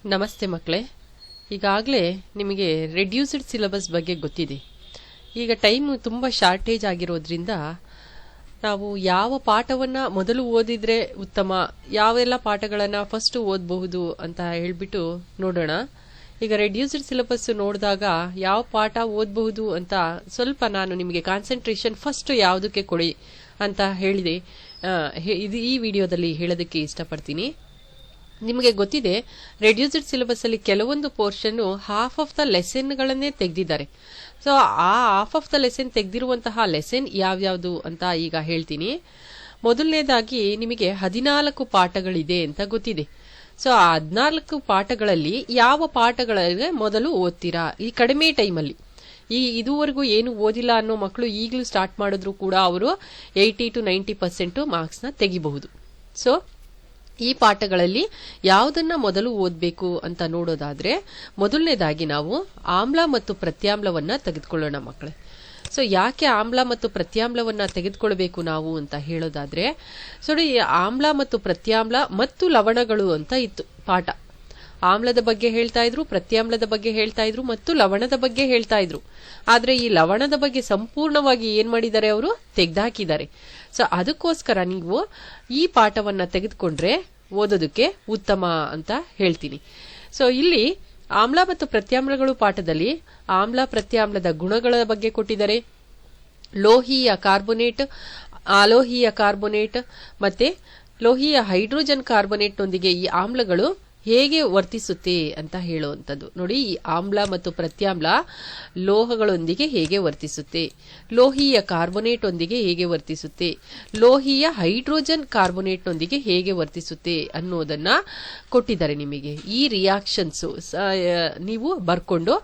ನಮಸ್ತೆ ಮಕ್ಕಳೇ. ಈಗಾಗಲೇ ನಿಮಗೆ ರೆಡ್ಯೂಸ್ಡ್ ಸಿಲೆಬಸ್ ಬಗ್ಗೆ ಗೊತ್ತಿದೆ. ಈಗ ಟೈಮ್ ತುಂಬ ಶಾರ್ಟೇಜ್ ಆಗಿರೋದ್ರಿಂದ ನಾವು ಯಾವ ಪಾಠವನ್ನು ಮೊದಲು ಓದಿದ್ರೆ ಉತ್ತಮ, ಯಾವೆಲ್ಲ ಪಾಠಗಳನ್ನು ಫಸ್ಟ್ ಓದಬಹುದು ಅಂತ ಹೇಳಿಬಿಟ್ಟು ನೋಡೋಣ. ಈಗ ರೆಡ್ಯೂಸ್ಡ್ ಸಿಲೆಬಸ್ ನೋಡಿದಾಗ ಯಾವ ಪಾಠ ಓದಬಹುದು ಅಂತ ಸ್ವಲ್ಪ ನಾನು ನಿಮಗೆ ಕಾನ್ಸಂಟ್ರೇಷನ್ ಫಸ್ಟ್ ಯಾವುದಕ್ಕೆ ಕೊಡಿ ಅಂತ ಹೇಳಿದೆ. ಈ ವಿಡಿಯೋದಲ್ಲಿ ಹೇಳೋದಕ್ಕೆ ಇಷ್ಟಪಡ್ತೀನಿ. ನಿಮಗೆ ಗೊತ್ತಿದೆ, ರೆಡ್ಯೂಸ್ಡ್ ಸಿಲೆಬಸ್ ಅಲ್ಲಿ ಕೆಲವೊಂದು ಪೋರ್ಷನ್ ಹಾಫ್ ಆಫ್ ದ ಲೆಸನ್ಗಳನ್ನೇ ತೆಗೆದಿದ್ದಾರೆ. ಸೊ ಆ ಹಾಫ್ ಆಫ್ ದ ಲೆಸನ್ ತೆಗೆದಿರುವಂತಹ ಲೆಸನ್ ಯಾವ್ಯಾವುದು ಅಂತ ಈಗ ಹೇಳ್ತೀನಿ. ಮೊದಲನೇದಾಗಿ ನಿಮಗೆ 14 ಪಾಠಗಳಿದೆ ಅಂತ ಗೊತ್ತಿದೆ. ಸೊ ಆ 14 ಪಾಠಗಳಲ್ಲಿ ಯಾವ ಪಾಠಗಳಿಗೆ ಮೊದಲು ಓದ್ತೀರಾ ಈ ಕಡಿಮೆ ಟೈಮಲ್ಲಿ? ಇದುವರೆಗೂ ಏನು ಓದಿಲ್ಲ ಅನ್ನೋ ಮಕ್ಕಳು ಈಗಲೂ ಸ್ಟಾರ್ಟ್ ಮಾಡಿದ್ರು ಕೂಡ ಅವರು 80 to 90% ಮಾರ್ಕ್ಸ್ನ ತೆಗಿಬಹುದು. ಸೊ ಈ ಪಾಠಗಳಲ್ಲಿ ಯಾವುದನ್ನ ಮೊದಲು ಓದಬೇಕು ಅಂತ ನೋಡೋದಾದ್ರೆ, ಮೊದಲನೇದಾಗಿ ನಾವು ಆಮ್ಲ ಮತ್ತು ಪ್ರತ್ಯಾಮ್ಲವನ್ನ ತೆಗೆದುಕೊಳ್ಳೋಣ ಮಕ್ಕಳೇ. ಸೊ ಯಾಕೆ ಆಮ್ಲ ಮತ್ತು ಪ್ರತ್ಯಾಮ್ಲವನ್ನ ತೆಗೆದುಕೊಳ್ಬೇಕು ನಾವು ಅಂತ ಹೇಳೋದಾದ್ರೆ, ನೋಡಿ, ಆಮ್ಲ ಮತ್ತು ಪ್ರತ್ಯಾಮ್ಲ ಮತ್ತು ಲವಣಗಳು ಅಂತ ಇತ್ತು ಪಾಠ. ಆಮ್ಲದ ಬಗ್ಗೆ ಹೇಳ್ತಾ ಇದ್ರು, ಪ್ರತ್ಯಾಮ್ಲದ ಬಗ್ಗೆ ಹೇಳ್ತಾ ಇದ್ರು ಮತ್ತು ಲವಣದ ಬಗ್ಗೆ ಹೇಳ್ತಾ ಇದ್ರು. ಆದ್ರೆ ಈ ಲವಣದ ಬಗ್ಗೆ ಸಂಪೂರ್ಣವಾಗಿ ಏನ್ ಮಾಡಿದ್ದಾರೆ, ಅವರು ತೆಗೆದಾಕಿದ್ದಾರೆ. ಸೊ ಅದಕ್ಕೋಸ್ಕರ ನೀವು ಈ ಪಾಠವನ್ನ ತೆಗೆದುಕೊಂಡ್ರೆ ಓದೋದಕ್ಕೆ ಉತ್ತಮ ಅಂತ ಹೇಳ್ತೀನಿ. ಸೊ ಇಲ್ಲಿ ಆಮ್ಲ ಮತ್ತು ಪ್ರತ್ಯಾಮ್ಲಗಳು ಪಾಠದಲ್ಲಿ ಆಮ್ಲ ಪ್ರತ್ಯಾಮ್ಲದ ಗುಣಗಳ ಬಗ್ಗೆ ಕೊಟ್ಟಿದ್ದಾರೆ. ಲೋಹೀಯ ಕಾರ್ಬೋನೇಟ್, ಅಲೋಹೀಯ ಕಾರ್ಬೋನೇಟ್ ಮತ್ತೆ ಲೋಹೀಯ ಹೈಡ್ರೋಜನ್ ಕಾರ್ಬೋನೇಟ್ನೊಂದಿಗೆ ಈ ಆಮ್ಲಗಳು ಹೇಗೆ ವರ್ತಿಸುತ್ತೆ ಅಂತ ಹೇಳುವಂಥದ್ದು. ನೋಡಿ, ಈ ಆಮ್ಲ ಮತ್ತು ಪ್ರತ್ಯಾಮ್ಲ ಲೋಹಗಳೊಂದಿಗೆ ಹೇಗೆ ವರ್ತಿಸುತ್ತೆ, ಲೋಹೀಯ ಕಾರ್ಬೋನೇಟ್ ಒಂದಿಗೆ ಹೇಗೆ ವರ್ತಿಸುತ್ತೆ, ಲೋಹೀಯ ಹೈಡ್ರೋಜನ್ ಕಾರ್ಬೋನೇಟ್ನೊಂದಿಗೆ ಹೇಗೆ ವರ್ತಿಸುತ್ತೆ ಅನ್ನೋದನ್ನ ಕೊಟ್ಟಿದ್ದಾರೆ ನಿಮಗೆ. ಈ ರಿಯಾಕ್ಷನ್ಸ್ ನೀವು ಬರ್ಕೊಂಡು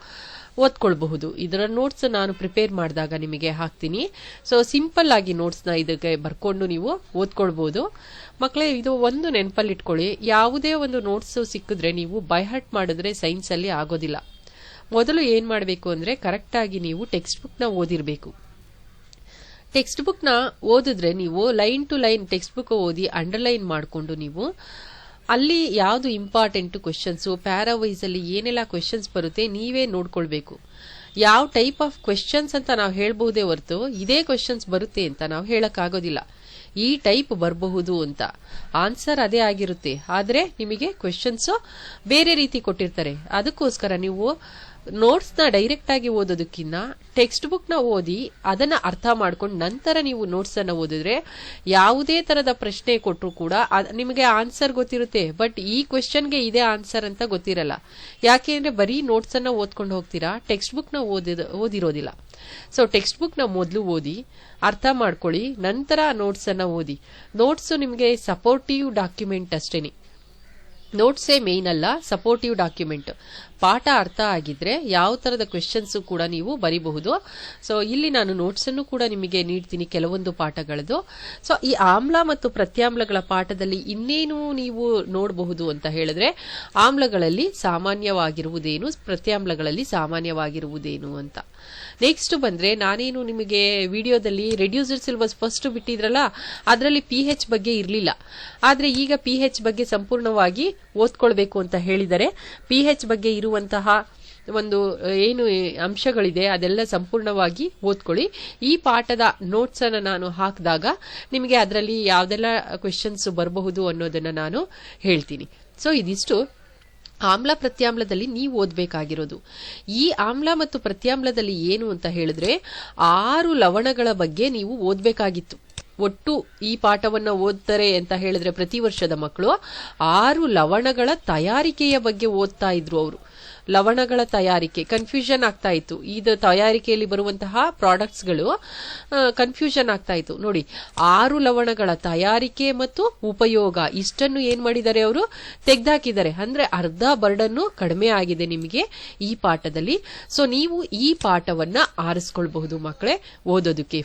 ಓದ್ಕೊಳ್ಬಹುದು. ಇದರ ನೋಟ್ಸ್ ನಾನು ಪ್ರಿಪೇರ್ ಮಾಡಿದಾಗ ನಿಮಗೆ ಹಾಕ್ತೀನಿ. ಸೊ ಸಿಂಪಲ್ ಆಗಿ ನೋಟ್ಸ್ನ ಇದಕ್ಕೆ ಬರ್ಕೊಂಡು ನೀವು ಓದ್ಕೊಳ್ಬಹುದು ಮಕ್ಕಳೇ. ಇದು ಒಂದು ನೆನಪಲ್ಲಿ ಇಟ್ಕೊಳ್ಳಿ, ಯಾವುದೇ ಒಂದು ನೋಟ್ಸ್ ಸಿಕ್ಕಿದ್ರೆ ನೀವು ಬೈ ಹಾರ್ಟ್ ಮಾಡಿದ್ರೆ ಸೈನ್ಸ್ ಅಲ್ಲಿ ಆಗೋದಿಲ್ಲ. ಮೊದಲು ಏನ್ ಮಾಡಬೇಕು ಅಂದ್ರೆ, ಕರೆಕ್ಟ್ ಆಗಿ ನೀವು ಟೆಕ್ಸ್ಟ್ ಬುಕ್ ನ ಓದಿರ್ಬೇಕು. ಟೆಕ್ಸ್ಟ್ ಬುಕ್ ನ ಓದಿದ್ರೆ ನೀವು line to line text book ಓದಿ ಅಂಡರ್ಲೈನ್ ಮಾಡಿಕೊಂಡು ನೀವು ಅಲ್ಲಿ ಯಾವ್ದು ಇಂಪಾರ್ಟೆಂಟ್ ಕ್ವೆಶನ್ಸ್, ಪ್ಯಾರಾವೈಸ್ ಅಲ್ಲಿ ಏನೆಲ್ಲ ಕ್ವೆಶನ್ಸ್ ಬರುತ್ತೆ ನೀವೇ ನೋಡ್ಕೊಳ್ಬೇಕು. ಯಾವ ಟೈಪ್ ಆಫ್ ಕ್ವೆಶನ್ಸ್ ಅಂತ ನಾವು ಹೇಳ್ಬಹುದೇ ಹೊರತು ಇದೇ ಕ್ವೆಶನ್ಸ್ ಬರುತ್ತೆ ಅಂತ ನಾವು ಹೇಳಕ್ಕಾಗೋದಿಲ್ಲ. ಈ ಟೈಪ್ ಬರಬಹುದು ಅಂತ ಆನ್ಸರ್ ಅದೇ ಆಗಿರುತ್ತೆ, ಆದ್ರೆ ನಿಮಗೆ ಕ್ವೆಶನ್ಸ್ ಬೇರೆ ರೀತಿ ಕೊಟ್ಟಿರ್ತಾರೆ. ಅದಕ್ಕೋಸ್ಕರ ನೀವು ನೋಟ್ಸ್ ನ ಡೈರೆಕ್ಟ್ ಆಗಿ ಓದೋದಕ್ಕಿಂತ ಟೆಕ್ಸ್ಟ್ ಬುಕ್ ನ ಓದಿ ಅದನ್ನ ಅರ್ಥ ಮಾಡ್ಕೊಂಡು ನಂತರ ನೀವು ನೋಟ್ಸ್ ಅನ್ನ ಓದಿದ್ರೆ ಯಾವುದೇ ತರದ ಪ್ರಶ್ನೆ ಕೊಟ್ಟರು ಕೂಡ ನಿಮಗೆ ಆನ್ಸರ್ ಗೊತ್ತಿರುತ್ತೆ. ಬಟ್ ಈ ಕ್ವೆಶನ್ಗೆ ಇದೇ ಆನ್ಸರ್ ಅಂತ ಗೊತ್ತಿರಲ್ಲ. ಯಾಕೆ ಅಂದ್ರೆ ಬರೀ ನೋಟ್ಸ್ ಅನ್ನ ಓದ್ಕೊಂಡು ಹೋಗ್ತೀರಾ, ಟೆಕ್ಸ್ಟ್ ಬುಕ್ ನ ಓದಿರೋದಿಲ್ಲ. ಸೊ ಟೆಕ್ಸ್ಟ್ ಬುಕ್ ನ ಮೊದಲು ಓದಿ ಅರ್ಥ ಮಾಡ್ಕೊಳ್ಳಿ, ನಂತರ ನೋಟ್ಸ್ ಅನ್ನ ಓದಿ. ನೋಟ್ಸ್ ನಿಮಗೆ ಸಪೋರ್ಟಿವ್ ಡಾಕ್ಯುಮೆಂಟ್ ಅಷ್ಟೇನೆ, ನೋಟ್ಸೇ ಮೇನ್ ಅಲ್ಲ, ಸಪೋರ್ಟಿವ್ ಡಾಕ್ಯುಮೆಂಟ್. ಪಾಠ ಅರ್ಥ ಆಗಿದ್ರೆ ಯಾವ ತರದ ಕ್ವೆಶನ್ಸ್ ಕೂಡ ನೀವು ಬರೀಬಹುದು. ಸೊ ಇಲ್ಲಿ ನಾನು ನೋಟ್ಸ್ ಅನ್ನು ಕೂಡ ನಿಮಗೆ ನೀಡ್ತೀನಿ ಕೆಲವೊಂದು ಪಾಠಗಳದ್ದು. ಸೊ ಈ ಆಮ್ಲ ಮತ್ತು ಪ್ರತ್ಯಾಮ್ಲಗಳ ಪಾಠದಲ್ಲಿ ಇನ್ನೇನು ನೀವು ನೋಡಬಹುದು ಅಂತ ಹೇಳಿದ್ರೆ, ಆಮ್ಲಗಳಲ್ಲಿ ಸಾಮಾನ್ಯವಾಗಿರುವುದೇನು, ಪ್ರತ್ಯಾಮ್ಲಗಳಲ್ಲಿ ಸಾಮಾನ್ಯವಾಗಿರುವುದೇನು ಅಂತ. ನೆಕ್ಸ್ಟ್ ಬಂದ್ರೆ, ನಾನೇನು ನಿಮಗೆ ವಿಡಿಯೋದಲ್ಲಿ ರೆಡ್ಯೂಸ್ಡ್ ಸಿಲೆಬಸ್ ಫಸ್ಟ್ ಬಿಟ್ಟಿದ್ರಲ್ಲ, ಅದರಲ್ಲಿ PH ಬಗ್ಗೆ ಇರಲಿಲ್ಲ. ಆದ್ರೆ ಈಗ PH ಬಗ್ಗೆ ಸಂಪೂರ್ಣವಾಗಿ ಓದ್ಕೊಳ್ಬೇಕು ಅಂತ ಹೇಳಿದರೆ, PH ಬಗ್ಗೆ ಇರುವಂತಹ ಒಂದು ಏನು ಅಂಶಗಳಿದೆ ಅದೆಲ್ಲ ಸಂಪೂರ್ಣವಾಗಿ ಓದ್ಕೊಳ್ಳಿ. ಈ ಪಾಠದ ನೋಟ್ಸ್ ಅನ್ನ ನಾನು ಹಾಕಿದಾಗ ನಿಮಗೆ ಅದರಲ್ಲಿ ಯಾವ್ದೆಲ್ಲ ಕ್ವೆಶನ್ಸ್ ಬರಬಹುದು ಅನ್ನೋದನ್ನ ನಾನು ಹೇಳ್ತೀನಿ. ಸೊ ಇದಿಷ್ಟು ಆಮ್ಲ ಪ್ರತ್ಯಾಮ್ಲದಲ್ಲಿ ನೀವು ಓದ್ಬೇಕಾಗಿರೋದು. ಈ ಆಮ್ಲ ಮತ್ತು ಪ್ರತ್ಯಾಮ್ಲದಲ್ಲಿ ಏನು ಅಂತ ಹೇಳಿದ್ರೆ 6 ಲವಣಗಳ ಬಗ್ಗೆ ನೀವು ಓದ್ಬೇಕಾಗಿತ್ತು. ಒಟ್ಟು ಈ ಪಾಠವನ್ನ ಓದ್ತಾರೆ ಅಂತ ಹೇಳಿದ್ರೆ ಪ್ರತಿ ವರ್ಷದ ಮಕ್ಕಳು 6 ಲವಣಗಳ ತಯಾರಿಕೆಯ ಬಗ್ಗೆ ಓದ್ತಾ ಇದ್ರು. ಅವರು ಲವಣಗಳ ತಯಾರಿಕೆ ಕನ್ಫ್ಯೂಷನ್ ಆಗ್ತಾ ಇತ್ತು. ಇದು ತಯಾರಿಕೆಯಲ್ಲಿ ಬರುವಂತಹ ಪ್ರಾಡಕ್ಟ್ಸ್ ಗಳು ಕನ್ಫ್ಯೂಷನ್ ಆಗ್ತಾ ಇತ್ತು. ನೋಡಿ, 6 ಲವಣಗಳ ತಯಾರಿಕೆ ಮತ್ತು ಉಪಯೋಗ ಇಷ್ಟನ್ನು ಏನ್ ಮಾಡಿದ್ದಾರೆ, ಅವರು ತೆಗೆದಾಕಿದ್ದಾರೆ. ಅಂದ್ರೆ ಅರ್ಧ ಬರ್ಡನ್ನು ಕಡಿಮೆ ಆಗಿದೆ ನಿಮಗೆ ಈ ಪಾಠದಲ್ಲಿ. ಸೊ ನೀವು ಈ ಪಾಠವನ್ನ ಆರಿಸ್ಕೊಳ್ಬಹುದು ಮಕ್ಕಳೇ ಓದೋದಕ್ಕೆ.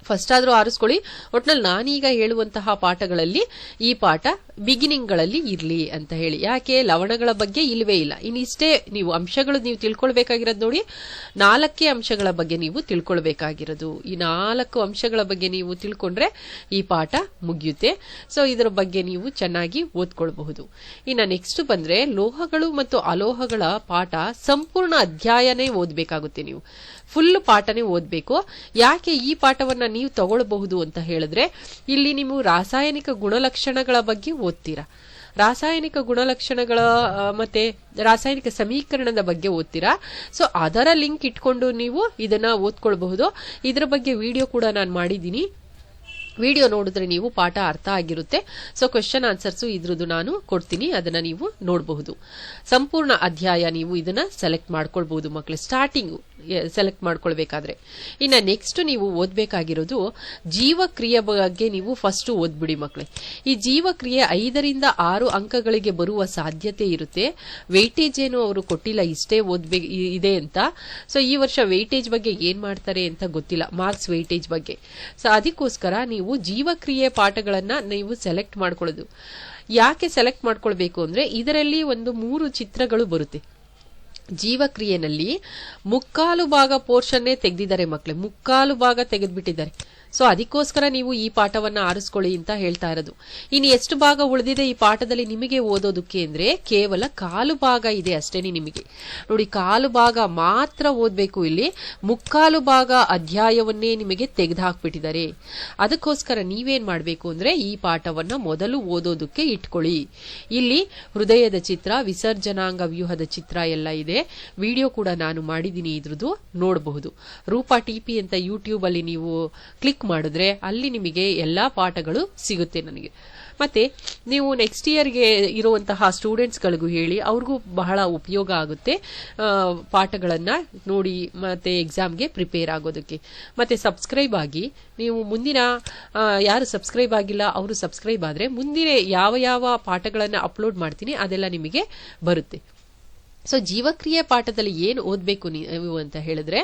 ಫಸ್ಟ್ ಆದ್ರೂ ಆರಿಸ್ಕೊಳ್ಳಿ. ಒಟ್ನಲ್ಲಿ ನಾನೀಗ ಹೇಳುವಂತಹ ಪಾಠಗಳಲ್ಲಿ ಈ ಪಾಠ ಬಿಗಿನಿಂಗ್ ಗಳಲ್ಲಿ ಇರ್ಲಿ ಅಂತ ಹೇಳಿ. ಯಾಕೆ ಲವಣಗಳ ಬಗ್ಗೆ ಇಲ್ವೇ ಇಲ್ಲ. ಇನ್ನಿಷ್ಟೇ ನೀವು ಅಂಶಗಳು ನೀವು ತಿಳ್ಕೊಳ್ಬೇಕಾಗಿರೋದು ನೋಡಿ, 4 ಅಂಶಗಳ ಬಗ್ಗೆ ನೀವು ತಿಳ್ಕೊಳ್ಬೇಕಾಗಿರೋದು. ಈ 4 ಅಂಶಗಳ ಬಗ್ಗೆ ನೀವು ತಿಳ್ಕೊಂಡ್ರೆ ಈ ಪಾಠ ಮುಗಿಯುತ್ತೆ. ಸೊ ಇದರ ಬಗ್ಗೆ ನೀವು ಚೆನ್ನಾಗಿ ಓದ್ಕೊಳ್ಬಹುದು. ಇನ್ನು ನೆಕ್ಸ್ಟ್ ಬಂದ್ರೆ ಲೋಹಗಳು ಮತ್ತು ಅಲೋಹಗಳ ಪಾಠ ಸಂಪೂರ್ಣ ಅಧ್ಯಾಯನೇ ಓದ್ಬೇಕಾಗುತ್ತೆ. ನೀವು ಫುಲ್ ಪಾಠನೇ ಓದ್ಬೇಕು. ಯಾಕೆ ಈ ಪಾಠವನ್ನ ನೀವು ತಗೊಳ್ಬಹುದು ಅಂತ ಹೇಳಿದ್ರೆ, ಇಲ್ಲಿ ನೀವು ರಾಸಾಯನಿಕ ಗುಣಲಕ್ಷಣಗಳ ಬಗ್ಗೆ ಓದ್ತೀರಾ, ರಾಸಾಯನಿಕ ಗುಣಲಕ್ಷಣಗಳ ಮತ್ತೆ ರಾಸಾಯನಿಕ ಸಮೀಕರಣದ ಬಗ್ಗೆ ಓದ್ತೀರಾ. ಸೊ ಅದರ ಲಿಂಕ್ ಇಟ್ಕೊಂಡು ನೀವು ಇದನ್ನ ಓದ್ಕೊಳ್ಬಹುದು. ಇದರ ಬಗ್ಗೆ ವಿಡಿಯೋ ಕೂಡ ನಾನು ಮಾಡಿದ್ದೀನಿ. ವಿಡಿಯೋ ನೋಡಿದ್ರೆ ನೀವು ಪಾಠ ಅರ್ಥ ಆಗಿರುತ್ತೆ. ಸೊ ಕ್ವೆಶ್ಚನ್ ಆನ್ಸರ್ಸ್ ಇದ್ರದ್ದು ನಾನು ಕೊಡ್ತೀನಿ, ಅದನ್ನ ನೀವು ನೋಡಬಹುದು. ಸಂಪೂರ್ಣ ಅಧ್ಯಾಯ ನೀವು ಇದನ್ನ ಸೆಲೆಕ್ಟ್ ಮಾಡ್ಕೊಳ್ಬಹುದು ಮಕ್ಕಳೇ, ಸ್ಟಾರ್ಟಿಂಗ್ ಸೆಲೆಕ್ಟ್ ಮಾಡ್ಕೊಳ್ಬೇಕಾದ್ರೆ. ಇನ್ನ ನೆಕ್ಸ್ಟ್ ನೀವು ಓದ್ಬೇಕಾಗಿರೋದು ಜೀವಕ್ರಿಯೆ ಬಗ್ಗೆ ನೀವು ಫಸ್ಟ್ ಓದ್ಬಿಡಿ ಮಕ್ಕಳೇ. ಈ ಜೀವಕ್ರಿಯೆ 5 ರಿಂದ 6 ಅಂಕಗಳಿಗೆ ಬರುವ ಸಾಧ್ಯತೆ ಇರುತ್ತೆ. ವೆಯ್ಟೇಜ್ ಏನು ಅವರು ಕೊಟ್ಟಿಲ್ಲ, ಇಷ್ಟೇ ಇದೆ ಅಂತ. ಸೊ ಈ ವರ್ಷ ವೆಯ್ಟೇಜ್ ಬಗ್ಗೆ ಏನ್ ಮಾಡ್ತಾರೆ ಅಂತ ಗೊತ್ತಿಲ್ಲ, ಮಾರ್ಕ್ಸ್ ವೆಯ್ಟೇಜ್ ಬಗ್ಗೆ. ಸೊ ಅದಕ್ಕೋಸ್ಕರ ನೀವು ಜೀವಕ್ರಿಯೆ ಪಾಠಗಳನ್ನ ನೀವು ಸೆಲೆಕ್ಟ್ ಮಾಡ್ಕೊಳ್ಳೋದು. ಯಾಕೆ ಸೆಲೆಕ್ಟ್ ಮಾಡ್ಕೊಳ್ಬೇಕು ಅಂದ್ರೆ, ಇದರಲ್ಲಿ ಒಂದು 3 ಚಿತ್ರಗಳು ಬರುತ್ತೆ. ಜೀವಕ್ರಿಯೆನಲ್ಲಿ 3/4 ಭಾಗ ಪೋರ್ಷನ್ನೇ ತೆಗೆದಿದ್ದಾರೆ ಮಕ್ಕಳೇ, 3/4 ಭಾಗ ತೆಗೆದ್ಬಿಟ್ಟಿದ್ದಾರೆ. ಸೊ ಅದಕ್ಕೋಸ್ಕರ ನೀವು ಈ ಪಾಠವನ್ನ ಆರಿಸ್ಕೊಳ್ಳಿ ಅಂತ ಹೇಳ್ತಾ ಇರೋದು. ಇನ್ನು ಎಷ್ಟು ಭಾಗ ಉಳಿದಿದೆ ಈ ಪಾಠದಲ್ಲಿ ನಿಮಗೆ ಓದೋದಕ್ಕೆ ಅಂದ್ರೆ, ಕೇವಲ 1/4 ಭಾಗ ಇದೆ ಅಷ್ಟೇನೆ ನಿಮಗೆ. ನೋಡಿ, 1/4 ಭಾಗ ಮಾತ್ರ ಓದ್ಬೇಕು. ಇಲ್ಲಿ 3/4 ಭಾಗ ಅಧ್ಯಾಯವನ್ನೇ ನಿಮಗೆ ತೆಗೆದುಹಾಕ್ಬಿಟ್ಟಿದ್ದಾರೆ. ಅದಕ್ಕೋಸ್ಕರ ನೀವೇನ್ ಮಾಡ್ಬೇಕು ಅಂದ್ರೆ, ಈ ಪಾಠವನ್ನ ಮೊದಲು ಓದೋದಕ್ಕೆ ಇಟ್ಕೊಳ್ಳಿ. ಇಲ್ಲಿ ಹೃದಯದ ಚಿತ್ರ, ವಿಸರ್ಜನಾಂಗ ವ್ಯೂಹದ ಚಿತ್ರ ಎಲ್ಲ ಇದೆ. ವಿಡಿಯೋ ಕೂಡ ನಾನು ಮಾಡಿದ್ದೀನಿ, ಇದ್ರದ್ದು ನೋಡಬಹುದು. ರೂಪಾ ಟಿಪಿ ಅಂತ ಯೂಟ್ಯೂಬ್ ಅಲ್ಲಿ ನೀವು ಕ್ಲಿಕ್ ಮಾಡಿದ್ರೆ ಅಲ್ಲಿ ನಿಮಗೆ ಎಲ್ಲಾ ಪಾಠಗಳು ಸಿಗುತ್ತೆ ನನಗೆ. ಮತ್ತೆ ನೀವು ನೆಕ್ಸ್ಟ್ ಇಯರ್ಗೆ ಇರುವಂತಹ ಸ್ಟೂಡೆಂಟ್ಸ್ ಗಳಿಗೂ ಹೇಳಿ, ಅವ್ರಿಗೂ ಬಹಳ ಉಪಯೋಗ ಆಗುತ್ತೆ ಪಾಠಗಳನ್ನ ನೋಡಿ ಮತ್ತೆ ಎಕ್ಸಾಮ್ಗೆ ಪ್ರಿಪೇರ್ ಆಗೋದಕ್ಕೆ. ಮತ್ತೆ ಸಬ್ಸ್ಕ್ರೈಬ್ ಆಗಿ, ನೀವು ಮುಂದಿನ ಯಾರು ಸಬ್ಸ್ಕ್ರೈಬ್ ಆಗಿಲ್ಲ ಅವರು ಸಬ್ಸ್ಕ್ರೈಬ್ ಆದ್ರೆ ಮುಂದಿನ ಯಾವ ಯಾವ ಪಾಠಗಳನ್ನ ಅಪ್ಲೋಡ್ ಮಾಡ್ತೀನಿ ಅದೆಲ್ಲ ನಿಮಗೆ ಬರುತ್ತೆ. ಸೊ ಜೀವಕ್ರಿಯೆ ಪಾಠದಲ್ಲಿ ಏನು ಓದ್ಬೇಕು ನೀವು ಅಂತ ಹೇಳಿದ್ರೆ,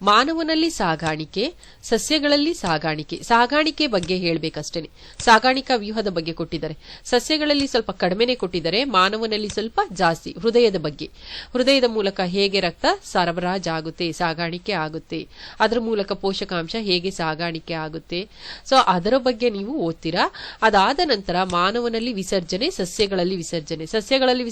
ಮಾನವನಲ್ಲಿ ಸಾಗಾಣಿಕೆ, ಸಸ್ಯಗಳಲ್ಲಿ ಸಾಗಾಣಿಕೆ ಬಗ್ಗೆ ಹೇಳ್ಬೇಕಷ್ಟೇನೆ. ಸಾಗಾಣಿಕಾ ವ್ಯೂಹದ ಬಗ್ಗೆ ಕೊಟ್ಟಿದ್ದಾರೆ. ಸಸ್ಯಗಳಲ್ಲಿ ಸ್ವಲ್ಪ ಕಡಿಮೆನೆ ಕೊಟ್ಟಿದ್ದಾರೆ, ಮಾನವನಲ್ಲಿ ಸ್ವಲ್ಪ ಜಾಸ್ತಿ. ಹೃದಯದ ಮೂಲಕ ಹೇಗೆ ರಕ್ತ ಸರಬರಾಜಾಗುತ್ತೆ, ಸಾಗಾಣಿಕೆ ಆಗುತ್ತೆ, ಅದರ ಮೂಲಕ ಪೋಷಕಾಂಶ ಹೇಗೆ ಸಾಗಾಣಿಕೆ ಆಗುತ್ತೆ. ಸೊ ಅದರ ಬಗ್ಗೆ ನೀವು ಓದ್ತೀರಾ. ಅದಾದ ನಂತರ ಮಾನವನಲ್ಲಿ ವಿಸರ್ಜನೆ, ಸಸ್ಯಗಳಲ್ಲಿ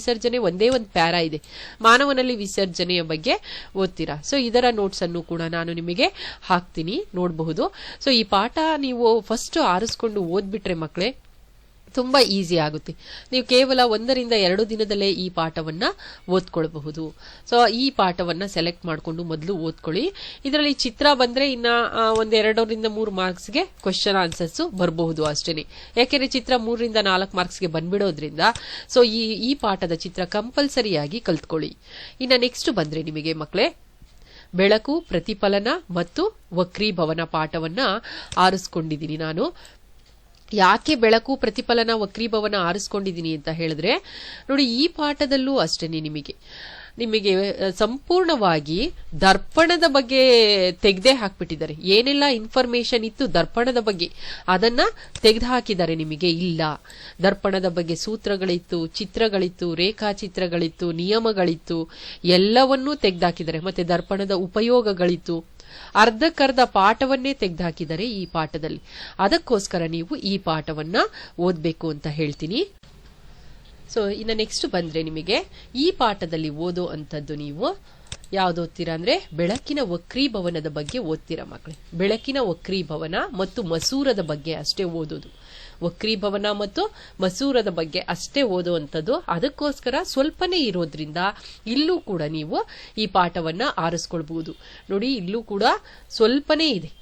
ವಿಸರ್ಜನೆ ಒಂದೇ ಒಂದು ಪ್ಯಾರಾ ಇದೆ. ಮಾನವನಲ್ಲಿ ವಿಸರ್ಜನೆಯ ಬಗ್ಗೆ ಓದ್ತೀರಾ. ಸೊ ಇದರ ನೋಟ್ಸ್ ಅನ್ನು ಕೂಡ ನಾನು ನಿಮಗೆ ಹಾಕ್ತೀನಿ, ನೋಡಬಹುದು. ಸೊ ಈ ಪಾಠ ನೀವು ಫಸ್ಟ್ ಆರಿಸ್ಕೊಂಡು ಓದ್ಬಿಟ್ರೆ ಮಕ್ಕಳೇ ತುಂಬಾ ಈಸಿ ಆಗುತ್ತೆ. ನೀವು ಕೇವಲ 1 ರಿಂದ 2 ದಿನದಲ್ಲೇ ಈ ಪಾಠವನ್ನ ಓದ್ಕೊಳ್ಬಹುದು. ಸೊ ಈ ಪಾಠವನ್ನ ಸೆಲೆಕ್ಟ್ ಮಾಡ್ಕೊಂಡು ಮೊದಲು ಓದ್ಕೊಳ್ಳಿ. ಇದರಲ್ಲಿ ಚಿತ್ರ ಬಂದ್ರೆ ಇನ್ನ 1 2 ರಿಂದ 3 ಮಾರ್ಕ್ಸ್ಗೆ ಕ್ವೆಶ್ಚನ್ ಆನ್ಸರ್ಸ್ ಬರಬಹುದು ಅಷ್ಟೇನೆ. ಯಾಕೆಂದ್ರೆ ಚಿತ್ರ 3 ರಿಂದ 4 ಮಾರ್ಕ್ಸ್ಗೆ ಬಂದ್ಬಿಡೋದ್ರಿಂದ ಸೊ ಈ ಪಾಠದ ಚಿತ್ರ ಕಂಪಲ್ಸರಿಯಾಗಿ ಕಲ್ತ್ಕೊಳ್ಳಿ. ಇನ್ನ ನೆಕ್ಸ್ಟ್ ಬಂದ್ರೆ ನಿಮಗೆ ಮಕ್ಕಳೇ ಬೆಳಕು, ಪ್ರತಿಫಲನ ಮತ್ತು ವಕ್ರೀಭವನ ಪಾಠವನ್ನ ಆರಿಸ್ಕೊಂಡಿದ್ದೀನಿ ನಾನು. ಯಾಕೆ ಬೆಳಕು, ಪ್ರತಿಫಲನ, ವಕ್ರೀಭವನ ಆರಿಸ್ಕೊಂಡಿದ್ದೀನಿ ಅಂತ ಹೇಳಿದ್ರೆ, ನೋಡಿ ಈ ಪಾಠದಲ್ಲೂ ಅಷ್ಟೇನೆ ನಿಮಗೆ ಸಂಪೂರ್ಣವಾಗಿ ದರ್ಪಣದ ಬಗ್ಗೆ ತೆಗೆದೇ ಹಾಕ್ಬಿಟ್ಟಿದ್ದಾರೆ. ಏನೆಲ್ಲ ಇನ್ಫಾರ್ಮೇಶನ್ ಇತ್ತು ದರ್ಪಣದ ಬಗ್ಗೆ ಅದನ್ನ ತೆಗೆದು ಹಾಕಿದ್ದಾರೆ. ನಿಮಗೆ ಇಲ್ಲ, ದರ್ಪಣದ ಬಗ್ಗೆ ಸೂತ್ರಗಳಿತ್ತು, ಚಿತ್ರಗಳಿತ್ತು, ರೇಖಾಚಿತ್ರಗಳಿತ್ತು, ನಿಯಮಗಳಿತ್ತು, ಎಲ್ಲವನ್ನೂ ತೆಗೆದುಹಾಕಿದ್ದಾರೆ. ಮತ್ತೆ ದರ್ಪಣದ ಉಪಯೋಗಗಳಿತ್ತು. ಅರ್ಧಕ್ಕರ್ಧ ಪಾಠವನ್ನೇ ತೆಗೆದುಹಾಕಿದ್ದಾರೆ ಈ ಪಾಠದಲ್ಲಿ. ಅದಕ್ಕೋಸ್ಕರ ನೀವು ಈ ಪಾಠವನ್ನ ಓದ್ಬೇಕು ಅಂತ ಹೇಳ್ತೀನಿ. ಸೊ ಇನ್ನು ನೆಕ್ಸ್ಟ್ ಬಂದ್ರೆ ನಿಮಗೆ ಈ ಪಾಠದಲ್ಲಿ ಓದೋ ಅಂತದ್ದು ನೀವು ಯಾವ್ದು ಓದ್ತೀರಾ ಅಂದ್ರೆ, ಬೆಳಕಿನ ವಕ್ರೀಭವನದ ಬಗ್ಗೆ ಓದ್ತೀರಾ ಮಕ್ಕಳೇ. ಬೆಳಕಿನ ವಕ್ರೀಭವನ ಮತ್ತು ಮಸೂರದ ಬಗ್ಗೆ ಅಷ್ಟೇ ಓದೋದು. ವಕ್ರೀಭವನ ಮತ್ತು ಮಸೂರದ ಬಗ್ಗೆ ಅಷ್ಟೇ ಓದುವಂಥದ್ದು. ಅದಕ್ಕೋಸ್ಕರ ಸ್ವಲ್ಪನೇ ಇರೋದ್ರಿಂದ ಇಲ್ಲೂ ಕೂಡ ನೀವು ಈ ಪಾಠವನ್ನ ಆರಿಸ್ಕೊಳ್ಬಹುದು. ನೋಡಿ, ಇಲ್ಲೂ ಕೂಡ ಸ್ವಲ್ಪನೇ ಇದೆ,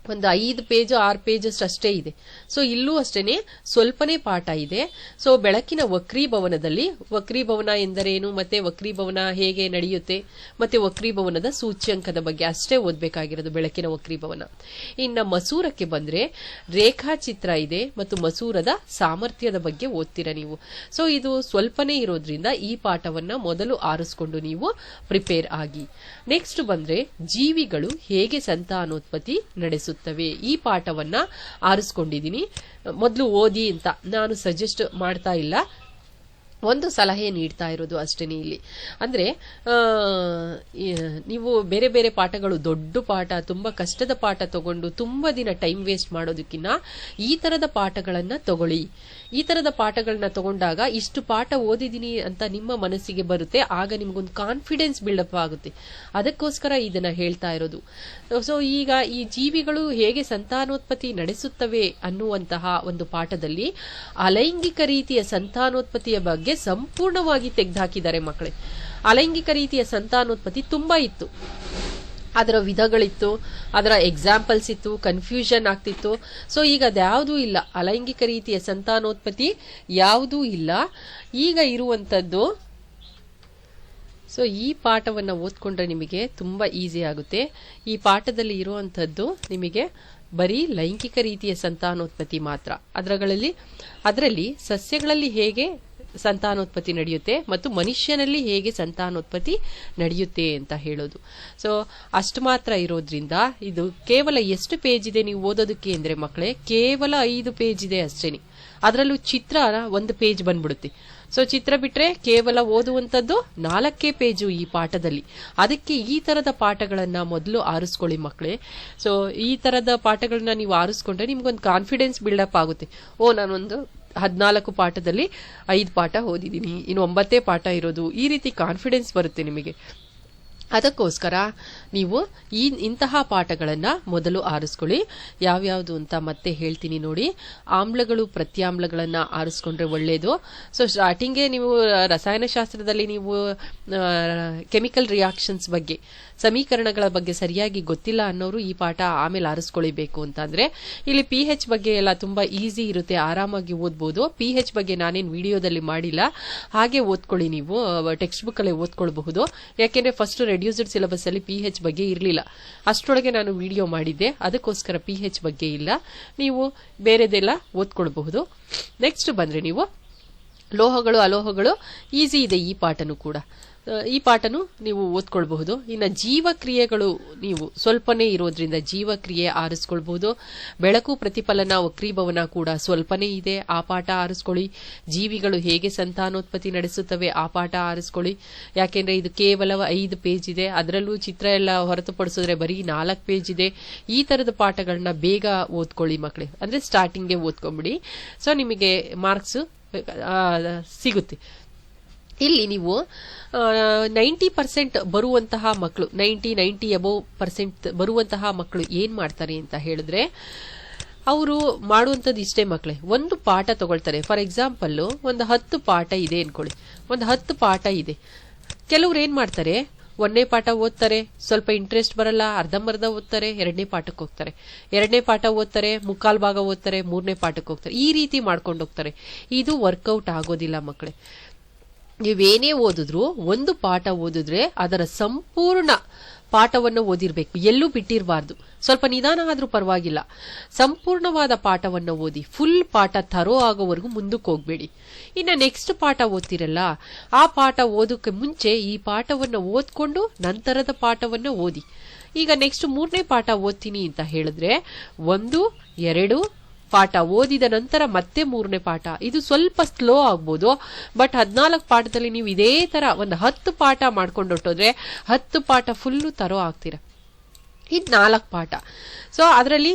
ಒಂದು 5 ಪೇಜ್ 6 ಪೇಜಸ್ ಅಷ್ಟೇ ಇದೆ. ಸೊ ಇಲ್ಲೂ ಅಷ್ಟೇನೆ ಸ್ವಲ್ಪನೇ ಪಾಠ ಇದೆ. ಸೊ ಬೆಳಕಿನ ವಕ್ರೀಭವನದಲ್ಲಿ ವಕ್ರೀಭವನ ಎಂದರೇನು, ಮತ್ತೆ ವಕ್ರೀಭವನ ಹೇಗೆ ನಡೆಯುತ್ತೆ, ಮತ್ತೆ ವಕ್ರೀಭವನದ ಸೂಚ್ಯಂಕದ ಬಗ್ಗೆ ಅಷ್ಟೇ ಓದ್ಬೇಕಾಗಿರೋದು ಬೆಳಕಿನ ವಕ್ರೀಭವನ. ಇನ್ನ ಮಸೂರಕ್ಕೆ ಬಂದ್ರೆ ರೇಖಾಚಿತ್ರ ಇದೆ ಮತ್ತು ಮಸೂರದ ಸಾಮರ್ಥ್ಯದ ಬಗ್ಗೆ ಓದ್ತೀರಾ ನೀವು. ಸೊ ಇದು ಸ್ವಲ್ಪನೇ ಇರೋದ್ರಿಂದ ಈ ಪಾಠವನ್ನ ಮೊದಲು ಆರಿಸ್ಕೊಂಡು ನೀವು ಪ್ರಿಪೇರ್ ಆಗಿ. ನೆಕ್ಸ್ಟ್ ಬಂದ್ರೆ ಜೀವಿಗಳು ಹೇಗೆ ಸಂತಾನೋತ್ಪತ್ತಿ ನಡೆಸುತ್ತೆ ನಡೆಸುತ್ತವೆ ಈ ಪಾಠವನ್ನ ಆರಿಸ್ಕೊಂಡಿದ್ದೀನಿ. ಮೊದಲು ಓದಿ ಅಂತ ನಾನು ಸಜೆಸ್ಟ್ ಮಾಡ್ತಾ ಇಲ್ಲ, ಒಂದು ಸಲಹೆ ನೀಡ್ತಾ ಇರೋದು ಅಷ್ಟೇನೆ. ಇಲ್ಲಿ ಅಂದ್ರೆ ನೀವು ಬೇರೆ ಬೇರೆ ಪಾಠಗಳು, ದೊಡ್ಡ ಪಾಠ, ತುಂಬಾ ಕಷ್ಟದ ಪಾಠ ತಗೊಂಡು ತುಂಬಾ ದಿನ ಟೈಮ್ ವೇಸ್ಟ್ ಮಾಡೋದಕ್ಕಿಂತ ಈ ತರದ ಪಾಠಗಳನ್ನ ತಗೊಳ್ಳಿ. ಈ ತರದ ಪಾಠಗಳನ್ನ ತಗೊಂಡಾಗ ಇಷ್ಟು ಪಾಠ ಓದಿದೀನಿ ಅಂತ ನಿಮ್ಮ ಮನಸ್ಸಿಗೆ ಬರುತ್ತೆ, ಆಗ ನಿಮ್ಗೊಂದು ಕಾನ್ಫಿಡೆನ್ಸ್ ಬಿಲ್ಡಪ್ ಆಗುತ್ತೆ. ಅದಕ್ಕೋಸ್ಕರ ಇದನ್ನ ಹೇಳ್ತಾ ಇರೋದು. ಸೊ ಈಗ ಈ ಜೀವಿಗಳು ಹೇಗೆ ಸಂತಾನೋತ್ಪತ್ತಿ ನಡೆಸುತ್ತವೆ ಅನ್ನುವಂತಹ ಒಂದು ಪಾಠದಲ್ಲಿ ಅಲೈಂಗಿಕ ರೀತಿಯ ಸಂತಾನೋತ್ಪತ್ತಿಯ ಬಗ್ಗೆ ಸಂಪೂರ್ಣವಾಗಿ ತೆಗೆದುಹಾಕಿದ್ದಾರೆ ಮಕ್ಕಳೇ. ಅಲೈಂಗಿಕ ರೀತಿಯ ಸಂತಾನೋತ್ಪತ್ತಿ ತುಂಬಾ ಇತ್ತು, ಅದರ ವಿಧಗಳಿತ್ತು, ಅದರ ಎಕ್ಸಾಂಪಲ್ಸ್ ಇತ್ತು, ಕನ್ಫ್ಯೂಷನ್ ಆಗ್ತಿತ್ತು. ಸೊ ಈಗ ಅದ್ಯಾವುದೂ ಇಲ್ಲ, ಅಲೈಂಗಿಕ ರೀತಿಯ ಸಂತಾನೋತ್ಪತ್ತಿ ಯಾವುದೂ ಇಲ್ಲ. ಈಗ ಇರುವಂತದ್ದು, ಸೊ ಈ ಪಾಠವನ್ನ ಓದ್ಕೊಂಡ್ರೆ ನಿಮಗೆ ತುಂಬಾ ಈಸಿ ಆಗುತ್ತೆ. ಈ ಪಾಠದಲ್ಲಿ ಇರುವಂತದ್ದು ನಿಮಗೆ ಬರೀ ಲೈಂಗಿಕ ರೀತಿಯ ಸಂತಾನೋತ್ಪತ್ತಿ ಮಾತ್ರ. ಅದರಲ್ಲಿ ಸಸ್ಯಗಳಲ್ಲಿ ಹೇಗೆ ಸಂತಾನೋತ್ಪತ್ತಿ ನಡೆಯುತ್ತೆ ಮತ್ತು ಮನುಷ್ಯನಲ್ಲಿ ಹೇಗೆ ಸಂತಾನೋತ್ಪತ್ತಿ ನಡೆಯುತ್ತೆ ಅಂತ ಹೇಳೋದು. ಸೊ ಅಷ್ಟು ಮಾತ್ರ ಇರೋದ್ರಿಂದ ಇದು ಕೇವಲ ಎಷ್ಟು ಪೇಜ್ ಇದೆ ನೀವು ಓದೋದಕ್ಕೆ ಅಂದ್ರೆ ಮಕ್ಕಳೇ, ಕೇವಲ 5 ಪೇಜ್ ಇದೆ ಅಷ್ಟೇನೆ. ಅದರಲ್ಲೂ ಚಿತ್ರ 1 ಪೇಜ್ ಬಂದ್ಬಿಡುತ್ತೆ. ಸೊ ಚಿತ್ರ ಬಿಟ್ರೆ ಕೇವಲ ಓದುವಂತದ್ದು 4 ಪೇಜು ಈ ಪಾಠದಲ್ಲಿ. ಅದಕ್ಕೆ ಈ ತರದ ಪಾಠಗಳನ್ನ ಮೊದಲು ಆರಿಸ್ಕೊಳ್ಳಿ ಮಕ್ಕಳೇ. ಸೊ ಈ ತರದ ಪಾಠಗಳನ್ನ ನೀವು ಆರಿಸ್ಕೊಂಡ್ರೆ ನಿಮ್ಗೊಂದು ಕಾನ್ಫಿಡೆನ್ಸ್ ಬಿಲ್ಡಪ್ ಆಗುತ್ತೆ. ನಾನೊಂದು 14 ಪಾಠದಲ್ಲಿ 5 ಪಾಠ ಓದಿದ್ದೀನಿ, ಇನ್ನು 9 ಪಾಠ ಇರೋದು, ಈ ರೀತಿ ಕಾನ್ಫಿಡೆನ್ಸ್ ಬರುತ್ತೆ ನಿಮಗೆ. ಅದಕ್ಕೋಸ್ಕರ ನೀವು ಇಂತಹ ಪಾಠಗಳನ್ನ ಮೊದಲು ಆರಿಸ್ಕೊಳ್ಳಿ. ಯಾವ್ಯಾವುದು ಅಂತ ಮತ್ತೆ ಹೇಳ್ತೀನಿ ನೋಡಿ. ಆಮ್ಲಗಳು, ಪ್ರತ್ಯಾಮ್ಲಗಳನ್ನ ಆರಿಸ್ಕೊಂಡ್ರೆ ಒಳ್ಳೇದು. ಸೊ ಸ್ಟಾರ್ಟಿಂಗ್ಗೆ ನೀವು ರಸಾಯನಶಾಸ್ತ್ರದಲ್ಲಿ ನೀವು ಕೆಮಿಕಲ್ ರಿಯಾಕ್ಷನ್ಸ್ ಬಗ್ಗೆ, ಸಮೀಕರಣಗಳ ಬಗ್ಗೆ ಸರಿಯಾಗಿ ಗೊತ್ತಿಲ್ಲ ಅನ್ನೋರು ಈ ಪಾಠ ಆಮೇಲೆ ಆರಿಸ್ಕೊಳ್ಬೇಕು ಅಂತ ಅಂದ್ರೆ, ಇಲ್ಲಿ pH ಬಗ್ಗೆ ಎಲ್ಲ ತುಂಬಾ ಈಸಿ ಇರುತ್ತೆ, ಆರಾಮಾಗಿ ಓದ್ಬೋದು. pH ಬಗ್ಗೆ ನಾನೇನು ವಿಡಿಯೋದಲ್ಲಿ ಮಾಡಿಲ್ಲ, ಹಾಗೆ ಓದ್ಕೊಳ್ಳಿ ನೀವು, ಟೆಕ್ಸ್ಟ್ ಬುಕ್ ಅಲ್ಲೇ ಓದ್ಕೊಳ್ಬಹುದು. ಯಾಕೆಂದ್ರೆ ಫಸ್ಟ್ ರೆಡ್ಯೂಸ್ಡ್ ಸಿಲೆಬಸ್ ಅಲ್ಲಿ pH ಬಗ್ಗೆ ಇರಲಿಲ್ಲ, ಅಷ್ಟರೊಳಗೆ ನಾನು ವಿಡಿಯೋ ಮಾಡಿದ್ದೆ, ಅದಕ್ಕೋಸ್ಕರ pH ಬಗ್ಗೆ ಇಲ್ಲ. ನೀವು ಬೇರೆದೆಲ್ಲ ಓದ್ಕೊಳ್ಬಹುದು. ನೆಕ್ಸ್ಟ್ ಬಂದ್ರೆ ನೀವು ಲೋಹಗಳು, ಅಲೋಹಗಳು ಈಸಿ ಇದೆ ಈ ಪಾಠನೂ ಕೂಡ. ಈ ಪಾಠನು ನೀವು ಓದ್ಕೊಳ್ಬಹುದು. ಇನ್ನು ಜೀವಕ್ರಿಯೆಗಳು ನೀವು ಸ್ವಲ್ಪನೇ ಇರೋದ್ರಿಂದ ಜೀವಕ್ರಿಯೆ ಆರಿಸ್ಕೊಳ್ಬಹುದು. ಬೆಳಕು, ಪ್ರತಿಫಲನ, ವಕ್ರೀಭವನ ಕೂಡ ಸ್ವಲ್ಪನೇ ಇದೆ, ಆ ಪಾಠ ಆರಿಸ್ಕೊಳ್ಳಿ. ಜೀವಿಗಳು ಹೇಗೆ ಸಂತಾನೋತ್ಪತ್ತಿ ನಡೆಸುತ್ತವೆ ಆ ಪಾಠ ಆರಿಸ್ಕೊಳ್ಳಿ. ಯಾಕೆಂದ್ರೆ ಇದು ಕೇವಲ 5 ಪೇಜ್ ಇದೆ, ಅದರಲ್ಲೂ ಚಿತ್ರ ಎಲ್ಲ ಹೊರತುಪಡಿಸಿದ್ರೆ ಬರೀ 4 ಪೇಜ್ ಇದೆ. ಈ ತರದ ಪಾಠಗಳನ್ನ ಬೇಗ ಓದ್ಕೊಳ್ಳಿ ಮಕ್ಕಳೇ, ಅಂದ್ರೆ ಸ್ಟಾರ್ಟಿಂಗ್ಗೆ ಓದ್ಕೊಂಡ್ಬಿಡಿ. ಸೊ ನಿಮಗೆ ಮಾರ್ಕ್ಸ್ ಸಿಗುತ್ತೆ. ಇಲ್ಲಿ ನೀವು 90% ಬರುವಂತಹ ಮಕ್ಕಳು, 90 ಅಬೌವ್% ಬರುವಂತಹ ಮಕ್ಕಳು ಏನ್ ಮಾಡ್ತಾರೆ ಅಂತ ಹೇಳಿದ್ರೆ, ಅವರು ಮಾಡುವಂಥದ್ದು ಇಷ್ಟೇ ಮಕ್ಕಳೇ. ಒಂದು ಪಾಠ ತಗೊಳ್ತಾರೆ. ಫಾರ್ ಎಕ್ಸಾಂಪಲ್ ಒಂದು 10 ಪಾಠ ಇದೆ ಅನ್ಕೊಳ್ಳಿ, ಒಂದು 10 ಪಾಠ ಇದೆ. ಕೆಲವ್ರು ಏನ್ ಮಾಡ್ತಾರೆ, 1ನೇ ಪಾಠ ಓದ್ತಾರೆ, ಸ್ವಲ್ಪ ಇಂಟ್ರೆಸ್ಟ್ ಬರಲ್ಲ, ಅರ್ಧಂಬರ್ಧ ಓದ್ತಾರೆ, 2ನೇ ಪಾಠಕ್ಕೆ ಹೋಗ್ತಾರೆ, 2ನೇ ಪಾಠ ಓದ್ತಾರೆ, ಮುಕ್ಕಾಲ್ ಭಾಗ ಓದ್ತಾರೆ, 3ನೇ ಪಾಠಕ್ಕೆ ಹೋಗ್ತಾರೆ. ಈ ರೀತಿ ಮಾಡ್ಕೊಂಡು ಹೋಗ್ತಾರೆ. ಇದು ವರ್ಕೌಟ್ ಆಗೋದಿಲ್ಲ ಮಕ್ಕಳೇ. ನೀವೇನೇ ಓದಿದ್ರು, ಒಂದು ಪಾಠ ಓದಿದ್ರೆ ಅದರ ಸಂಪೂರ್ಣ ಪಾಠವನ್ನು ಓದಿರ್ಬೇಕು, ಎಲ್ಲೂ ಬಿಟ್ಟಿರಬಾರ್ದು. ಸ್ವಲ್ಪ ನಿಧಾನ ಆದ್ರೂ ಪರವಾಗಿಲ್ಲ, ಸಂಪೂರ್ಣವಾದ ಪಾಠವನ್ನು ಓದಿ. ಫುಲ್ ಪಾಠ ತರೋ ಆಗೋವರೆಗೂ ಮುಂದಕ್ಕೆ ಹೋಗ್ಬೇಡಿ. ಇನ್ನು ನೆಕ್ಸ್ಟ್ ಪಾಠ ಓದ್ತಿರಲ್ಲ, ಆ ಪಾಠ ಓದೋಕೆ ಮುಂಚೆ ಈ ಪಾಠವನ್ನು ಓದ್ಕೊಂಡು ನಂತರದ ಪಾಠವನ್ನು ಓದಿ. ಈಗ ನೆಕ್ಸ್ಟ್ 3ನೇ ಪಾಠ ಓದ್ತೀನಿ ಅಂತ ಹೇಳಿದ್ರೆ 1, 2 ಪಾಠ ಓದಿದ ನಂತರ ಮತ್ತೆ 3ನೇ ಪಾಠ. ಇದು ಸ್ವಲ್ಪ ಸ್ಲೋ ಆಗ್ಬೋದು, ಬಟ್ 14 ಪಾಠದಲ್ಲಿ ನೀವು ಇದೇ ತರ ಒಂದು 10 ಪಾಠ ಮಾಡ್ಕೊಂಡು ಹೊಟ್ಟೋದ್ರೆ 10 ಪಾಠ ಫುಲ್ಲು ತರೋ ಆಗ್ತೀರಾ. ಇದು 4 ಪಾಠ. ಸೊ ಅದರಲ್ಲಿ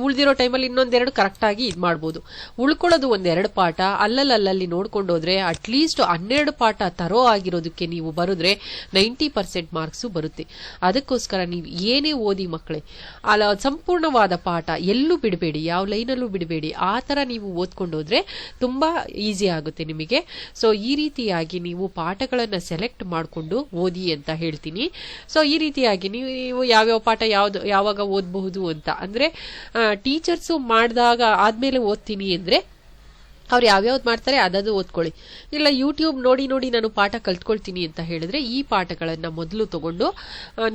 ಉಳಿದಿರೋ ಟೈಮಲ್ಲಿ ಇನ್ನೊಂದೆರಡು ಕರೆಕ್ಟ್ ಆಗಿ ಇದು ಮಾಡ್ಬೋದು. ಉಳ್ಕೊಳ್ಳೋದು 1-2 ಪಾಠ ಅಲ್ಲಲ್ಲಿ ನೋಡ್ಕೊಂಡು ಹೋದ್ರೆ ಅಟ್ಲೀಸ್ಟ್ 12 ಪಾಠ ತರೋ ಆಗಿರೋದಕ್ಕೆ ನೀವು ಬರೆದ್ರೆ 90% ಮಾರ್ಕ್ಸ್ ಬರುತ್ತೆ. ಅದಕ್ಕೋಸ್ಕರ ನೀವು ಏನೇ ಓದಿ ಮಕ್ಕಳೇ, ಸಂಪೂರ್ಣವಾದ ಪಾಠ ಎಲ್ಲೂ ಬಿಡಬೇಡಿ, ಯಾವ ಲೈನಲ್ಲೂ ಬಿಡಬೇಡಿ. ಆ ತರ ನೀವು ಓದ್ಕೊಂಡು ಹೋದ್ರೆ ತುಂಬಾ ಈಸಿ ಆಗುತ್ತೆ ನಿಮಗೆ. ಸೊ ಈ ರೀತಿಯಾಗಿ ನೀವು ಪಾಠಗಳನ್ನ ಸೆಲೆಕ್ಟ್ ಮಾಡಿಕೊಂಡು ಓದಿ ಅಂತ ಹೇಳ್ತೀನಿ. ಸೊ ಈ ರೀತಿಯಾಗಿ ನೀವು ಯಾವ್ಯಾವ ಪಾಠ ಯಾವಾಗ ಓದಬಹುದು ಅಂತ ಅಂದ್ರೆ, ಟೀಚರ್ಸ್ ಮಾಡಿದಾಗ ಆದ್ಮೇಲೆ ಓದ್ತೀನಿ ಅಂದ್ರೆ ಅವ್ರು ಯಾವ್ಯಾವ್ದು ಮಾಡ್ತಾರೆ ಅದದು ಓದ್ಕೊಳ್ಳಿ. ಇಲ್ಲ ಯೂಟ್ಯೂಬ್ ನೋಡಿ ನಾನು ಪಾಠ ಕಲ್ತ್ಕೊಳ್ತೀನಿ ಅಂತ ಹೇಳಿದ್ರೆ ಈ ಪಾಠಗಳನ್ನ ಮೊದಲು ತಗೊಂಡು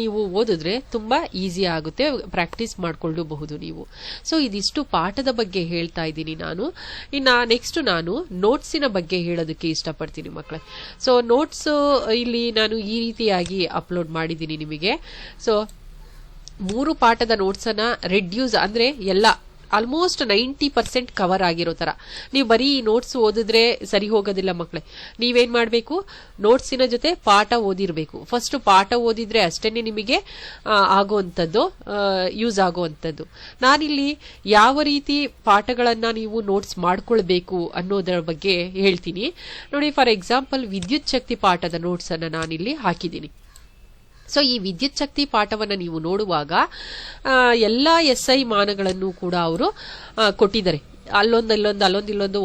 ನೀವು ಓದಿದ್ರೆ ತುಂಬಾ ಈಸಿ ಆಗುತ್ತೆ, ಪ್ರಾಕ್ಟೀಸ್ ಮಾಡ್ಕೊಳ್ಳಬಹುದು ನೀವು. ಸೊ ಇದಿಷ್ಟು ಪಾಠದ ಬಗ್ಗೆ ಹೇಳ್ತಾ ಇದ್ದೀನಿ ನಾನು. ಇನ್ನ ನೆಕ್ಸ್ಟ್ ನಾನು ನೋಟ್ಸಿನ ಬಗ್ಗೆ ಹೇಳೋದಕ್ಕೆ ಇಷ್ಟಪಡ್ತೀನಿ ಮಕ್ಕಳೇ. ಸೊ ನೋಟ್ಸ್ ಇಲ್ಲಿ ನಾನು ಈ ರೀತಿಯಾಗಿ ಅಪ್ಲೋಡ್ ಮಾಡಿದ್ದೀನಿ ನಿಮಗೆ. ಸೊ 3 ಪಾಠದ ನೋಟ್ಸ್ ಅನ್ನ ರೆಡ್ಯೂಸ್ ಅಂದ್ರೆ ಎಲ್ಲ ಆಲ್ಮೋಸ್ಟ್ 90% ಕವರ್ ಆಗಿರೋ ತರ. ನೀವು ಬರೀ ನೋಟ್ಸ್ ಓದಿದ್ರೆ ಸರಿ ಹೋಗೋದಿಲ್ಲ ಮಕ್ಕಳೇ. ನೀವೇನ್ ಮಾಡ್ಬೇಕು, ನೋಟ್ಸಿನ ಜೊತೆ ಪಾಠ ಓದಿರ್ಬೇಕು. ಫಸ್ಟ್ ಪಾಠ ಓದಿದ್ರೆ ಅಷ್ಟೇನೆ ನಿಮಗೆ ಆಗುವಂಥದ್ದು, ಯೂಸ್ ಆಗುವಂಥದ್ದು. ನಾನಿಲ್ಲಿ ಯಾವ ರೀತಿ ಪಾಠಗಳನ್ನ ನೀವು ನೋಟ್ಸ್ ಮಾಡ್ಕೊಳ್ಬೇಕು ಅನ್ನೋದರ ಬಗ್ಗೆ ಹೇಳ್ತೀನಿ ನೋಡಿ. ಫಾರ್ ಎಕ್ಸಾಂಪಲ್ ವಿದ್ಯುತ್ ಶಕ್ತಿ ಪಾಠದ ನೋಟ್ಸ್ ಅನ್ನ ನಾನಿಲ್ಲಿ ಹಾಕಿದ್ದೀನಿ. ಸೊ ಈ ವಿದ್ಯುತ್ ಶಕ್ತಿ ಪಾಠವನ್ನ ನೀವು ನೋಡುವಾಗ ಎಲ್ಲಾ SI ಮಾನಗಳನ್ನು ಕೂಡ ಅವರು ಕೊಟ್ಟಿದ್ದಾರೆ. ಅಲ್ಲೊಂದು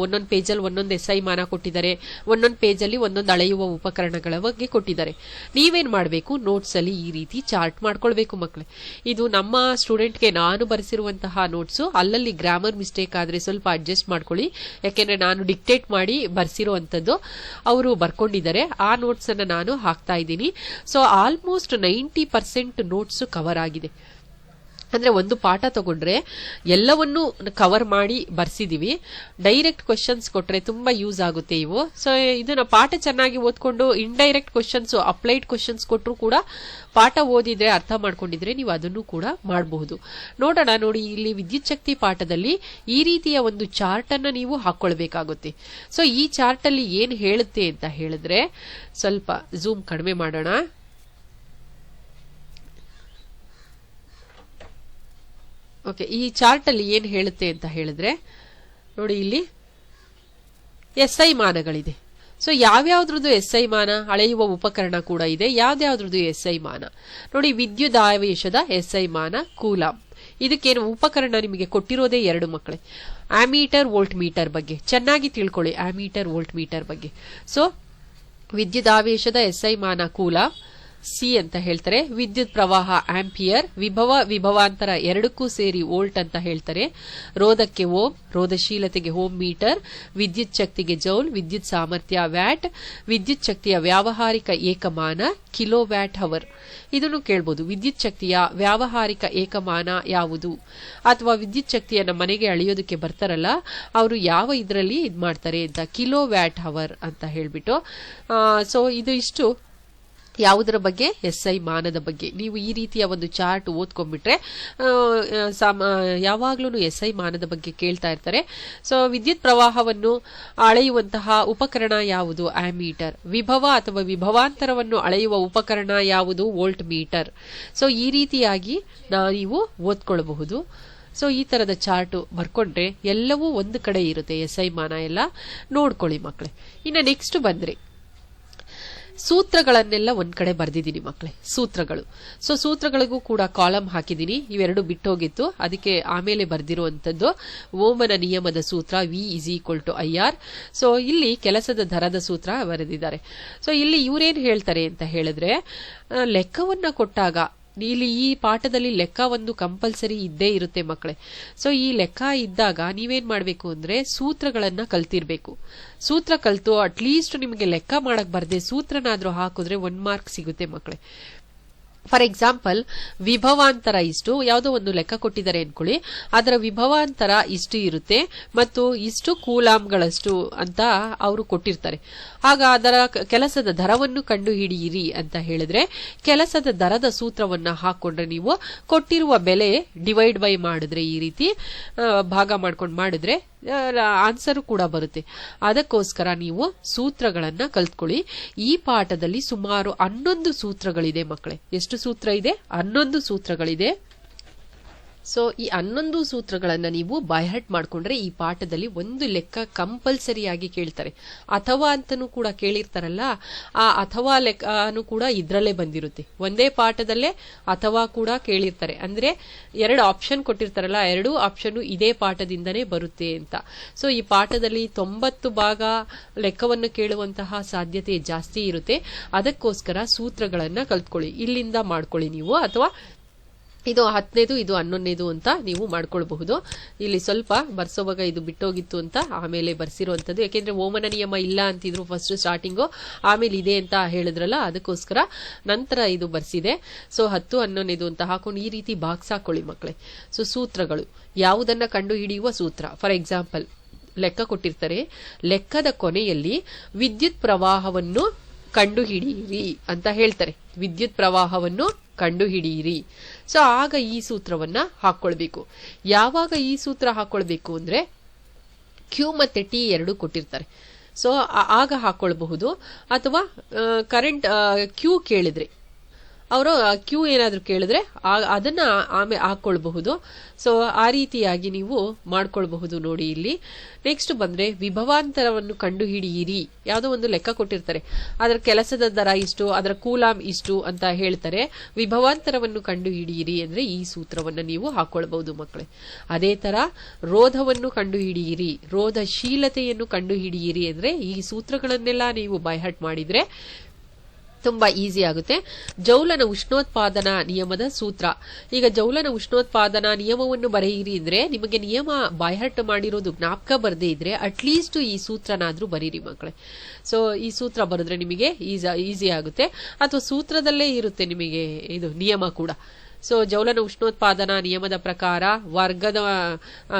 ಒಂದೊಂದು ಪೇಜಲ್ಲಿ ಒಂದೊಂದು SI ಮಾನ ಕೊಟ್ಟಿದ್ದಾರೆ, ಒಂದೊಂದು ಪೇಜಲ್ಲಿ ಒಂದೊಂದು ಅಳೆಯುವ ಉಪಕರಣಗಳ ಬಗ್ಗೆ ಕೊಟ್ಟಿದ್ದಾರೆ. ನೀವೇನ್ ಮಾಡಬೇಕು, ನೋಟ್ಸ್ ಅಲ್ಲಿ ಈ ರೀತಿ ಚಾರ್ಟ್ ಮಾಡ್ಕೊಳ್ಬೇಕು ಮಕ್ಕಳೇ. ಇದು ನಮ್ಮ ಸ್ಟೂಡೆಂಟ್ಗೆ ನಾನು ಬರೆಸಿರುವಂತಹ ನೋಟ್ಸು. ಅಲ್ಲಲ್ಲಿ ಗ್ರಾಮರ್ ಮಿಸ್ಟೇಕ್ ಆದ್ರೆ ಸ್ವಲ್ಪ ಅಡ್ಜಸ್ಟ್ ಮಾಡ್ಕೊಳ್ಳಿ, ಯಾಕೆಂದ್ರೆ ನಾನು ಡಿಕ್ಟೇಟ್ ಮಾಡಿ ಬರ್ಸಿರುವಂತದ್ದು ಅವರು ಬರ್ಕೊಂಡಿದ್ದಾರೆ. ಆ ನೋಟ್ಸ್ ಅನ್ನ ನಾನು ಹಾಕ್ತಾ ಇದ್ದೀನಿ. ಸೊ ಆಲ್ಮೋಸ್ಟ್ 90% ನೋಟ್ಸ್ ಕವರ್ ಆಗಿದೆ. ಅಂದ್ರೆ ಒಂದು ಪಾಠ ತಗೊಂಡ್ರೆ ಎಲ್ಲವನ್ನೂ ಕವರ್ ಮಾಡಿ ಬರ್ಸಿದೀವಿ. ಡೈರೆಕ್ಟ್ ಕ್ವಶನ್ಸ್ ಕೊಟ್ರೆ ತುಂಬಾ ಯೂಸ್ ಆಗುತ್ತೆ ಇವು. ಸೊ ಇದನ್ನ ಪಾಠ ಚೆನ್ನಾಗಿ ಓದ್ಕೊಂಡು ಇಂಡೈರೆಕ್ಟ್ ಕ್ವಶನ್ಸ್, ಅಪ್ಲೈಡ್ ಕ್ವಶನ್ಸ್ ಕೊಟ್ಟರು ಕೂಡ ಪಾಠ ಓದಿದ್ರೆ, ಅರ್ಥ ಮಾಡ್ಕೊಂಡಿದ್ರೆ ನೀವು ಅದನ್ನು ಕೂಡ ಮಾಡಬಹುದು. ನೋಡೋಣ ನೋಡಿ, ಇಲ್ಲಿ ವಿದ್ಯುತ್ ಶಕ್ತಿ ಪಾಠದಲ್ಲಿ ಈ ರೀತಿಯ ಒಂದು ಚಾರ್ಟ್ ಅನ್ನ ನೀವು ಹಾಕೊಳ್ಬೇಕಾಗುತ್ತೆ. ಸೊ ಈ ಚಾರ್ಟ್ ಅಲ್ಲಿ ಏನ್ ಹೇಳುತ್ತೆ ಅಂತ ಹೇಳಿದ್ರೆ, ಸ್ವಲ್ಪ ಝೂಮ್ ಕಡಿಮೆ ಮಾಡೋಣ. ಓಕೆ, ಈ ಚಾರ್ಟ್ ಅಲ್ಲಿ ಏನ್ ಹೇಳುತ್ತೆ ಅಂತ ಹೇಳಿದ್ರೆ ನೋಡಿ, ಇಲ್ಲಿ SI ಮಾನಗಳಿದೆ. ಸೊ ಯಾವ್ಯಾವ್ದ್ರದ್ದು SI ಮಾನ, ಅಳೆಯುವ ಉಪಕರಣ ಕೂಡ ಇದೆ. ಯಾವ್ದ್ಯಾವ್ದ್ರದ್ದು SI ಮಾನ ನೋಡಿ, ವಿದ್ಯುದಾವೇಶದ SI ಮಾನ ಕೂಲಾಂ. ಇದಕ್ಕೇನು ಉಪಕರಣ ನಿಮಗೆ ಕೊಟ್ಟಿರೋದೇ 2 ಮಕ್ಕಳೇ. ಆಮೀಟರ್ ವೋಲ್ಟ್ ಮೀಟರ್ ಬಗ್ಗೆ ಚೆನ್ನಾಗಿ ತಿಳ್ಕೊಳ್ಳಿ, ಆಮೀಟರ್ ವೋಲ್ಟ್ ಮೀಟರ್ ಬಗ್ಗೆ. ಸೊ ವಿದ್ಯುದಾವೇಶದ SI ಮಾನ ಕೂಲಾಂ, ಸಿ ಅಂತ ಹೇಳ್ತಾರೆ. ವಿದ್ಯುತ್ ಪ್ರವಾಹ ಆಂಪಿಯರ್, ವಿಭವಾಂತರ ಎರಡಕ್ಕೂ ಸೇರಿ ವೋಲ್ಟ್ ಅಂತ ಹೇಳ್ತಾರೆ. ರೋಧಕ್ಕೆ ಓಮ್, ರೋಧಶೀಲತೆಗೆ ಓಮ್ ಮೀಟರ್, ವಿದ್ಯುತ್ ಶಕ್ತಿಗೆ ಜೌಲ್, ವಿದ್ಯುತ್ ಸಾಮರ್ಥ್ಯ ವ್ಯಾಟ್, ವಿದ್ಯುತ್ ಶಕ್ತಿಯ ವ್ಯಾವಹಾರಿಕ ಏಕಮಾನ ಕಿಲೋ ವ್ಯಾಟ್ ಅವರ್. ಇದನ್ನು ಕೇಳಬಹುದು. ವಿದ್ಯುತ್ ಶಕ್ತಿಯ ವ್ಯಾವಹಾರಿಕ ಏಕಮಾನ ಯಾವುದು, ಅಥವಾ ವಿದ್ಯುತ್ ಶಕ್ತಿಯನ್ನ ಮನೆಗೆ ಅಳೆಯೋದಕ್ಕೆ ಬರ್ತಾರಲ್ಲ ಅವರು ಯಾವ ಇದರಲ್ಲಿ ಇದ್ ಮಾಡ್ತಾರೆ ಅಂತ, ಕಿಲೋ ವ್ಯಾಟ್ ಅವರ್ ಅಂತ ಹೇಳ್ಬಿಟ್ಟು. ಸೊ ಇದು ಇಷ್ಟು ಯಾವುದರ ಬಗ್ಗೆ, SI ಮಾನದ ಬಗ್ಗೆ. ನೀವು ಈ ರೀತಿಯ ಒಂದು ಚಾರ್ಟ್ ಓದ್ಕೊಂಡ್ಬಿಟ್ರೆ ಯಾವಾಗ್ಲೂ SI ಮಾನದ ಬಗ್ಗೆ ಕೇಳ್ತಾ ಇರ್ತಾರೆ. ಸೊ ವಿದ್ಯುತ್ ಪ್ರವಾಹವನ್ನು ಅಳೆಯುವಂತಹ ಉಪಕರಣ ಯಾವುದು, ಆಮೀಟರ್. ವಿಭವ ಅಥವಾ ವಿಭವಾಂತರವನ್ನು ಅಳೆಯುವ ಉಪಕರಣ ಯಾವುದು, ವೋಲ್ಟ್ ಮೀಟರ್. ಸೊ ಈ ರೀತಿಯಾಗಿ ನೀವು ಓದ್ಕೊಳ್ಬಹುದು. ಸೊ ಈ ತರದ ಚಾರ್ಟ್ ಬರ್ಕೊಂಡ್ರೆ ಎಲ್ಲವೂ ಒಂದು ಕಡೆ ಇರುತ್ತೆ, SI ಮಾನ ಎಲ್ಲ ನೋಡ್ಕೊಳ್ಳಿ ಮಕ್ಕಳೇ. ಇನ್ನು ನೆಕ್ಸ್ಟ್ ಬಂದ್ರೆ ಸೂತ್ರಗಳನ್ನೆಲ್ಲ ಒಂದ್ ಕಡೆ ಬರ್ದಿದ್ದೀನಿ ಮಕ್ಕಳೇ, ಸೂತ್ರಗಳು. ಸೊ ಸೂತ್ರಗಳಿಗೂ ಕೂಡ ಕಾಲಂ ಹಾಕಿದ್ದೀನಿ. ಇವೆರಡು ಬಿಟ್ಟೋಗಿತ್ತು, ಅದಕ್ಕೆ ಆಮೇಲೆ ಬರ್ದಿರುವಂತದ್ದು ಓಮನ ನಿಯಮದ ಸೂತ್ರ V=IR. ಸೊ ಇಲ್ಲಿ ಕೆಲಸದ ದರದ ಸೂತ್ರ ಬರೆದಿದ್ದಾರೆ. ಸೊ ಇಲ್ಲಿ ಇವರೇನ್ ಹೇಳ್ತಾರೆ ಅಂತ ಹೇಳಿದ್ರೆ, ಲೆಕ್ಕವನ್ನ ಕೊಟ್ಟಾಗ ಇಲ್ಲಿ ಈ ಪಾಠದಲ್ಲಿ ಲೆಕ್ಕ ಒಂದು ಕಂಪಲ್ಸರಿ ಇದ್ದೇ ಇರುತ್ತೆ ಮಕ್ಕಳೇ. ಸೊ ಈ ಲೆಕ್ಕ ಇದ್ದಾಗ ನೀವೇನ್ ಮಾಡ್ಬೇಕು ಅಂದ್ರೆ ಸೂತ್ರಗಳನ್ನ ಕಲ್ತಿರ್ಬೇಕು. ಸೂತ್ರ ಕಲ್ತು ಅಟ್ಲೀಸ್ಟ್ ನಿಮಗೆ ಲೆಕ್ಕ ಮಾಡಕ್ ಬರ್ದೆ ಸೂತ್ರನಾದ್ರೂ ಹಾಕಿದ್ರೆ 1 ಮಾರ್ಕ್ ಸಿಗುತ್ತೆ ಮಕ್ಕಳೇ. ಫಾರ್ ಎಕ್ಸಾಂಪಲ್ ವಿಭವಾಂತರ ಇಷ್ಟು, ಯಾವುದೋ ಒಂದು ಲೆಕ್ಕ ಕೊಟ್ಟಿದ್ದಾರೆ ಅನ್ಕೊಳ್ಳಿ, ಅದರ ವಿಭವಾಂತರ ಇಷ್ಟು ಇರುತ್ತೆ ಮತ್ತು ಇಷ್ಟು ಕೂಲಾಂಗಳಷ್ಟು ಅಂತ ಅವರು ಕೊಟ್ಟಿರ್ತಾರೆ. ಆಗ ಅದರ ಕೆಲಸದ ದರವನ್ನು ಕಂಡು ಹಿಡಿಯಿರಿ ಅಂತ ಹೇಳಿದ್ರೆ ಕೆಲಸದ ದರದ ಸೂತ್ರವನ್ನ ಹಾಕೊಂಡ್ರೆ ನೀವು ಕೊಟ್ಟಿರುವ ಬೆಲೆ ಡಿವೈಡ್ ಬೈ ಮಾಡಿದ್ರೆ, ಈ ರೀತಿ ಭಾಗ ಮಾಡ್ಕೊಂಡು ಮಾಡಿದ್ರೆ ಆನ್ಸರ್ ಕೂಡ ಬರುತ್ತೆ. ಅದಕ್ಕೋಸ್ಕರ ನೀವು ಸೂತ್ರಗಳನ್ನ ಕಲ್ತ್ಕೊಳ್ಳಿ. ಈ ಪಾಠದಲ್ಲಿ ಸುಮಾರು 11 ಸೂತ್ರಗಳಿದೆ ಮಕ್ಕಳೇ. ಎಷ್ಟು ಸೂತ್ರ ಇದೆ? 11 ಸೂತ್ರಗಳಿದೆ. ಸೊ ಈ 11 ಸೂತ್ರಗಳನ್ನ ನೀವು ಬೈಹರ್ಟ್ ಮಾಡ್ಕೊಂಡ್ರೆ ಈ ಪಾಠದಲ್ಲಿ ಒಂದು ಲೆಕ್ಕ ಕಂಪಲ್ಸರಿಯಾಗಿ ಕೇಳ್ತಾರೆ. ಅಥವಾ ಅಂತನೂ ಕೂಡ ಕೇಳಿರ್ತಾರಲ್ಲ, ಆ ಅಥವಾ ಲೆಕ್ಕನೂ ಕೂಡ ಇದ್ರಲ್ಲೇ ಬಂದಿರುತ್ತೆ. ಒಂದೇ ಪಾಠದಲ್ಲೇ ಅಥವಾ ಕೂಡ ಕೇಳಿರ್ತಾರೆ. ಅಂದ್ರೆ 2 ಆಪ್ಷನ್ ಕೊಟ್ಟಿರ್ತಾರಲ್ಲ, 2 ಆಪ್ಷನ್ ಇದೇ ಪಾಠದಿಂದನೇ ಬರುತ್ತೆ ಅಂತ. ಸೊ ಈ ಪಾಠದಲ್ಲಿ 90 ಭಾಗ ಲೆಕ್ಕವನ್ನು ಕೇಳುವಂತಹ ಸಾಧ್ಯತೆ ಜಾಸ್ತಿ ಇರುತ್ತೆ. ಅದಕ್ಕೋಸ್ಕರ ಸೂತ್ರಗಳನ್ನ ಕಲ್ತ್ಕೊಳ್ಳಿ, ಇಲ್ಲಿಂದ ಮಾಡ್ಕೊಳ್ಳಿ ನೀವು. ಅಥವಾ ಇದು 10ನೇದು, ಇದು 11ನೇದು ಅಂತ ನೀವು ಮಾಡ್ಕೊಳ್ಬಹುದು. ಇಲ್ಲಿ ಸ್ವಲ್ಪ ಬರ್ಸೋವಾಗ ಇದು ಬಿಟ್ಟೋಗಿತ್ತು ಅಂತ ಆಮೇಲೆ ಬರ್ಸಿರುವಂತದ್ದು. ಯಾಕೆಂದ್ರೆ ಓಮನ ನಿಯಮ ಇಲ್ಲ ಅಂತಿದ್ರು ಫಸ್ಟ್ ಸ್ಟಾರ್ಟಿಂಗು, ಆಮೇಲೆ ಇದೆ ಅಂತ ಹೇಳಿದ್ರಲ್ಲ, ಅದಕ್ಕೋಸ್ಕರ ನಂತರ ಇದು ಬರ್ಸಿದೆ. ಸೊ 10, 11ನೇದು ಅಂತ ಹಾಕೊಂಡು ಈ ರೀತಿ ಬಾಕ್ಸ್ ಹಾಕೊಳ್ಳಿ ಮಕ್ಕಳೇ. ಸೊ ಸೂತ್ರಗಳು ಯಾವುದನ್ನ ಕಂಡು ಹಿಡಿಯುವ ಸೂತ್ರ. ಫಾರ್ ಎಕ್ಸಾಂಪಲ್ ಲೆಕ್ಕ ಕೊಟ್ಟಿರ್ತಾರೆ, ಲೆಕ್ಕದ ಕೊನೆಯಲ್ಲಿ ವಿದ್ಯುತ್ ಪ್ರವಾಹವನ್ನು ಕಂಡು ಹಿಡಿಯಿರಿ ಅಂತ ಹೇಳ್ತಾರೆ. ವಿದ್ಯುತ್ ಪ್ರವಾಹವನ್ನು ಕಂಡು ಹಿಡಿಯಿರಿ. ಸೊ ಆಗ ಈ ಸೂತ್ರವನ್ನ ಹಾಕೊಳ್ಬೇಕು. ಯಾವಾಗ ಈ ಸೂತ್ರ ಹಾಕೊಳ್ಬೇಕು ಅಂದ್ರೆ ಕ್ಯೂ ಮತ್ತೆ ಟಿ ಎರಡು ಕೊಟ್ಟಿರ್ತಾರೆ, ಸೊ ಆಗ ಹಾಕೊಳ್ಬಹುದು. ಅಥವಾ ಕರೆಂಟ್ ಕ್ಯೂ ಕೇಳಿದ್ರೆ, ಅವರು ಕ್ಯೂ ಏನಾದ್ರು ಕೇಳಿದ್ರೆ ಅದನ್ನ ಆಮೇಲೆ ಹಾಕೊಳ್ಬಹುದು. ಸೊ ಆ ರೀತಿಯಾಗಿ ನೀವು ಮಾಡ್ಕೊಳ್ಬಹುದು ನೋಡಿ. ಇಲ್ಲಿ ನೆಕ್ಸ್ಟ್ ಬಂದ್ರೆ ವಿಭವಾಂತರವನ್ನು ಕಂಡು ಹಿಡಿಯಿರಿ. ಯಾವುದೋ ಒಂದು ಲೆಕ್ಕ ಕೊಟ್ಟಿರ್ತಾರೆ, ಅದರ ಕೆಲಸದ ದರ ಇಷ್ಟು, ಅದರ ಕೂಲಾಮ್ ಇಷ್ಟು ಅಂತ ಹೇಳ್ತಾರೆ. ವಿಭವಾಂತರವನ್ನು ಕಂಡು ಹಿಡಿಯಿರಿ ಅಂದ್ರೆ ಈ ಸೂತ್ರವನ್ನ ನೀವು ಹಾಕೊಳ್ಬಹುದು ಮಕ್ಕಳೇ. ಅದೇ ತರ ರೋಧವನ್ನು ಕಂಡು ಹಿಡಿಯಿರಿ, ರೋಧಶೀಲತೆಯನ್ನು ಕಂಡು ಹಿಡಿಯಿರಿ ಅಂದ್ರೆ ಈ ಸೂತ್ರಗಳನ್ನೆಲ್ಲ ನೀವು ಬೈಹರ್ಟ್ ಮಾಡಿದ್ರೆ ತುಂಬಾ ಈಸಿ ಆಗುತ್ತೆ. ಜೌಲನ ಉಷ್ಣೋತ್ಪಾದನಾ ನಿಯಮದ ಸೂತ್ರ. ಈಗ ಜೌಲನ ಉಷ್ಣೋತ್ಪಾದನಾ ನಿಯಮವನ್ನು ಬರೆಯಿರಿ ಅಂದ್ರೆ ನಿಮಗೆ ನಿಯಮ ಬೈಹರ್ಟ್ ಮಾಡಿರೋದು ಜ್ಞಾಪಕ ಬರದೇ ಇದ್ರೆ ಅಟ್ಲೀಸ್ಟ್ ಈ ಸೂತ್ರನಾದ್ರೂ ಬರೀರಿ ಮಕ್ಕಳೇ. ಸೊ ಈ ಸೂತ್ರ ಬರೆದ್ರೆ ನಿಮಗೆ ಈಸಿ ಆಗುತ್ತೆ. ಅಥವಾ ಸೂತ್ರದಲ್ಲೇ ಇರುತ್ತೆ ನಿಮಗೆ ಇದು ನಿಯಮ ಕೂಡ. ಸೊ ಜೌಲನ ಉಷ್ಣೋತ್ಪಾದನಾ ನಿಯಮದ ಪ್ರಕಾರ ವರ್ಗದ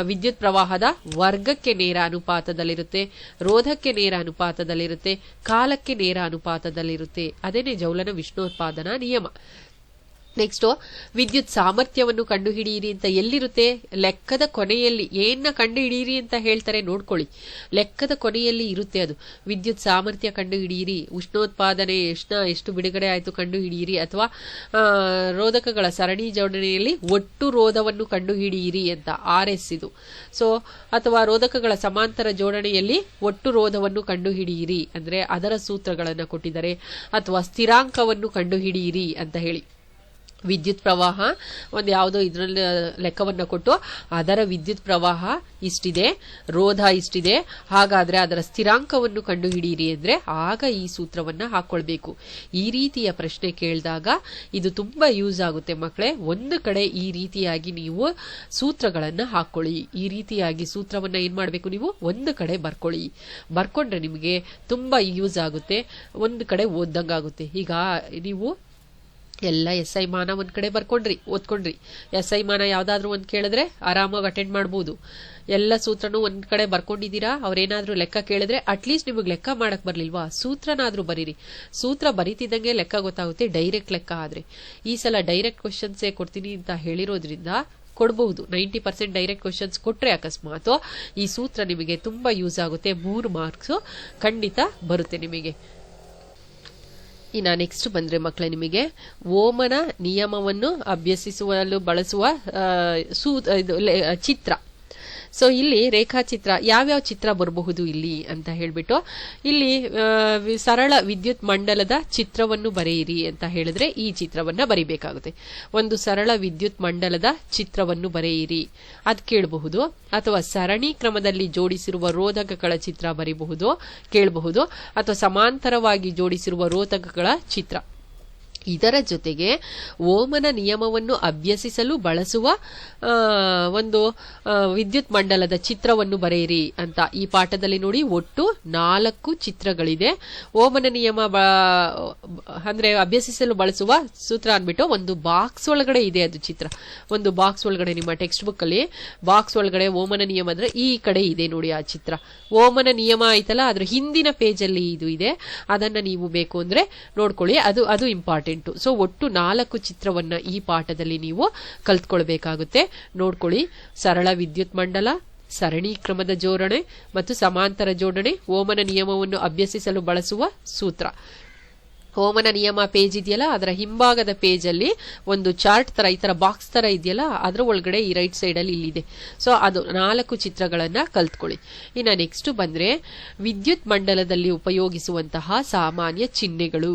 ವಿದ್ಯುತ್ ಪ್ರವಾಹದ ವರ್ಗಕ್ಕೆ ನೇರ ಅನುಪಾತದಲ್ಲಿರುತ್ತೆ, ರೋಧಕ್ಕೆ ನೇರ ಅನುಪಾತದಲ್ಲಿರುತ್ತೆ, ಕಾಲಕ್ಕೆ ನೇರ ಅನುಪಾತದಲ್ಲಿರುತ್ತೆ. ಅದೇನೇ ಜೌಲನ ಉಷ್ಣೋತ್ಪಾದನಾ ನಿಯಮ. ನೆಕ್ಸ್ಟ್ ವಿದ್ಯುತ್ ಸಾಮರ್ಥ್ಯವನ್ನು ಕಂಡುಹಿಡಿಯಿರಿ ಅಂತ ಎಲ್ಲಿರುತ್ತೆ? ಲೆಕ್ಕದ ಕೊನೆಯಲ್ಲಿ. ಏನ್ನ ಕಂಡುಹಿಡಿಯಿರಿ ಅಂತ ಹೇಳ್ತಾರೆ ನೋಡ್ಕೊಳ್ಳಿ, ಲೆಕ್ಕದ ಕೊನೆಯಲ್ಲಿ ಇರುತ್ತೆ ಅದು. ವಿದ್ಯುತ್ ಸಾಮರ್ಥ್ಯ ಕಂಡುಹಿಡಿಯಿರಿ, ಉಷ್ಣೋತ್ಪಾದನೆ ಎಷ್ಟು ಬಿಡುಗಡೆ ಆಯ್ತು ಕಂಡುಹಿಡಿಯಿರಿ, ಅಥವಾ ರೋಧಕಗಳ ಸರಣಿ ಜೋಡಣೆಯಲ್ಲಿ ಒಟ್ಟು ರೋಧವನ್ನು ಕಂಡುಹಿಡಿಯಿರಿ ಅಂತ RS ಇದು. ಸೊ ಅಥವಾ ರೋಧಕಗಳ ಸಮಾಂತರ ಜೋಡಣೆಯಲ್ಲಿ ಒಟ್ಟು ರೋಧವನ್ನು ಕಂಡುಹಿಡಿಯಿರಿ ಅಂದ್ರೆ ಅದರ ಸೂತ್ರಗಳನ್ನ ಕೊಟ್ಟಿದ್ದಾರೆ. ಅಥವಾ ಸ್ಥಿರಾಂಕವನ್ನು ಕಂಡುಹಿಡಿಯಿರಿ ಅಂತ ಹೇಳಿ. ವಿದ್ಯುತ್ ಪ್ರವಾಹ ಒಂದು ಯಾವುದೋ ಇದರಲ್ಲಿ ಲೆಕ್ಕವನ್ನ ಕೊಟ್ಟು ಅದರ ವಿದ್ಯುತ್ ಪ್ರವಾಹ ಇಷ್ಟಿದೆ, ರೋಧ ಇಷ್ಟಿದೆ, ಹಾಗಾದ್ರೆ ಅದರ ಸ್ಥಿರಾಂಕವನ್ನು ಕಂಡುಹಿಡಿಯಿರಿ ಅಂದ್ರೆ ಆಗ ಈ ಸೂತ್ರವನ್ನ ಹಾಕೊಳ್ಬೇಕು. ಈ ರೀತಿಯ ಪ್ರಶ್ನೆ ಕೇಳಿದಾಗ ಇದು ತುಂಬಾ ಯೂಸ್ ಆಗುತ್ತೆ ಮಕ್ಕಳೇ. ಒಂದು ಕಡೆ ಈ ರೀತಿಯಾಗಿ ನೀವು ಸೂತ್ರಗಳನ್ನ ಹಾಕೊಳ್ಳಿ. ಈ ರೀತಿಯಾಗಿ ಸೂತ್ರವನ್ನ ಏನ್ ಮಾಡ್ಬೇಕು, ನೀವು ಒಂದು ಕಡೆ ಬರ್ಕೊಂಡ್ರೆ ನಿಮಗೆ ತುಂಬಾ ಯೂಸ್ ಆಗುತ್ತೆ. ಒಂದು ಕಡೆ ಓದ್ದಂಗಾಗುತ್ತೆ. ಈಗ ನೀವು ಎಲ್ಲ SI ಮಾನ ಒಂದ್ ಕಡೆ ಓದ್ಕೊಂಡ್ರಿ. SI ಮಾನ ಯಾವ್ದಾದ್ರು ಒಂದ್ ಕೇಳಿದ್ರೆ ಆರಾಮಾಗಿ ಅಟೆಂಡ್ ಮಾಡ್ಬೋದು. ಎಲ್ಲ ಸೂತ್ರನೂ ಒಂದ್ ಕಡೆ ಬರ್ಕೊಂಡಿದ್ದೀರಾ. ಅವ್ರೇನಾದ್ರೂ ಲೆಕ್ಕ ಕೇಳಿದ್ರೆ ಅಟ್ಲೀಸ್ಟ್ ನಿಮಗೆ ಲೆಕ್ಕ ಮಾಡಕ್ ಬರ್ಲಿಲ್ವಾ, ಸೂತ್ರನಾದ್ರೂ ಬರೀರಿ. ಸೂತ್ರ ಬರೀತಿದ್ದಂಗೆ ಲೆಕ್ಕ ಗೊತ್ತಾಗುತ್ತೆ, ಡೈರೆಕ್ಟ್ ಲೆಕ್ಕ ಆದ್ರೆ. ಈ ಸಲ ಡೈರೆಕ್ಟ್ ಕ್ವಶನ್ಸೇ ಕೊಡ್ತೀನಿ ಅಂತ ಹೇಳಿರೋದ್ರಿಂದ ಕೊಡಬಹುದು. 90% ಡೈರೆಕ್ಟ್ ಕ್ವಶನ್ಸ್ ಕೊಟ್ರೆ ಅಕಸ್ಮಾತ್ ಈ ಸೂತ್ರ ನಿಮಗೆ ತುಂಬಾ ಯೂಸ್ ಆಗುತ್ತೆ. 3 ಮಾರ್ಕ್ಸ್ ಖಂಡಿತ ಬರುತ್ತೆ ನಿಮಗೆ. ಇನ್ನು ನೆಕ್ಸ್ಟ್ ಬಂದ್ರೆ ಮಕ್ಕಳೇ, ನಿಮಗೆ ಓಮನ ನಿಯಮವನ್ನು ಅಭ್ಯಸಿಸಲು ಬಳಸುವ ಚಿತ್ರ. ಸೊ ಇಲ್ಲಿ ರೇಖಾಚಿತ್ರ, ಯಾವ್ಯಾವ ಚಿತ್ರ ಬರಬಹುದು ಇಲ್ಲಿ ಅಂತ ಹೇಳ್ಬಿಟ್ಟು ಇಲ್ಲಿ ಸರಳ ವಿದ್ಯುತ್ ಮಂಡಲದ ಚಿತ್ರವನ್ನು ಬರೆಯಿರಿ ಅಂತ ಹೇಳಿದ್ರೆ ಈ ಚಿತ್ರವನ್ನ ಬರಿಬೇಕಾಗುತ್ತೆ. ಒಂದು ಸರಳ ವಿದ್ಯುತ್ ಮಂಡಲದ ಚಿತ್ರವನ್ನು ಬರೆಯಿರಿ ಅದ್ ಕೇಳಬಹುದು. ಅಥವಾ ಸರಣಿ ಕ್ರಮದಲ್ಲಿ ಜೋಡಿಸಿರುವ ರೋಧಕಗಳ ಚಿತ್ರ ಬರೀಬಹುದು, ಕೇಳಬಹುದು. ಅಥವಾ ಸಮಾಂತರವಾಗಿ ಜೋಡಿಸಿರುವ ರೋಧಕಗಳ ಚಿತ್ರ. ಇದರ ಜೊತೆಗೆ ಓಮನ ನಿಯಮವನ್ನು ಅಭ್ಯಸಿಸಲು ಬಳಸುವ ಒಂದು ವಿದ್ಯುತ್ ಮಂಡಲದ ಚಿತ್ರವನ್ನು ಬರೆಯಿರಿ ಅಂತ ಈ ಪಾಠದಲ್ಲಿ ನೋಡಿ. ಒಟ್ಟು 4 ಚಿತ್ರಗಳಿದೆ. ಓಮನ ನಿಯಮ ಅಂದ್ರೆ ಅಭ್ಯಸಿಸಲು ಬಳಸುವ ಸೂತ್ರ ಅಂದ್ಬಿಟ್ಟು ಒಂದು ಬಾಕ್ಸ್ ಒಳಗಡೆ ಇದೆ ಅದು ಚಿತ್ರ. ಒಂದು ಬಾಕ್ಸ್ ಒಳಗಡೆ ನಿಮ್ಮ ಟೆಕ್ಸ್ಟ್ ಬುಕ್ ಅಲ್ಲಿ ಬಾಕ್ಸ್ ಒಳಗಡೆ ಓಮನ ನಿಯಮ ಅಂದ್ರೆ ಈ ಕಡೆ ಇದೆ ನೋಡಿ ಆ ಚಿತ್ರ. ಓಮನ ನಿಯಮ ಆಯ್ತಲ್ಲ, ಅದ್ರ ಹಿಂದಿನ ಪೇಜ್ ಅಲ್ಲಿ ಇದು ಇದೆ. ಅದನ್ನ ನೀವು ಬೇಕು ಅಂದ್ರೆ ನೋಡ್ಕೊಳ್ಳಿ, ಅದು ಇಂಪಾರ್ಟೆಂಟ್. ಸೊ ಒಟ್ಟು 4 ಚಿತ್ರವನ್ನ ಈ ಪಾಠದಲ್ಲಿ ನೀವು ಕಲ್ತ್ಕೊಳ್ಬೇಕಾಗುತ್ತೆ. ನೋಡ್ಕೊಳ್ಳಿ. ಸರಳ ವಿದ್ಯುತ್ ಮಂಡಲ, ಸರಣಿ ಕ್ರಮದ ಜೋಡಣೆ ಮತ್ತು ಸಮಾಂತರ ಜೋಡಣೆ, ಓಮನ ನಿಯಮವನ್ನು ಅಭ್ಯಸಿಸಲು ಬಳಸುವ ಸೂತ್ರ. ಓಮನ ನಿಯಮ ಪೇಜ್ ಇದೆಯಲ್ಲ, ಅದರ ಹಿಂಭಾಗದ ಪೇಜ್ ಅಲ್ಲಿ ಒಂದು ಚಾರ್ಟ್ ತರ ಈ ತರ ಬಾಕ್ಸ್ ತರ ಇದೆಯಲ್ಲ, ಅದರ ಒಳಗಡೆ ಈ ರೈಟ್ ಸೈಡ್ ಅಲ್ಲಿ ಇಲ್ಲಿದೆ. ಸೊ ಅದು 4 ಚಿತ್ರಗಳನ್ನ ಕಲ್ತ್ಕೊಳ್ಳಿ. ಇನ್ನು ನೆಕ್ಸ್ಟ್ ಬಂದ್ರೆ ವಿದ್ಯುತ್ ಮಂಡಲದಲ್ಲಿ ಉಪಯೋಗಿಸುವಂತಹ ಸಾಮಾನ್ಯ ಚಿಹ್ನೆಗಳು.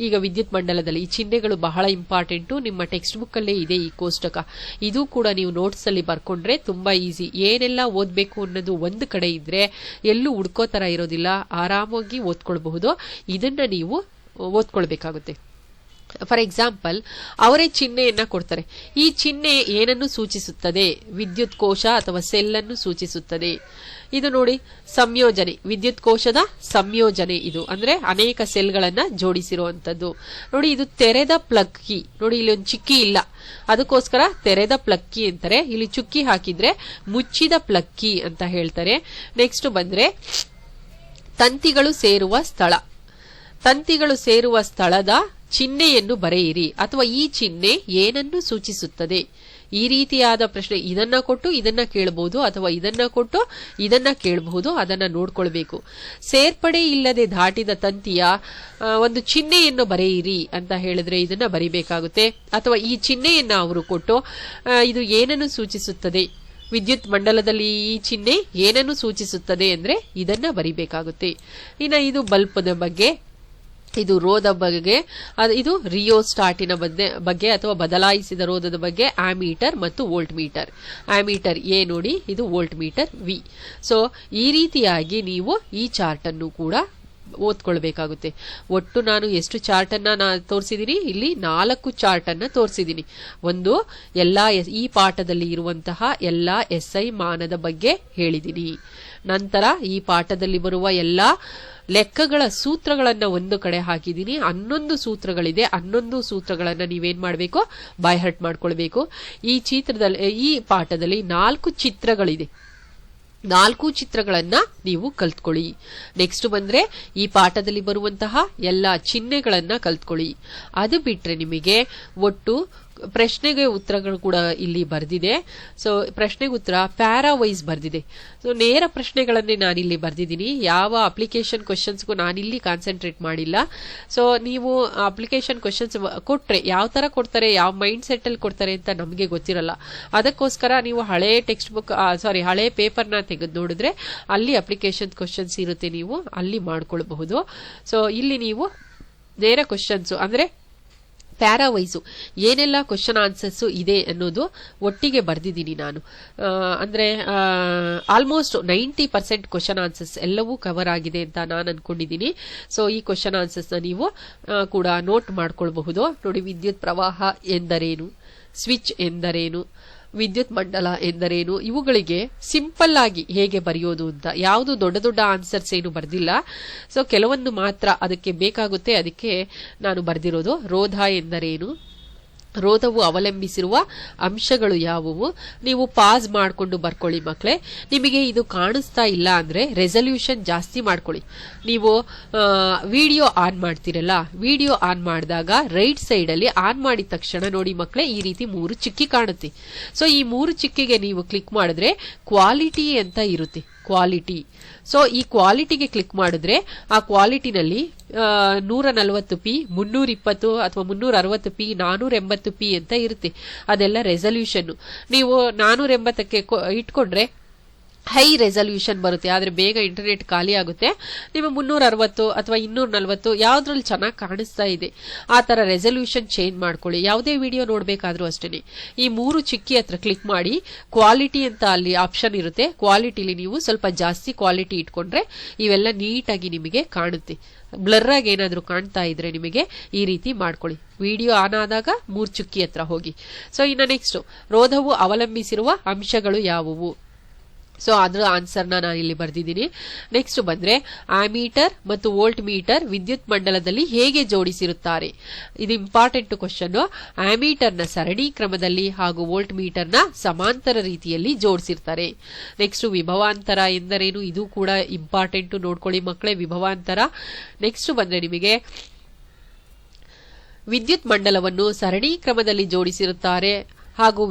ಈಗ ವಿದ್ಯುತ್ ಮಂಡಲದಲ್ಲಿ ಈ ಚಿಹ್ನೆಗಳು ಬಹಳ ಇಂಪಾರ್ಟೆಂಟು. ನಿಮ್ಮ ಟೆಕ್ಸ್ಟ್ ಬುಕ್ ಅಲ್ಲೇ ಇದೆ ಈ ಕೋಷ್ಟಕ. ಇದು ಕೂಡ ನೀವು ನೋಟ್ಸ್ ಅಲ್ಲಿ ಬರ್ಕೊಂಡ್ರೆ ತುಂಬಾ ಈಸಿ. ಏನೆಲ್ಲ ಓದ್ಬೇಕು ಅನ್ನೋದು ಒಂದು ಕಡೆ ಇದ್ರೆ ಎಲ್ಲೂ ಹುಡ್ಕೋ ತರ ಇರೋದಿಲ್ಲ, ಆರಾಮಾಗಿ ಓದ್ಕೊಳ್ಬಹುದು. ಇದನ್ನ ನೀವು ಓದ್ಕೊಳ್ಬೇಕಾಗುತ್ತೆ. ಫಾರ್ ಎಕ್ಸಾಂಪಲ್, ಅವರೇ ಚಿಹ್ನೆಯನ್ನ ಕೊಡ್ತಾರೆ. ಈ ಚಿಹ್ನೆ ಏನನ್ನು ಸೂಚಿಸುತ್ತದೆ? ವಿದ್ಯುತ್ ಕೋಶ ಅಥವಾ ಸೆಲ್ ಅನ್ನು ಸೂಚಿಸುತ್ತದೆ. ಇದು ನೋಡಿ, ಸಂಯೋಜನೆ, ವಿದ್ಯುತ್ ಕೋಶದ ಸಂಯೋಜನೆ. ಇದು ಅಂದ್ರೆ ಅನೇಕ ಸೆಲ್ಗಳನ್ನ ಜೋಡಿಸಿರುವಂತದ್ದು. ನೋಡಿ, ಇದು ತೆರೆದ ಪ್ಲಗ್ ಕೀ. ನೋಡಿ, ಇಲ್ಲಿ ಒಂದು ಚಿಕ್ಕಿ ಇಲ್ಲ, ಅದಕ್ಕೋಸ್ಕರ ತೆರೆದ ಪ್ಲಗ್ ಕೀ ಅಂತಾರೆ. ಇಲ್ಲಿ ಚುಕ್ಕಿ ಹಾಕಿದ್ರೆ ಮುಚ್ಚಿದ ಪ್ಲಗ್ ಕೀ ಅಂತ ಹೇಳ್ತಾರೆ. ನೆಕ್ಸ್ಟ್ ಬಂದ್ರೆ ತಂತಿಗಳು ಸೇರುವ ಸ್ಥಳ. ತಂತಿಗಳು ಸೇರುವ ಸ್ಥಳದ ಚಿಹ್ನೆಯನ್ನು ಬರೆಯಿರಿ ಅಥವಾ ಈ ಚಿಹ್ನೆ ಏನನ್ನು ಸೂಚಿಸುತ್ತದೆ. ಈ ರೀತಿಯಾದ ಪ್ರಶ್ನೆ ಇದನ್ನ ಕೊಟ್ಟು ಇದನ್ನ ಕೇಳಬಹುದು ಅಥವಾ ಇದನ್ನ ಕೊಟ್ಟು ಇದನ್ನ ಕೇಳಬಹುದು. ಅದನ್ನ ನೋಡ್ಕೊಳ್ಬೇಕು. ಸೇರ್ಪಡೆ ಇಲ್ಲದೆ ದಾಟಿದ ತಂತಿಯ ಒಂದು ಚಿಹ್ನೆಯನ್ನು ಬರೆಯಿರಿ ಅಂತ ಹೇಳಿದ್ರೆ ಇದನ್ನ ಬರಿಬೇಕಾಗುತ್ತೆ. ಅಥವಾ ಈ ಚಿಹ್ನೆಯನ್ನ ಅವರು ಕೊಟ್ಟು ಇದು ಏನನ್ನು ಸೂಚಿಸುತ್ತದೆ, ವಿದ್ಯುತ್ ಮಂಡಲದಲ್ಲಿ ಈ ಚಿಹ್ನೆ ಏನನ್ನು ಸೂಚಿಸುತ್ತದೆ ಅಂದ್ರೆ ಇದನ್ನ ಬರಿಬೇಕಾಗುತ್ತೆ. ಇನ್ನು ಇದು ಬಲ್ಬ್ನ ಬಗ್ಗೆ, ಇದು ರೋಧ ಬಗ್ಗೆ, ಇದು ರಿಯೋಸ್ಟಾಟಿನ ಬಗ್ಗೆ ಅಥವಾ ಬದಲಾಯಿಸಿದ ರೋಧದ ಬಗ್ಗೆ, ಆಮೀಟರ್ ಮತ್ತು ವೋಲ್ಟ್ ಮೀಟರ್. ಆಮೀಟರ್ ಎ ನೋಡಿ, ಇದು ವೋಲ್ಟ್ ಮೀಟರ್ ವಿ. ಸೊ ಈ ರೀತಿಯಾಗಿ ನೀವು ಈ ಚಾರ್ಟ್ ಅನ್ನು ಕೂಡ ಓದ್ಕೊಳ್ಬೇಕಾಗುತ್ತೆ. ಒಟ್ಟು ನಾನು ಎಷ್ಟು ಚಾರ್ಟ್ ಅನ್ನ ತೋರಿಸಿದೀನಿ, ಇಲ್ಲಿ 4 ಚಾರ್ಟ್ ಅನ್ನ ತೋರಿಸಿದೀನಿ. ಒಂದು ಎಲ್ಲಾ ಈ ಪಾಠದಲ್ಲಿ ಇರುವಂತಹ ಎಲ್ಲಾ SI ಮಾನದ ಬಗ್ಗೆ ಹೇಳಿದೀನಿ. ನಂತರ ಈ ಪಾಠದಲ್ಲಿ ಬರುವ ಎಲ್ಲಾ ಲೆಕ್ಕಗಳ ಸೂತ್ರಗಳನ್ನ ಒಂದು ಕಡೆ ಹಾಕಿದೀನಿ. 11 ಸೂತ್ರಗಳಿದೆ. 11 ಸೂತ್ರಗಳನ್ನ ನೀವೇನ್ ಮಾಡ್ಬೇಕು, ಬೈ ಹರ್ಟ್ ಮಾಡ್ಕೊಳ್ಬೇಕು. ಈ ಪಾಠದಲ್ಲಿ 4 ಚಿತ್ರಗಳಿದೆ. 4 ಚಿತ್ರಗಳನ್ನ ನೀವು ಕಲ್ತ್ಕೊಳ್ಳಿ. ನೆಕ್ಸ್ಟ್ ಬಂದ್ರೆ ಈ ಪಾಠದಲ್ಲಿ ಬರುವಂತಹ ಎಲ್ಲಾ ಚಿಹ್ನೆಗಳನ್ನ ಕಲ್ತ್ಕೊಳ್ಳಿ. ಅದು ಬಿಟ್ರೆ ನಿಮಗೆ ಒಟ್ಟು ಪ್ರಶ್ನೆಗೆ ಉತ್ತರಗಳು ಕೂಡ ಇಲ್ಲಿ ಬರ್ದಿದೆ. ಸೊ ಪ್ರಶ್ನೆಗೆ ಉತ್ತರ ಪ್ಯಾರಾ ವೈಸ್ ಬರ್ದಿದೆ. ಸೊ ನೇರ ಪ್ರಶ್ನೆಗಳನ್ನೇ ನಾನಿಲ್ಲಿ ಬರ್ದಿದ್ದೀನಿ. ಯಾವ ಅಪ್ಲಿಕೇಶನ್ ಕ್ವಶನ್ಸ್ಗೂ ನಾನಿಲ್ಲಿ ಕಾನ್ಸಂಟ್ರೇಟ್ ಮಾಡಿಲ್ಲ. ಸೊ ನೀವು ಅಪ್ಲಿಕೇಶನ್ ಕ್ವಶನ್ಸ್ ಕೊಟ್ರೆ ಯಾವ ತರ ಕೊಡ್ತಾರೆ, ಯಾವ ಮೈಂಡ್ ಸೆಟ್ ಅಲ್ಲಿ ಕೊಡ್ತಾರೆ ಅಂತ ನಮಗೆ ಗೊತ್ತಿರಲ್ಲ. ಅದಕ್ಕೋಸ್ಕರ ನೀವು ಹಳೆ ಟೆಕ್ಸ್ಟ್ ಬುಕ್ ಹಳೆ ಪೇಪರ್ನ ತೆಗೆದು ನೋಡಿದ್ರೆ ಅಲ್ಲಿ ಅಪ್ಲಿಕೇಶನ್ ಕ್ವಶನ್ಸ್ ಇರುತ್ತೆ, ನೀವು ಅಲ್ಲಿ ಮಾಡ್ಕೊಳ್ಬಹುದು. ಸೊ ಇಲ್ಲಿ ನೀವು ನೇರ ಕ್ವಶನ್ಸ್ ಅಂದ್ರೆ ಪ್ಯಾರಾ ವೈಸು ಏನೆಲ್ಲ ಕ್ವಶನ್ ಆನ್ಸರ್ಸ್ ಇದೆ ಅನ್ನೋದು ಒಟ್ಟಿಗೆ ಬರ್ದಿದ್ದೀನಿ ನಾನು. ಅಂದ್ರೆ ಆಲ್ಮೋಸ್ಟ್ 90% ಕ್ವಶನ್ ಆನ್ಸರ್ಸ್ ಎಲ್ಲವೂ ಕವರ್ ಆಗಿದೆ ಅಂತ ನಾನು ಅನ್ಕೊಂಡಿದ್ದೀನಿ. ಸೊ ಈ ಕ್ವಶನ್ ಆನ್ಸರ್ಸ್ ನ ನೀವು ಕೂಡ ನೋಟ್ ಮಾಡ್ಕೊಳ್ಬಹುದು. ನೋಡಿ, ವಿದ್ಯುತ್ ಪ್ರವಾಹ ಎಂದರೇನು, ಸ್ವಿಚ್ ಎಂದರೇನು, ವಿದ್ಯುತ್ ಮಂಡಲ ಎಂದರೇನು, ಇವುಗಳಿಗೆ ಸಿಂಪಲ್ ಆಗಿ ಹೇಗೆ ಬರೆಯೋದು ಅಂತ. ಯಾವುದು ದೊಡ್ಡ ದೊಡ್ಡ ಆನ್ಸರ್ಸ್ ಏನು ಬರ್ದಿಲ್ಲ. ಸೊ ಕೆಲವೊಂದು ಮಾತ್ರ ಅದಕ್ಕೆ ಬೇಕಾಗುತ್ತೆ, ಅದಕ್ಕೆ ನಾನು ಬರ್ದಿರೋದು. ರೋಧ ಎಂದರೇನು, ರೋಧವು ಅವಲಂಬಿಸಿರುವ ಅಂಶಗಳು ಯಾವುವು, ನೀವು ಪಾಸ್ ಮಾಡಿಕೊಂಡು ಬರ್ಕೊಳ್ಳಿ ಮಕ್ಕಳೇ. ನಿಮಗೆ ಇದು ಕಾಣಿಸ್ತಾ ಇಲ್ಲ ಅಂದ್ರೆ ರೆಸಲ್ಯೂಷನ್ ಜಾಸ್ತಿ ಮಾಡ್ಕೊಳ್ಳಿ. ನೀವು ವಿಡಿಯೋ ಆನ್ ಮಾಡ್ತಿರಲ್ಲ, ವಿಡಿಯೋ ಆನ್ ಮಾಡಿದಾಗ ರೈಟ್ ಸೈಡ್ ಅಲ್ಲಿ ಆನ್ ಮಾಡಿದ ತಕ್ಷಣ ನೋಡಿ ಮಕ್ಕಳೇ, ಈ ರೀತಿ 3 ಚಿಕ್ಕಿ ಕಾಣುತ್ತೆ. ಸೊ ಈ 3 ಚಿಕ್ಕಿಗೆ ನೀವು ಕ್ಲಿಕ್ ಮಾಡಿದ್ರೆ ಕ್ವಾಲಿಟಿ ಅಂತ ಇರುತ್ತೆ, ಕ್ವಾಲಿಟಿ. ಸೊ ಈ ಕ್ವಾಲಿಟಿಗೆ ಕ್ಲಿಕ್ ಮಾಡಿದ್ರೆ ಆ ಕ್ವಾಲಿಟಿನಲ್ಲಿ 140p, 320 ಅಥವಾ 360p, 480p ಅಂತ ಇರುತ್ತೆ. ಅದೆಲ್ಲ ರೆಸಲ್ಯೂಷನ್. ನೀವು 480ಕ್ಕೆ ಇಟ್ಕೊಂಡ್ರೆ ಹೈ ರೆಸಲ್ಯೂಷನ್ ಬರುತ್ತೆ, ಆದ್ರೆ ಬೇಗ ಇಂಟರ್ನೆಟ್ ಖಾಲಿ ಆಗುತ್ತೆ. ನೀವು 360 ಅಥವಾ 240 ಯಾವ್ದ್ರಲ್ಲಿ ಚೆನ್ನಾಗಿ ಕಾಣಿಸ್ತಾ ಇದೆ ಆ ತರ ರೆಸಲ್ಯೂಷನ್ ಚೇಂಜ್ ಮಾಡ್ಕೊಳ್ಳಿ. ಯಾವುದೇ ವಿಡಿಯೋ ನೋಡ್ಬೇಕಾದ್ರೂ ಅಷ್ಟೇನೆ ಈ 3 ಚಿಕ್ಕಿ ಹತ್ರ ಕ್ಲಿಕ್ ಮಾಡಿ ಕ್ವಾಲಿಟಿ ಅಂತ ಅಲ್ಲಿ ಆಪ್ಷನ್ ಇರುತ್ತೆ. ಕ್ವಾಲಿಟಿಲಿ ನೀವು ಸ್ವಲ್ಪ ಜಾಸ್ತಿ ಕ್ವಾಲಿಟಿ ಇಟ್ಕೊಂಡ್ರೆ ಇವೆಲ್ಲ ನೀಟಾಗಿ ನಿಮಗೆ ಕಾಣುತ್ತೆ. ಬ್ಲರ್ ಆಗಿ ಏನಾದ್ರೂ ಕಾಣ್ತಾ ಇದ್ರೆ ನಿಮಗೆ ಈ ರೀತಿ ಮಾಡ್ಕೊಳ್ಳಿ. ವಿಡಿಯೋ ಆನ್ ಆದಾಗ 3 ಚುಕ್ಕಿ ಹತ್ರ ಹೋಗಿ. ಸೊ ಇನ್ನು ನೆಕ್ಸ್ಟ್, ರೋಧವು ಅವಲಂಬಿಸಿರುವ ಅಂಶಗಳು ಯಾವುವು. ಸೊ ಅದರ ಆನ್ಸರ್ನ ನಾನು ಇಲ್ಲಿ ಬರ್ದಿದ್ದೀನಿ. ನೆಕ್ಸ್ಟ್ ಬಂದ್ರೆ ಆಮೀಟರ್ ಮತ್ತು ವೋಲ್ಟ್ ಮೀಟರ್ ವಿದ್ಯುತ್ ಮಂಡಲದಲ್ಲಿ ಹೇಗೆ ಜೋಡಿಸಿರುತ್ತಾರೆ. ಇದು ಇಂಪಾರ್ಟೆಂಟ್ ಕ್ವಶನ್. ಆಮೀಟರ್ನ ಸರಣಿ ಕ್ರಮದಲ್ಲಿ ಹಾಗೂ ವೋಲ್ಟ್ ಮೀಟರ್ನ ಸಮಾಂತರ ರೀತಿಯಲ್ಲಿ ಜೋಡಿಸಿರ್ತಾರೆ. ನೆಕ್ಸ್ಟ್ ವಿಭವಾಂತರ ಎಂದರೇನು, ಇದು ಕೂಡ ಇಂಪಾರ್ಟೆಂಟ್, ನೋಡ್ಕೊಳ್ಳಿ ಮಕ್ಕಳೇ ವಿಭವಾಂತರ. ನೆಕ್ಸ್ಟ್ ಬಂದ್ರೆ ನಿಮಗೆ ವಿದ್ಯುತ್ ಮಂಡಲವನ್ನು ಸರಣಿ ಕ್ರಮದಲ್ಲಿ ಜೋಡಿಸಿರುತ್ತಾರೆ ಹಾಗೂ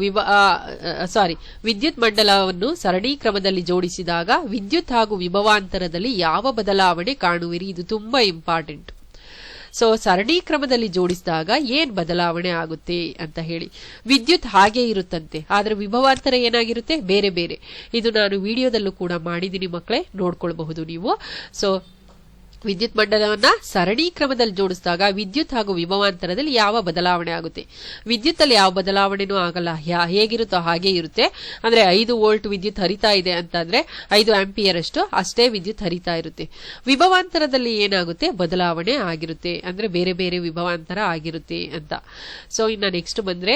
ವಿದ್ಯುತ್ ಮಂಡಲವನ್ನು ಸರಣಿ ಕ್ರಮದಲ್ಲಿ ಜೋಡಿಸಿದಾಗ ವಿದ್ಯುತ್ ಹಾಗೂ ವಿಭವಾಂತರದಲ್ಲಿ ಯಾವ ಬದಲಾವಣೆ ಕಾಣುವಿರಿ. ಇದು ತುಂಬಾ ಇಂಪಾರ್ಟೆಂಟ್. ಸೊ ಸರಣಿ ಕ್ರಮದಲ್ಲಿ ಜೋಡಿಸಿದಾಗ ಏನ್ ಬದಲಾವಣೆ ಆಗುತ್ತೆ ಅಂತ ಹೇಳಿ. ವಿದ್ಯುತ್ ಹಾಗೆ ಇರುತ್ತಂತೆ, ಆದ್ರೆ ವಿಭವಾಂತರ ಏನಾಗಿರುತ್ತೆ ಬೇರೆ ಬೇರೆ. ಇದು ನಾನು ವಿಡಿಯೋದಲ್ಲೂ ಕೂಡ ಮಾಡಿದ್ದೀನಿ ಮಕ್ಕಳೇ, ನೋಡ್ಕೊಳ್ಬಹುದು ನೀವು. ಸೊ ವಿದ್ಯುತ್ ಮಂಡಲವನ್ನ ಸರಣಿ ಕ್ರಮದಲ್ಲಿ ಜೋಡಿಸಿದಾಗ ವಿದ್ಯುತ್ ಹಾಗೂ ವಿಭವಾಂತರದಲ್ಲಿ ಯಾವ ಬದಲಾವಣೆ ಆಗುತ್ತೆ. ವಿದ್ಯುತ್ ಅಲ್ಲಿ ಯಾವ ಬದಲಾವಣೆನೂ ಆಗಲ್ಲ, ಹೇಗಿರುತ್ತೋ ಹಾಗೆ ಇರುತ್ತೆ. ಅಂದ್ರೆ 5 ವೋಲ್ಟ್ ವಿದ್ಯುತ್ ಹರಿತಾ ಇದೆ ಅಂತಂದ್ರೆ 5 ಆಂಪಿಯರ್ ಅಷ್ಟೇ ವಿದ್ಯುತ್ ಹರಿತಾ ಇರುತ್ತೆ. ವಿಭವಾಂತರದಲ್ಲಿ ಏನಾಗುತ್ತೆ, ಬದಲಾವಣೆ ಆಗಿರುತ್ತೆ, ಅಂದ್ರೆ ಬೇರೆ ಬೇರೆ ವಿಭವಾಂತರ ಆಗಿರುತ್ತೆ ಅಂತ. ಸೊ ಇನ್ನ ನೆಕ್ಸ್ಟ್ ಬಂದ್ರೆ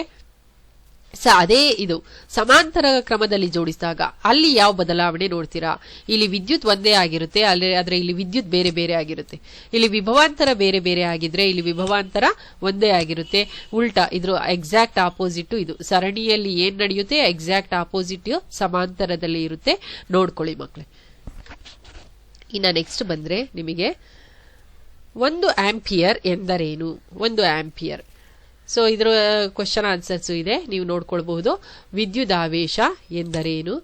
ಅದೇ ಇದು ಸಮಾಂತರ ಕ್ರಮದಲ್ಲಿ ಜೋಡಿಸಿದಾಗ ಅಲ್ಲಿ ಯಾವ ಬದಲಾವಣೆ ನೋಡ್ತೀರಾ. ಇಲ್ಲಿ ವಿದ್ಯುತ್ ಒಂದೇ ಆಗಿರುತ್ತೆ, ಆದ್ರೆ ಇಲ್ಲಿ ವಿದ್ಯುತ್ ಬೇರೆ ಬೇರೆ ಆಗಿರುತ್ತೆ. ಇಲ್ಲಿ ವಿಭವಾಂತರ ಬೇರೆ ಬೇರೆ ಆಗಿದ್ರೆ ಇಲ್ಲಿ ವಿಭವಾಂತರ ಒಂದೇ ಆಗಿರುತ್ತೆ. ಉಲ್ಟಾ ಇದ್ರ ಎಕ್ಸಾಕ್ಟ್ ಆಪೋಸಿಟ್. ಇದು ಸರಣಿಯಲ್ಲಿ ಏನ್ ನಡೆಯುತ್ತೆ ಎಕ್ಸಾಕ್ಟ್ ಆಪೋಸಿಟ್ ಸಮಾಂತರದಲ್ಲಿ ಇರುತ್ತೆ, ನೋಡ್ಕೊಳ್ಳಿ ಮಕ್ಕಳೇ. ಇನ್ನ ನೆಕ್ಸ್ಟ್ ಬಂದ್ರೆ ನಿಮಗೆ 1 ಆಂಪಿಯರ್ ಎಂದರೇನು? 1 ಆಂಪಿಯರ್. ಸೊ ಇದರ ಕ್ವಶನ್ ಆನ್ಸರ್ಸ್ ಇದೆ, ನೀವು ನೋಡ್ಕೊಳ್ಬಹುದು. ವಿದ್ಯುದಾವೇಶ ಎಂದರೇನು?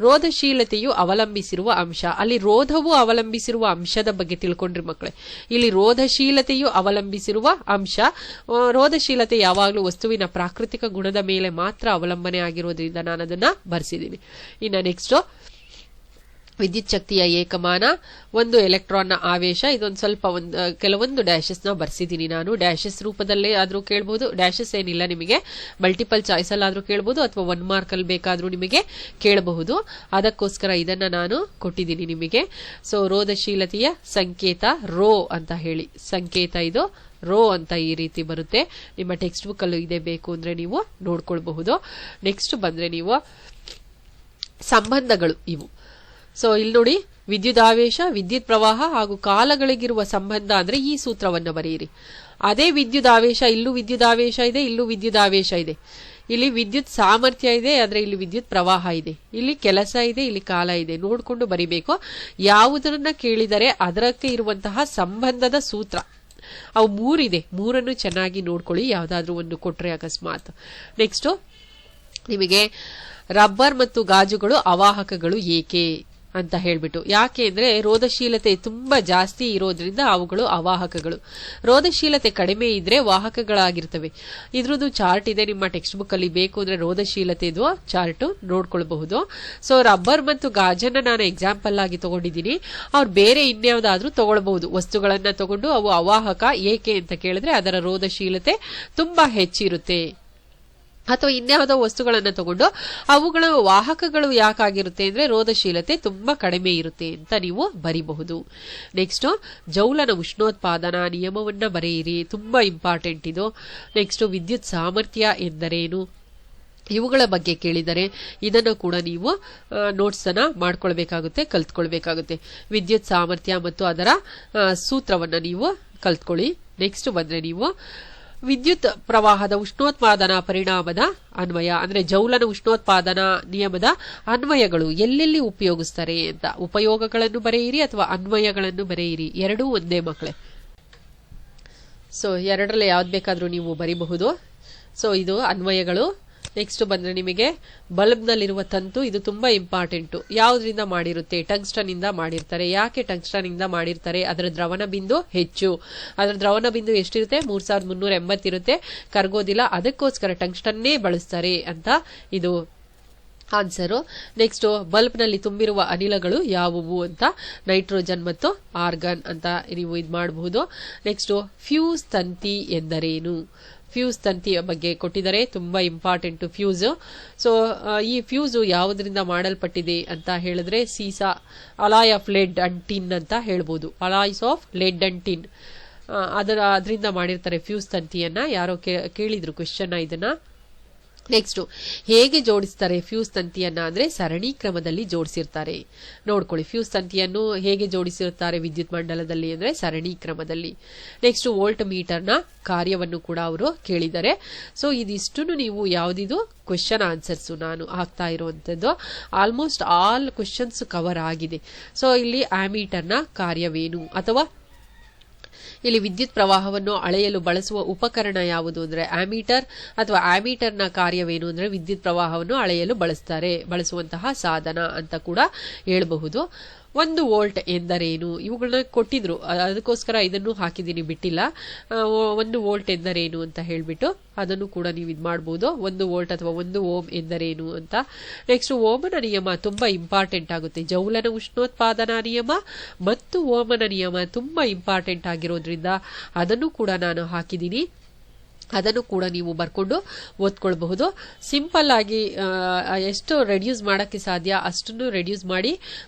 ರೋಧಶೀಲತೆಯು ಅವಲಂಬಿಸಿರುವ ಅಂಶ. ಅಲ್ಲಿ ರೋಧವು ಅವಲಂಬಿಸಿರುವ ಅಂಶದ ಬಗ್ಗೆ ತಿಳ್ಕೊಂಡ್ರಿ ಮಕ್ಕಳೇ. ಇಲ್ಲಿ ರೋಧಶೀಲತೆಯು ಅವಲಂಬಿಸಿರುವ ಅಂಶ. ರೋಧಶೀಲತೆ ಯಾವಾಗಲೂ ವಸ್ತುವಿನ ಪ್ರಾಕೃತಿಕ ಗುಣದ ಮೇಲೆ ಮಾತ್ರ ಅವಲಂಬನೆ ಆಗಿರೋದ್ರಿಂದ ನಾನು ಅದನ್ನ ಬರ್ಸಿದ್ದೀನಿ. ಇನ್ನು ನೆಕ್ಸ್ಟ್, ವಿದ್ಯುತ್ ಶಕ್ತಿಯ ಏಕಮಾನ, 1 ಎಲೆಕ್ಟ್ರಾನ್ನ ಆವೇಶ. ಇದೊಂದು ಸ್ವಲ್ಪ ಕೆಲವೊಂದು ಡ್ಯಾಶಸ್ ನ ಬರ್ಸಿದ್ದೀನಿ ನಾನು. ಡ್ಯಾಶಸ್ ರೂಪದಲ್ಲೇ ಆದ್ರೂ ಕೇಳಬಹುದು, ಡ್ಯಾಶಸ್ ಏನಿಲ್ಲ, ನಿಮಗೆ ಮಲ್ಟಿಪಲ್ ಚಾಯ್ಸ್ ಅಲ್ಲಾದ್ರೂ ಕೇಳಬಹುದು ಅಥವಾ 1 ಮಾರ್ಕ್ ಅಲ್ಲಿ ಬೇಕಾದ್ರೂ ನಿಮಗೆ ಕೇಳಬಹುದು. ಅದಕ್ಕೋಸ್ಕರ ಇದನ್ನ ನಾನು ಕೊಟ್ಟಿದ್ದೀನಿ ನಿಮಗೆ. ಸೊ ರೋಧಶೀಲತೆಯ ಸಂಕೇತ ರೋ ಅಂತ ಹೇಳಿ, ಸಂಕೇತ ಇದು ರೋ ಅಂತ ಈ ರೀತಿ ಬರುತ್ತೆ. ನಿಮ್ಮ ಟೆಕ್ಸ್ಟ್ ಬುಕ್ ಅಲ್ಲೂ ಇದೆ, ಬೇಕು ಅಂದ್ರೆ ನೀವು ನೋಡ್ಕೊಳ್ಬಹುದು. ನೆಕ್ಸ್ಟ್ ಬಂದ್ರೆ ನೀವು ಸಂಬಂಧಗಳು ಇವು. ಸೊ ಇಲ್ಲಿ ನೋಡಿ, ವಿದ್ಯುದಾವೇಶ, ವಿದ್ಯುತ್ ಪ್ರವಾಹ ಹಾಗೂ ಕಾಲಗಳಿಗಿರುವ ಸಂಬಂಧ ಅಂದ್ರೆ ಈ ಸೂತ್ರವನ್ನ ಬರೆಯಿರಿ. ಅದೇ ವಿದ್ಯುದಾವೇಶ, ಇಲ್ಲೂ ವಿದ್ಯುದಾವೇಶ ಇದೆ, ಇಲ್ಲೂ ವಿದ್ಯುದಾವೇಶ ಇದೆ. ಇಲ್ಲಿ ವಿದ್ಯುತ್ ಸಾಮರ್ಥ್ಯ ಇದೆ, ಆದ್ರೆ ಇಲ್ಲಿ ವಿದ್ಯುತ್ ಪ್ರವಾಹ ಇದೆ. ಇಲ್ಲಿ ಕೆಲಸ ಇದೆ, ಇಲ್ಲಿ ಕಾಲ ಇದೆ. ನೋಡ್ಕೊಂಡು ಬರಿಬೇಕು. ಯಾವುದನ್ನ ಕೇಳಿದರೆ ಅದಕ್ಕೆ ಇರುವಂತಹ ಸಂಬಂಧದ ಸೂತ್ರ ಅವು 3 ಇದೆ. 3 ಚೆನ್ನಾಗಿ ನೋಡ್ಕೊಳ್ಳಿ, ಯಾವ್ದಾದ್ರು ಒಂದು ಕೊಟ್ರೆ ಅಕಸ್ಮಾತ್. ನೆಕ್ಸ್ಟ್ ನಿಮಗೆ ರಬ್ಬರ್ ಮತ್ತು ಗಾಜುಗಳು ಅವಾಹಕಗಳು ಏಕೆ ಅಂತ ಹೇಳ್ಬಿಟ್ಟು. ಯಾಕೆ ಅಂದ್ರೆ ರೋಧಶೀಲತೆ ತುಂಬಾ ಜಾಸ್ತಿ ಇರೋದ್ರಿಂದ ಅವುಗಳು ಅವಾಹಕಗಳು. ರೋಧಶೀಲತೆ ಕಡಿಮೆ ಇದ್ರೆ ವಾಹಕಗಳಾಗಿರ್ತವೆ. ಇದ್ರದ್ದು ಚಾರ್ಟ್ ಇದೆ ನಿಮ್ಮ ಟೆಕ್ಸ್ಟ್ ಬುಕ್ ಅಲ್ಲಿ, ಬೇಕು ಅಂದ್ರೆ ರೋಧಶೀಲತೆದು ಚಾರ್ಟ್ ನೋಡ್ಕೊಳ್ಬಹುದು. ಸೊ ರಬ್ಬರ್ ಮತ್ತು ಗಾಜನ್ನ ನಾನು ಎಕ್ಸಾಂಪಲ್ ಆಗಿ ತಗೊಂಡಿದ್ದೀನಿ. ಅವ್ರು ಬೇರೆ ಇನ್ಯಾವುದಾದ್ರೂ ತಗೊಳ್ಬಹುದು ವಸ್ತುಗಳನ್ನ ತಗೊಂಡು, ಅವು ಅವಾಹಕ ಏಕೆ ಅಂತ ಕೇಳಿದ್ರೆ ಅದರ ರೋಧಶೀಲತೆ ತುಂಬಾ ಹೆಚ್ಚಿರುತ್ತೆ. ಅಥವಾ ಇನ್ಯಾವುದೋ ವಸ್ತುಗಳನ್ನ ತಗೊಂಡು ಅವುಗಳ ವಾಹಕಗಳು ಯಾಕಾಗಿರುತ್ತೆ ಅಂದ್ರೆ ರೋಧಶೀಲತೆ ತುಂಬಾ ಕಡಿಮೆ ಇರುತ್ತೆ ಅಂತ ನೀವು ಬರಿಬಹುದು. ನೆಕ್ಸ್ಟ್ ಜೌಲನ ಉಷ್ಣೋತ್ಪಾದನಾ ನಿಯಮವನ್ನ ಬರೆಯಿರಿ, ತುಂಬಾ ಇಂಪಾರ್ಟೆಂಟ್ ಇದು. ನೆಕ್ಸ್ಟ್ ವಿದ್ಯುತ್ ಸಾಮರ್ಥ್ಯ ಎಂದರೇನು? ಇವುಗಳ ಬಗ್ಗೆ ಕೇಳಿದರೆ ಇದನ್ನು ಕೂಡ ನೀವು ನೋಟ್ಸ್ ಅನ್ನ ಮಾಡ್ಕೊಳ್ಬೇಕಾಗುತ್ತೆ, ಕಲ್ತ್ಕೊಳ್ಬೇಕಾಗುತ್ತೆ. ವಿದ್ಯುತ್ ಸಾಮರ್ಥ್ಯ ಮತ್ತು ಅದರ ಸೂತ್ರವನ್ನ ನೀವು ಕಲ್ತ್ಕೊಳ್ಳಿ. ನೆಕ್ಸ್ಟ್ ಬಂದ್ರೆ ನೀವು ವಿದ್ಯುತ್ ಪ್ರವಾಹದ ಉಷ್ಣೋತ್ಪಾದನಾ ಪರಿಣಾಮದ ಅನ್ವಯ ಅಂದ್ರೆ ಜೌಲನ ಉಷ್ಣೋತ್ಪಾದನಾ ನಿಯಮದ ಅನ್ವಯಗಳು ಎಲ್ಲೆಲ್ಲಿ ಉಪಯೋಗಿಸ್ತಾರೆ ಅಂತ ಉಪಯೋಗಗಳನ್ನು ಬರೆಯಿರಿ ಅಥವಾ ಅನ್ವಯಗಳನ್ನು ಬರೆಯಿರಿ, ಎರಡೂ ಒಂದೇ ಮಕ್ಕಳೇ. ಸೊ ಎರಡರಲ್ಲಿ ಯಾವ್ದು ಬೇಕಾದ್ರೂ ನೀವು ಬರೀಬಹುದು. ಸೊ ಇದು ಅನ್ವಯಗಳು. ನೆಕ್ಸ್ಟ್ ಬಂದ್ರೆ ನಿಮಗೆ ಬಲ್ಬ್ ನಲ್ಲಿರುವ ತಂತು, ಇದು ತುಂಬಾ ಇಂಪಾರ್ಟೆಂಟ್. ಯಾವುದರಿಂದ ಮಾಡಿರುತ್ತೆ? ಟಂಗ್ಸ್ಟನ್ ಇಂದ ಮಾಡಿರ್ತಾರೆ. ಯಾಕೆ ಟಂಗ್ಸ್ಟನ್ ಇಂದ ಮಾಡಿರ್ತಾರೆ? ಅದರ ದ್ರವಣ ಬಿಂದು ಹೆಚ್ಚು. ಅದರ ದ್ರವಣ ಬಿಂದು ಎಷ್ಟಿರುತ್ತೆ? 3380 ಇರುತ್ತೆ, ಕರ್ಗೋದಿಲ್ಲ. ಅದಕ್ಕೋಸ್ಕರ ಟಂಗ್ಸ್ಟನ್ನೇ ಬಳಸ್ತಾರೆ ಅಂತ ಇದು ಆನ್ಸರು. ನೆಕ್ಸ್ಟ್ ಬಲ್ಬ್ ನಲ್ಲಿ ತುಂಬಿರುವ ಅನಿಲಗಳು ಯಾವುವು ಅಂತ ನೈಟ್ರೋಜನ್ ಮತ್ತು ಆರ್ಗನ್ ಅಂತ ನೀವು ಇದು ಮಾಡಬಹುದು. ನೆಕ್ಸ್ಟ್ ಫ್ಯೂಸ್ ತಂತಿ ಎಂದರೇನು? ಫ್ಯೂಸ್ ತಂತಿಯ ಬಗ್ಗೆ ಕೊಟ್ಟಿದ್ದಾರೆ, ತುಂಬಾ ಇಂಪಾರ್ಟೆಂಟ್ ಫ್ಯೂಸ್. ಸೊ ಈ ಫ್ಯೂಸ್ ಯಾವುದರಿಂದ ಮಾಡಲ್ಪಟ್ಟಿದೆ ಅಂತ ಹೇಳಿದ್ರೆ ಸೀಸಾ, alloy of lead and tin ಅಂತ ಹೇಳ್ಬೋದು. Alloys of lead and tin ಅದರಿಂದ ಮಾಡಿರ್ತಾರೆ ಫ್ಯೂಸ್ ತಂತಿಯನ್ನ. ಯಾರೋ ಕೇಳಿದ್ರು ಕ್ವೆಶ್ಚನ್ ಇದನ್ನ. ನೆಕ್ಸ್ಟ್ ಹೇಗೆ ಜೋಡಿಸ್ತಾರೆ ಫ್ಯೂಸ್ ತಂತಿಯನ್ನ ಅಂದ್ರೆ ಸರಣಿ ಕ್ರಮದಲ್ಲಿ ಜೋಡಿಸಿರ್ತಾರೆ. ನೋಡ್ಕೊಳ್ಳಿ, ಫ್ಯೂಸ್ ತಂತಿಯನ್ನು ಹೇಗೆ ಜೋಡಿಸಿರ್ತಾರೆ ವಿದ್ಯುತ್ ಮಂಡಲದಲ್ಲಿ ಅಂದ್ರೆ ಸರಣಿ ಕ್ರಮದಲ್ಲಿ. ನೆಕ್ಸ್ಟ್ ವೋಲ್ಟ್ ಮೀಟರ್ನ ಕಾರ್ಯವನ್ನು ಕೂಡ ಅವರು ಕೇಳಿದ್ದಾರೆ. ಸೊ ಇದಿಷ್ಟು ನೀವು ಯಾವ್ದಿದು ಕ್ವೆಶ್ಚನ್ ಆನ್ಸರ್ಸ್ ನಾನು ಹಾಕ್ತಾ ಇರುವಂತದ್ದು. ಆಲ್ಮೋಸ್ಟ್ ಆಲ್ ಕ್ವೆಶ್ಚನ್ಸ್ ಕವರ್ ಆಗಿದೆ. ಸೊ ಇಲ್ಲಿ ಆಮೀಟರ್ನ ಕಾರ್ಯವೇನು ಅಥವಾ ಇಲ್ಲಿ ವಿದ್ಯುತ್ ಪ್ರವಾಹವನ್ನು ಅಳೆಯಲು ಬಳಸುವ ಉಪಕರಣ ಯಾವುದು ಅಂದ್ರೆ ಆಮೀಟರ್, ಅಥವಾ ಆಮೀಟರ್ನ ಕಾರ್ಯವೇನು ಅಂದ್ರೆ ವಿದ್ಯುತ್ ಪ್ರವಾಹವನ್ನು ಅಳೆಯಲು ಬಳಸುವಂತಹ ಸಾಧನ ಅಂತ ಕೂಡ ಹೇಳಬಹುದು. 1 ವೋಲ್ಟ್ ಎಂದರೇನು? ಇವುಗಳನ್ನ ಕೊಟ್ಟಿದ್ರು, ಅದಕ್ಕೋಸ್ಕರ ಇದನ್ನು ಹಾಕಿದ್ದೀನಿ, ಬಿಟ್ಟಿಲ್ಲ. 1 ವೋಲ್ಟ್ ಎಂದರೇನು ಅಂತ ಹೇಳ್ಬಿಟ್ಟು ಅದನ್ನು ಕೂಡ ನೀವು ಇದು ಮಾಡಬಹುದು. 1 ವೋಲ್ಟ್ ಅಥವಾ 1 ಓಮ್ ಎಂದರೇನು ಅಂತ. ನೆಕ್ಸ್ಟ್ ಓಮನ ನಿಯಮ ತುಂಬಾ ಇಂಪಾರ್ಟೆಂಟ್ ಆಗುತ್ತೆ. ಜೌಲನ ಉಷ್ಣೋತ್ಪಾದನಾ ನಿಯಮ ಮತ್ತು ಓಮನ ನಿಯಮ ತುಂಬಾ ಇಂಪಾರ್ಟೆಂಟ್ ಆಗಿರೋದ್ರಿಂದ ಅದನ್ನು ಕೂಡ ನಾನು ಹಾಕಿದ್ದೀನಿ. ಅದನ್ನು ಕೂಡ ನೀವು ಬರ್ಕೊಂಡು ಓದ್ಕೊಳ್ಬಹುದು. ಸಿಂಪಲ್ ಆಗಿ ಎಷ್ಟು ರೆಡ್ಯೂಸ್ ಮಾಡಕ್ಕೆ ಸಾಧ್ಯ ಅಷ್ಟನ್ನು ರೆಡ್ಯೂಸ್ ಮಾಡಿ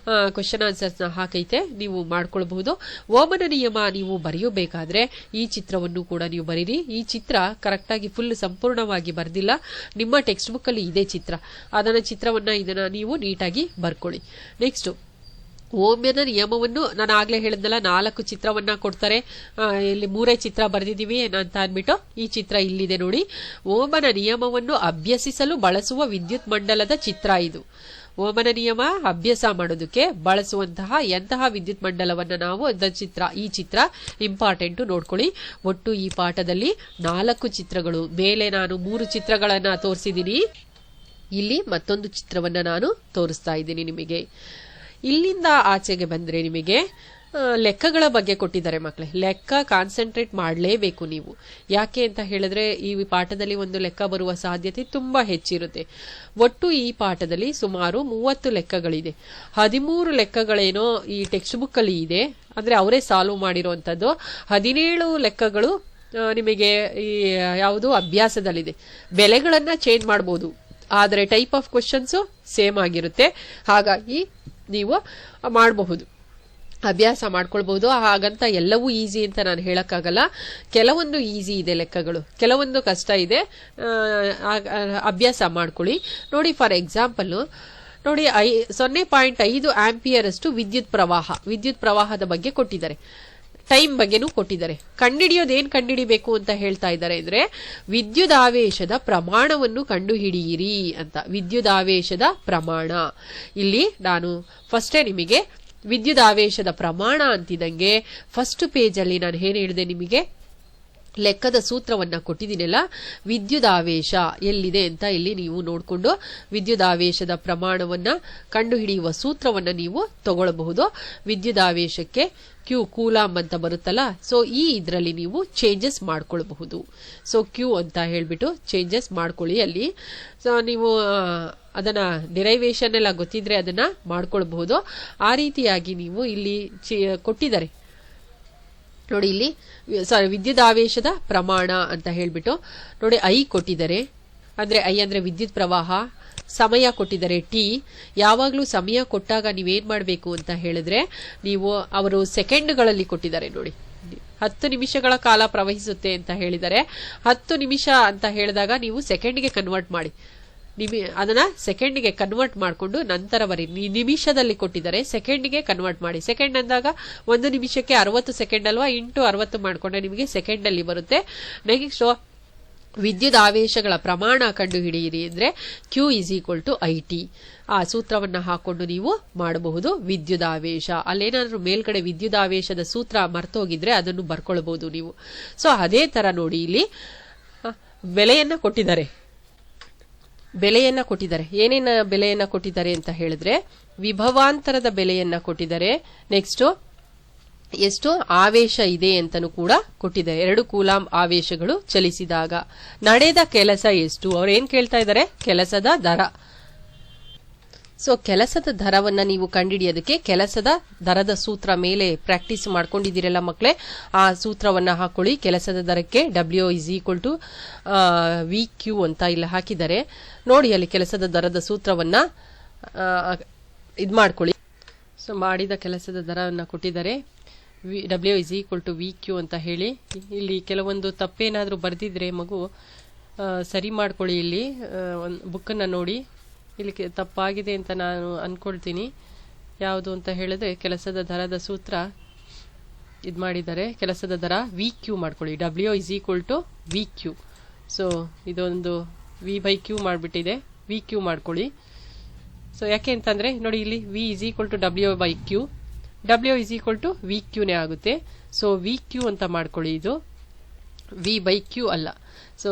ಕ್ವೆಶ್ಚನ್ ಆನ್ಸರ್ಸ್ ನ ಹಾಕೈತೆ ನೀವು ಮಾಡ್ಕೊಳ್ಬಹುದು. ಓಮನ ನಿಯಮ ನೀವು ಬರೆಯಬೇಕಾದ್ರೆ ಈ ಚಿತ್ರವನ್ನು ಕೂಡ ನೀವು ಬರೀರಿ. ಈ ಚಿತ್ರ ಕರೆಕ್ಟ್ ಆಗಿ ಫುಲ್ ಸಂಪೂರ್ಣವಾಗಿ ಬರ್ದಿಲ್ಲ, ನಿಮ್ಮ ಟೆಕ್ಸ್ಟ್ ಬುಕ್ ಅಲ್ಲಿ ಇದೆ ಚಿತ್ರ. ಇದನ್ನ ನೀವು ನೀಟಾಗಿ ಬರ್ಕೊಳ್ಳಿ. ನೆಕ್ಸ್ಟ್ ಓಮಿನ ನಿಯಮವನ್ನು ನಾನು ಆಗ್ಲೇ ಹೇಳಿದ್ನಲ್ಲ, 4 ಚಿತ್ರವನ್ನ ಕೊಡ್ತಾರೆ. ಇಲ್ಲಿ 3 ಚಿತ್ರ ಬರೆದಿದ್ದೀವಿ ಅಂತ ಅಂದ್ಬಿಟ್ಟು ಈ ಚಿತ್ರ ಇಲ್ಲಿದೆ ನೋಡಿ. ಓಮನ ನಿಯಮವನ್ನು ಅಭ್ಯಸಿಸಲು ಬಳಸುವ ವಿದ್ಯುತ್ ಮಂಡಲದ ಚಿತ್ರ ಇದು. ಓಮನ ನಿಯಮ ಅಭ್ಯಾಸ ಮಾಡೋದಕ್ಕೆ ಬಳಸುವಂತಹ ಎಂತಹ ವಿದ್ಯುತ್ ಮಂಡಲವನ್ನ ನಾವು ಈ ಚಿತ್ರ ಇಂಪಾರ್ಟೆಂಟ್ ನೋಡ್ಕೊಳ್ಳಿ. ಒಟ್ಟು ಈ ಪಾಠದಲ್ಲಿ 4 ಚಿತ್ರಗಳು. ಮೇಲೆ ನಾನು 3 ಚಿತ್ರಗಳನ್ನ ತೋರಿಸಿದ್ದೀನಿ. ಇಲ್ಲಿ ಮತ್ತೊಂದು ಚಿತ್ರವನ್ನ ನಾನು ತೋರಿಸ್ತಾ ಇದ್ದೀನಿ ನಿಮಗೆ. ಇಲ್ಲಿಂದ ಆಚೆಗೆ ಬಂದ್ರೆ ನಿಮಗೆ ಲೆಕ್ಕಗಳ ಬಗ್ಗೆ ಕೊಟ್ಟಿದ್ದಾರೆ ಮಕ್ಕಳೇ. ಲೆಕ್ಕ ಕಾನ್ಸಂಟ್ರೇಟ್ ಮಾಡಲೇಬೇಕು ನೀವು. ಯಾಕೆ ಅಂತ ಹೇಳಿದ್ರೆ ಈ ಪಾಠದಲ್ಲಿ ಒಂದು ಲೆಕ್ಕ ಬರುವ ಸಾಧ್ಯತೆ ತುಂಬಾ ಹೆಚ್ಚಿರುತ್ತೆ. ಒಟ್ಟು ಈ ಪಾಠದಲ್ಲಿ ಸುಮಾರು 30 ಲೆಕ್ಕಗಳಿದೆ. 13 ಲೆಕ್ಕಗಳೇನೋ ಈ ಟೆಕ್ಸ್ಟ್ ಬುಕ್ ಅಲ್ಲಿ ಇದೆ, ಅಂದ್ರೆ ಅವರೇ ಸಾಲ್ವ್ ಮಾಡಿರುವಂತದ್ದು. 17 ಲೆಕ್ಕಗಳು ನಿಮಗೆ ಈ ಯಾವುದು ಅಭ್ಯಾಸದಲ್ಲಿದೆ. ಬೆಲೆಗಳನ್ನ ಚೇಂಜ್ ಮಾಡಬಹುದು, ಆದರೆ ಟೈಪ್ ಆಫ್ ಕ್ವಶನ್ಸ್ ಸೇಮ್ ಆಗಿರುತ್ತೆ. ಹಾಗಾಗಿ ನೀವು ಮಾಡಬಹುದು, ಅಭ್ಯಾಸ ಮಾಡ್ಕೊಳ್ಬಹುದು. ಹಾಗಂತ ಎಲ್ಲವೂ ಈಸಿ ಅಂತ ನಾನು ಹೇಳಕ್ಕಾಗಲ್ಲ. ಕೆಲವೊಂದು ಈಸಿ ಇದೆ ಲೆಕ್ಕಗಳು, ಕೆಲವೊಂದು ಕಷ್ಟ ಇದೆ. ಅಭ್ಯಾಸ ಮಾಡ್ಕೊಳ್ಳಿ. ನೋಡಿ, ಫಾರ್ ಎಕ್ಸಾಂಪಲ್ ನೋಡಿ 0.5 ಆಂಪಿಯರ್ ಅಷ್ಟು ವಿದ್ಯುತ್ ಪ್ರವಾಹದ ಬಗ್ಗೆ ಕೊಟ್ಟಿದ್ದಾರೆ. ಟೈಮ್ ಬಗ್ಗೆನೂ ಕೊಟ್ಟಿದ್ದಾರೆ. ಕಂಡುಹಿಡಿಯೋದೇನ್ ಕಂಡುಹಿಡಿಬೇಕು ಅಂತ ಹೇಳ್ತಾ ಇದ್ದಾರೆ ಅಂದ್ರೆ ವಿದ್ಯುದಾವೇಶದ ಪ್ರಮಾಣವನ್ನು ಕಂಡುಹಿಡಿಯಿರಿ ಅಂತ. ವಿದ್ಯುದಾವೇಶದ ಪ್ರಮಾಣ. ಇಲ್ಲಿ ನಾನು ಫಸ್ಟೇ ನಿಮಗೆ ವಿದ್ಯುದಾವೇಶದ ಪ್ರಮಾಣ ಅಂತಿದಂಗೆ ಫಸ್ಟ್ ಪೇಜ್ ಅಲ್ಲಿ ನಾನು ಏನ್ ಹೇಳಿದೆ ನಿಮಗೆ, ಲೆಕ್ಕದ ಸೂತ್ರವನ್ನ ಕೊಟ್ಟಿದ್ದೀನಲ್ಲ, ವಿದ್ಯುದಾವೇಶ ಎಲ್ಲಿದೆ ಅಂತ ಇಲ್ಲಿ ನೀವು ನೋಡಿಕೊಂಡು ವಿದ್ಯುದಾವೇಶದ ಪ್ರಮಾಣವನ್ನ ಕಂಡುಹಿಡಿಯುವ ಸೂತ್ರವನ್ನ ನೀವು ತಗೊಳ್ಳಬಹುದು. ವಿದ್ಯುದಾವೇಶಕ್ಕೆ ಕ್ಯೂ ಕೂಲಾಂಬ್ ಅಂತ ಬರುತ್ತಲ್ಲ, ಸೊ ಇದರಲ್ಲಿ ನೀವು ಚೇಂಜಸ್ ಮಾಡ್ಕೊಳ್ಬಹುದು. ಸೊ ಕ್ಯೂ ಅಂತ ಹೇಳ್ಬಿಟ್ಟು ಚೇಂಜಸ್ ಮಾಡ್ಕೊಳ್ಳಿ ಅಲ್ಲಿ. ಸೊ ನೀವು ಅದನ್ನ ಡಿರೈವೇಶನ್ ಎಲ್ಲ ಗೊತ್ತಿದ್ರೆ ಅದನ್ನ ಮಾಡ್ಕೊಳ್ಬಹುದು. ಆ ರೀತಿಯಾಗಿ ನೀವು ಇಲ್ಲಿ ಕೊಟ್ಟಿದ್ದಾರೆ ನೋಡಿ. ಇಲ್ಲಿ ವಿದ್ಯುದಾವೇಶದ ಪ್ರಮಾಣ ಅಂತ ಹೇಳ್ಬಿಟ್ಟು ನೋಡಿ ಐ ಕೊಟ್ಟಿದ್ದಾರೆ. ಅಂದ್ರೆ ಐ ಅಂದ್ರೆ ವಿದ್ಯುತ್ ಪ್ರವಾಹ. ಸಮಯ ಕೊಟ್ಟಿದ್ದಾರೆ ಟಿ. ಯಾವಾಗ್ಲೂ ಸಮಯ ಕೊಟ್ಟಾಗ ನೀವೇನ್ ಮಾಡ್ಬೇಕು ಅಂತ ಹೇಳಿದ್ರೆ, ನೀವು ಅವರು ಸೆಕೆಂಡ್ಗಳಲ್ಲಿ ಕೊಟ್ಟಿದ್ದಾರೆ ನೋಡಿ. 10 ನಿಮಿಷಗಳ ಕಾಲ ಪ್ರವಹಿಸುತ್ತೆ ಅಂತ ಹೇಳಿದರೆ 10 ನಿಮಿಷ ಅಂತ ಹೇಳಿದಾಗ ನೀವು ಸೆಕೆಂಡ್ಗೆ ಕನ್ವರ್ಟ್ ಮಾಡಿ. ಅದನ್ನ ಸೆಕೆಂಡ್ಗೆ ಕನ್ವರ್ಟ್ ಮಾಡಿಕೊಂಡು ನಂತರ ಬರೀ. ನಿಮಿಷದಲ್ಲಿ ಕೊಟ್ಟಿದ್ದಾರೆ, ಸೆಕೆಂಡ್ಗೆ ಕನ್ವರ್ಟ್ ಮಾಡಿ. ಸೆಕೆಂಡ್ ಅಂದಾಗ 1 ನಿಮಿಷಕ್ಕೆ 60 ಸೆಕೆಂಡ್ ಅಲ್ವಾ, ಇಂಟು 60 ಮಾಡ್ಕೊಂಡ್ರೆ ನಿಮಗೆ ಸೆಕೆಂಡ್ ಅಲ್ಲಿ ಬರುತ್ತೆ. ನೆಕ್ಸ್ಟ್ ವಿದ್ಯುದಾವೇಶಗಳ ಪ್ರಮಾಣ ಕಂಡುಹಿಡಿಯಿರಿ ಅಂದ್ರೆ Q = IT. ಆ ಸೂತ್ರವನ್ನ ಹಾಕೊಂಡು ನೀವು ಮಾಡಬಹುದು. ವಿದ್ಯುದಾವೇಶ ಅಲ್ಲೇನಾದ್ರೂ ಮೇಲ್ಗಡೆ ವಿದ್ಯುದಾವೇಶದ ಸೂತ್ರ ಮರ್ತೋಗಿದ್ರೆ ಅದನ್ನು ಬರ್ಕೊಳ್ಬಹುದು ನೀವು. ಸೊ ಅದೇ ತರ ನೋಡಿ, ಇಲ್ಲಿ ಬೆಲೆಯನ್ನ ಕೊಟ್ಟಿದ್ದಾರೆ. ಏನೇನ ಬೆಲೆಯನ್ನ ಕೊಟ್ಟಿದ್ದಾರೆ ಅಂತ ಹೇಳಿದ್ರೆ ವಿಭವಾಂತರದ ಬೆಲೆಯನ್ನ ಕೊಟ್ಟಿದ್ದಾರೆ. ನೆಕ್ಸ್ಟ್ ಎಷ್ಟು ಆವೇಶ ಇದೆ ಅಂತನೂ ಕೂಡ ಕೊಟ್ಟಿದ್ದಾರೆ. 2 ಕೂಲಾಂಬ್ ಆವೇಶಗಳು ಚಲಿಸಿದಾಗ ನಡೆದ ಕೆಲಸ ಎಷ್ಟು. ಅವ್ರು ಏನ್ ಕೇಳ್ತಾ ಇದ್ದಾರೆ, ಕೆಲಸದ ದರ. ಸೊ ಕೆಲಸದ ದರವನ್ನ ನೀವು ಕಂಡುಹಿಡಿಯೋದಕ್ಕೆ ಕೆಲಸದ ದರದ ಸೂತ್ರ ಮೇಲೆ ಪ್ರಾಕ್ಟೀಸ್ ಮಾಡ್ಕೊಂಡಿದ್ದೀರಲ್ಲ ಮಕ್ಕಳೇ, ಆ ಸೂತ್ರವನ್ನ ಹಾಕೊಳ್ಳಿ. ಕೆಲಸದ ದರಕ್ಕೆ W = VQ ಅಂತ ಇಲ್ಲಿ ಹಾಕಿದ್ದಾರೆ ನೋಡಿ. ಅಲ್ಲಿ ಕೆಲಸದ ದರದ ಸೂತ್ರವನ್ನ ಮಾಡ್ಕೊಳ್ಳಿ. ಸೊ ಮಾಡಿದ ಕೆಲಸದ ದರವನ್ನ ಕೊಟ್ಟಿದ್ದಾರೆ. W = VQ ಅಂತ ಹೇಳಿ. ಇಲ್ಲಿ ಕೆಲವೊಂದು ತಪ್ಪೇನಾದ್ರೂ ಬರ್ದಿದ್ರೆ ಮಗು ಸರಿ ಮಾಡ್ಕೊಳ್ಳಿ. ಇಲ್ಲಿ ಬುಕ್ಕನ್ನ ನೋಡಿ, ಇಲ್ಲಿ ತಪ್ಪಾಗಿದೆ ಅಂತ ನಾನು ಅನ್ಕೊಳ್ತೀನಿ. ಯಾವುದು ಅಂತ ಹೇಳಿದ್ರೆ ಕೆಲಸದ ದರದ ಸೂತ್ರ ಮಾಡಿದ್ದಾರೆ. ಕೆಲಸದ ದರ VQ ಮಾಡ್ಕೊಳ್ಳಿ. W = VQ. ಸೊ ಇದೊಂದು V/Q ಮಾಡ್ಬಿಟ್ಟಿದೆ, VQ ಮಾಡ್ಕೊಳ್ಳಿ. ಸೊ ಯಾಕೆ ಅಂತಂದ್ರೆ ನೋಡಿ, ಇಲ್ಲಿ V = W/Q, W = VQ ಆಗುತ್ತೆ. ಸೊ VQ ಅಂತ ಮಾಡ್ಕೊಳ್ಳಿ. ಇದು V/Q ಅಲ್ಲ. ಸೊ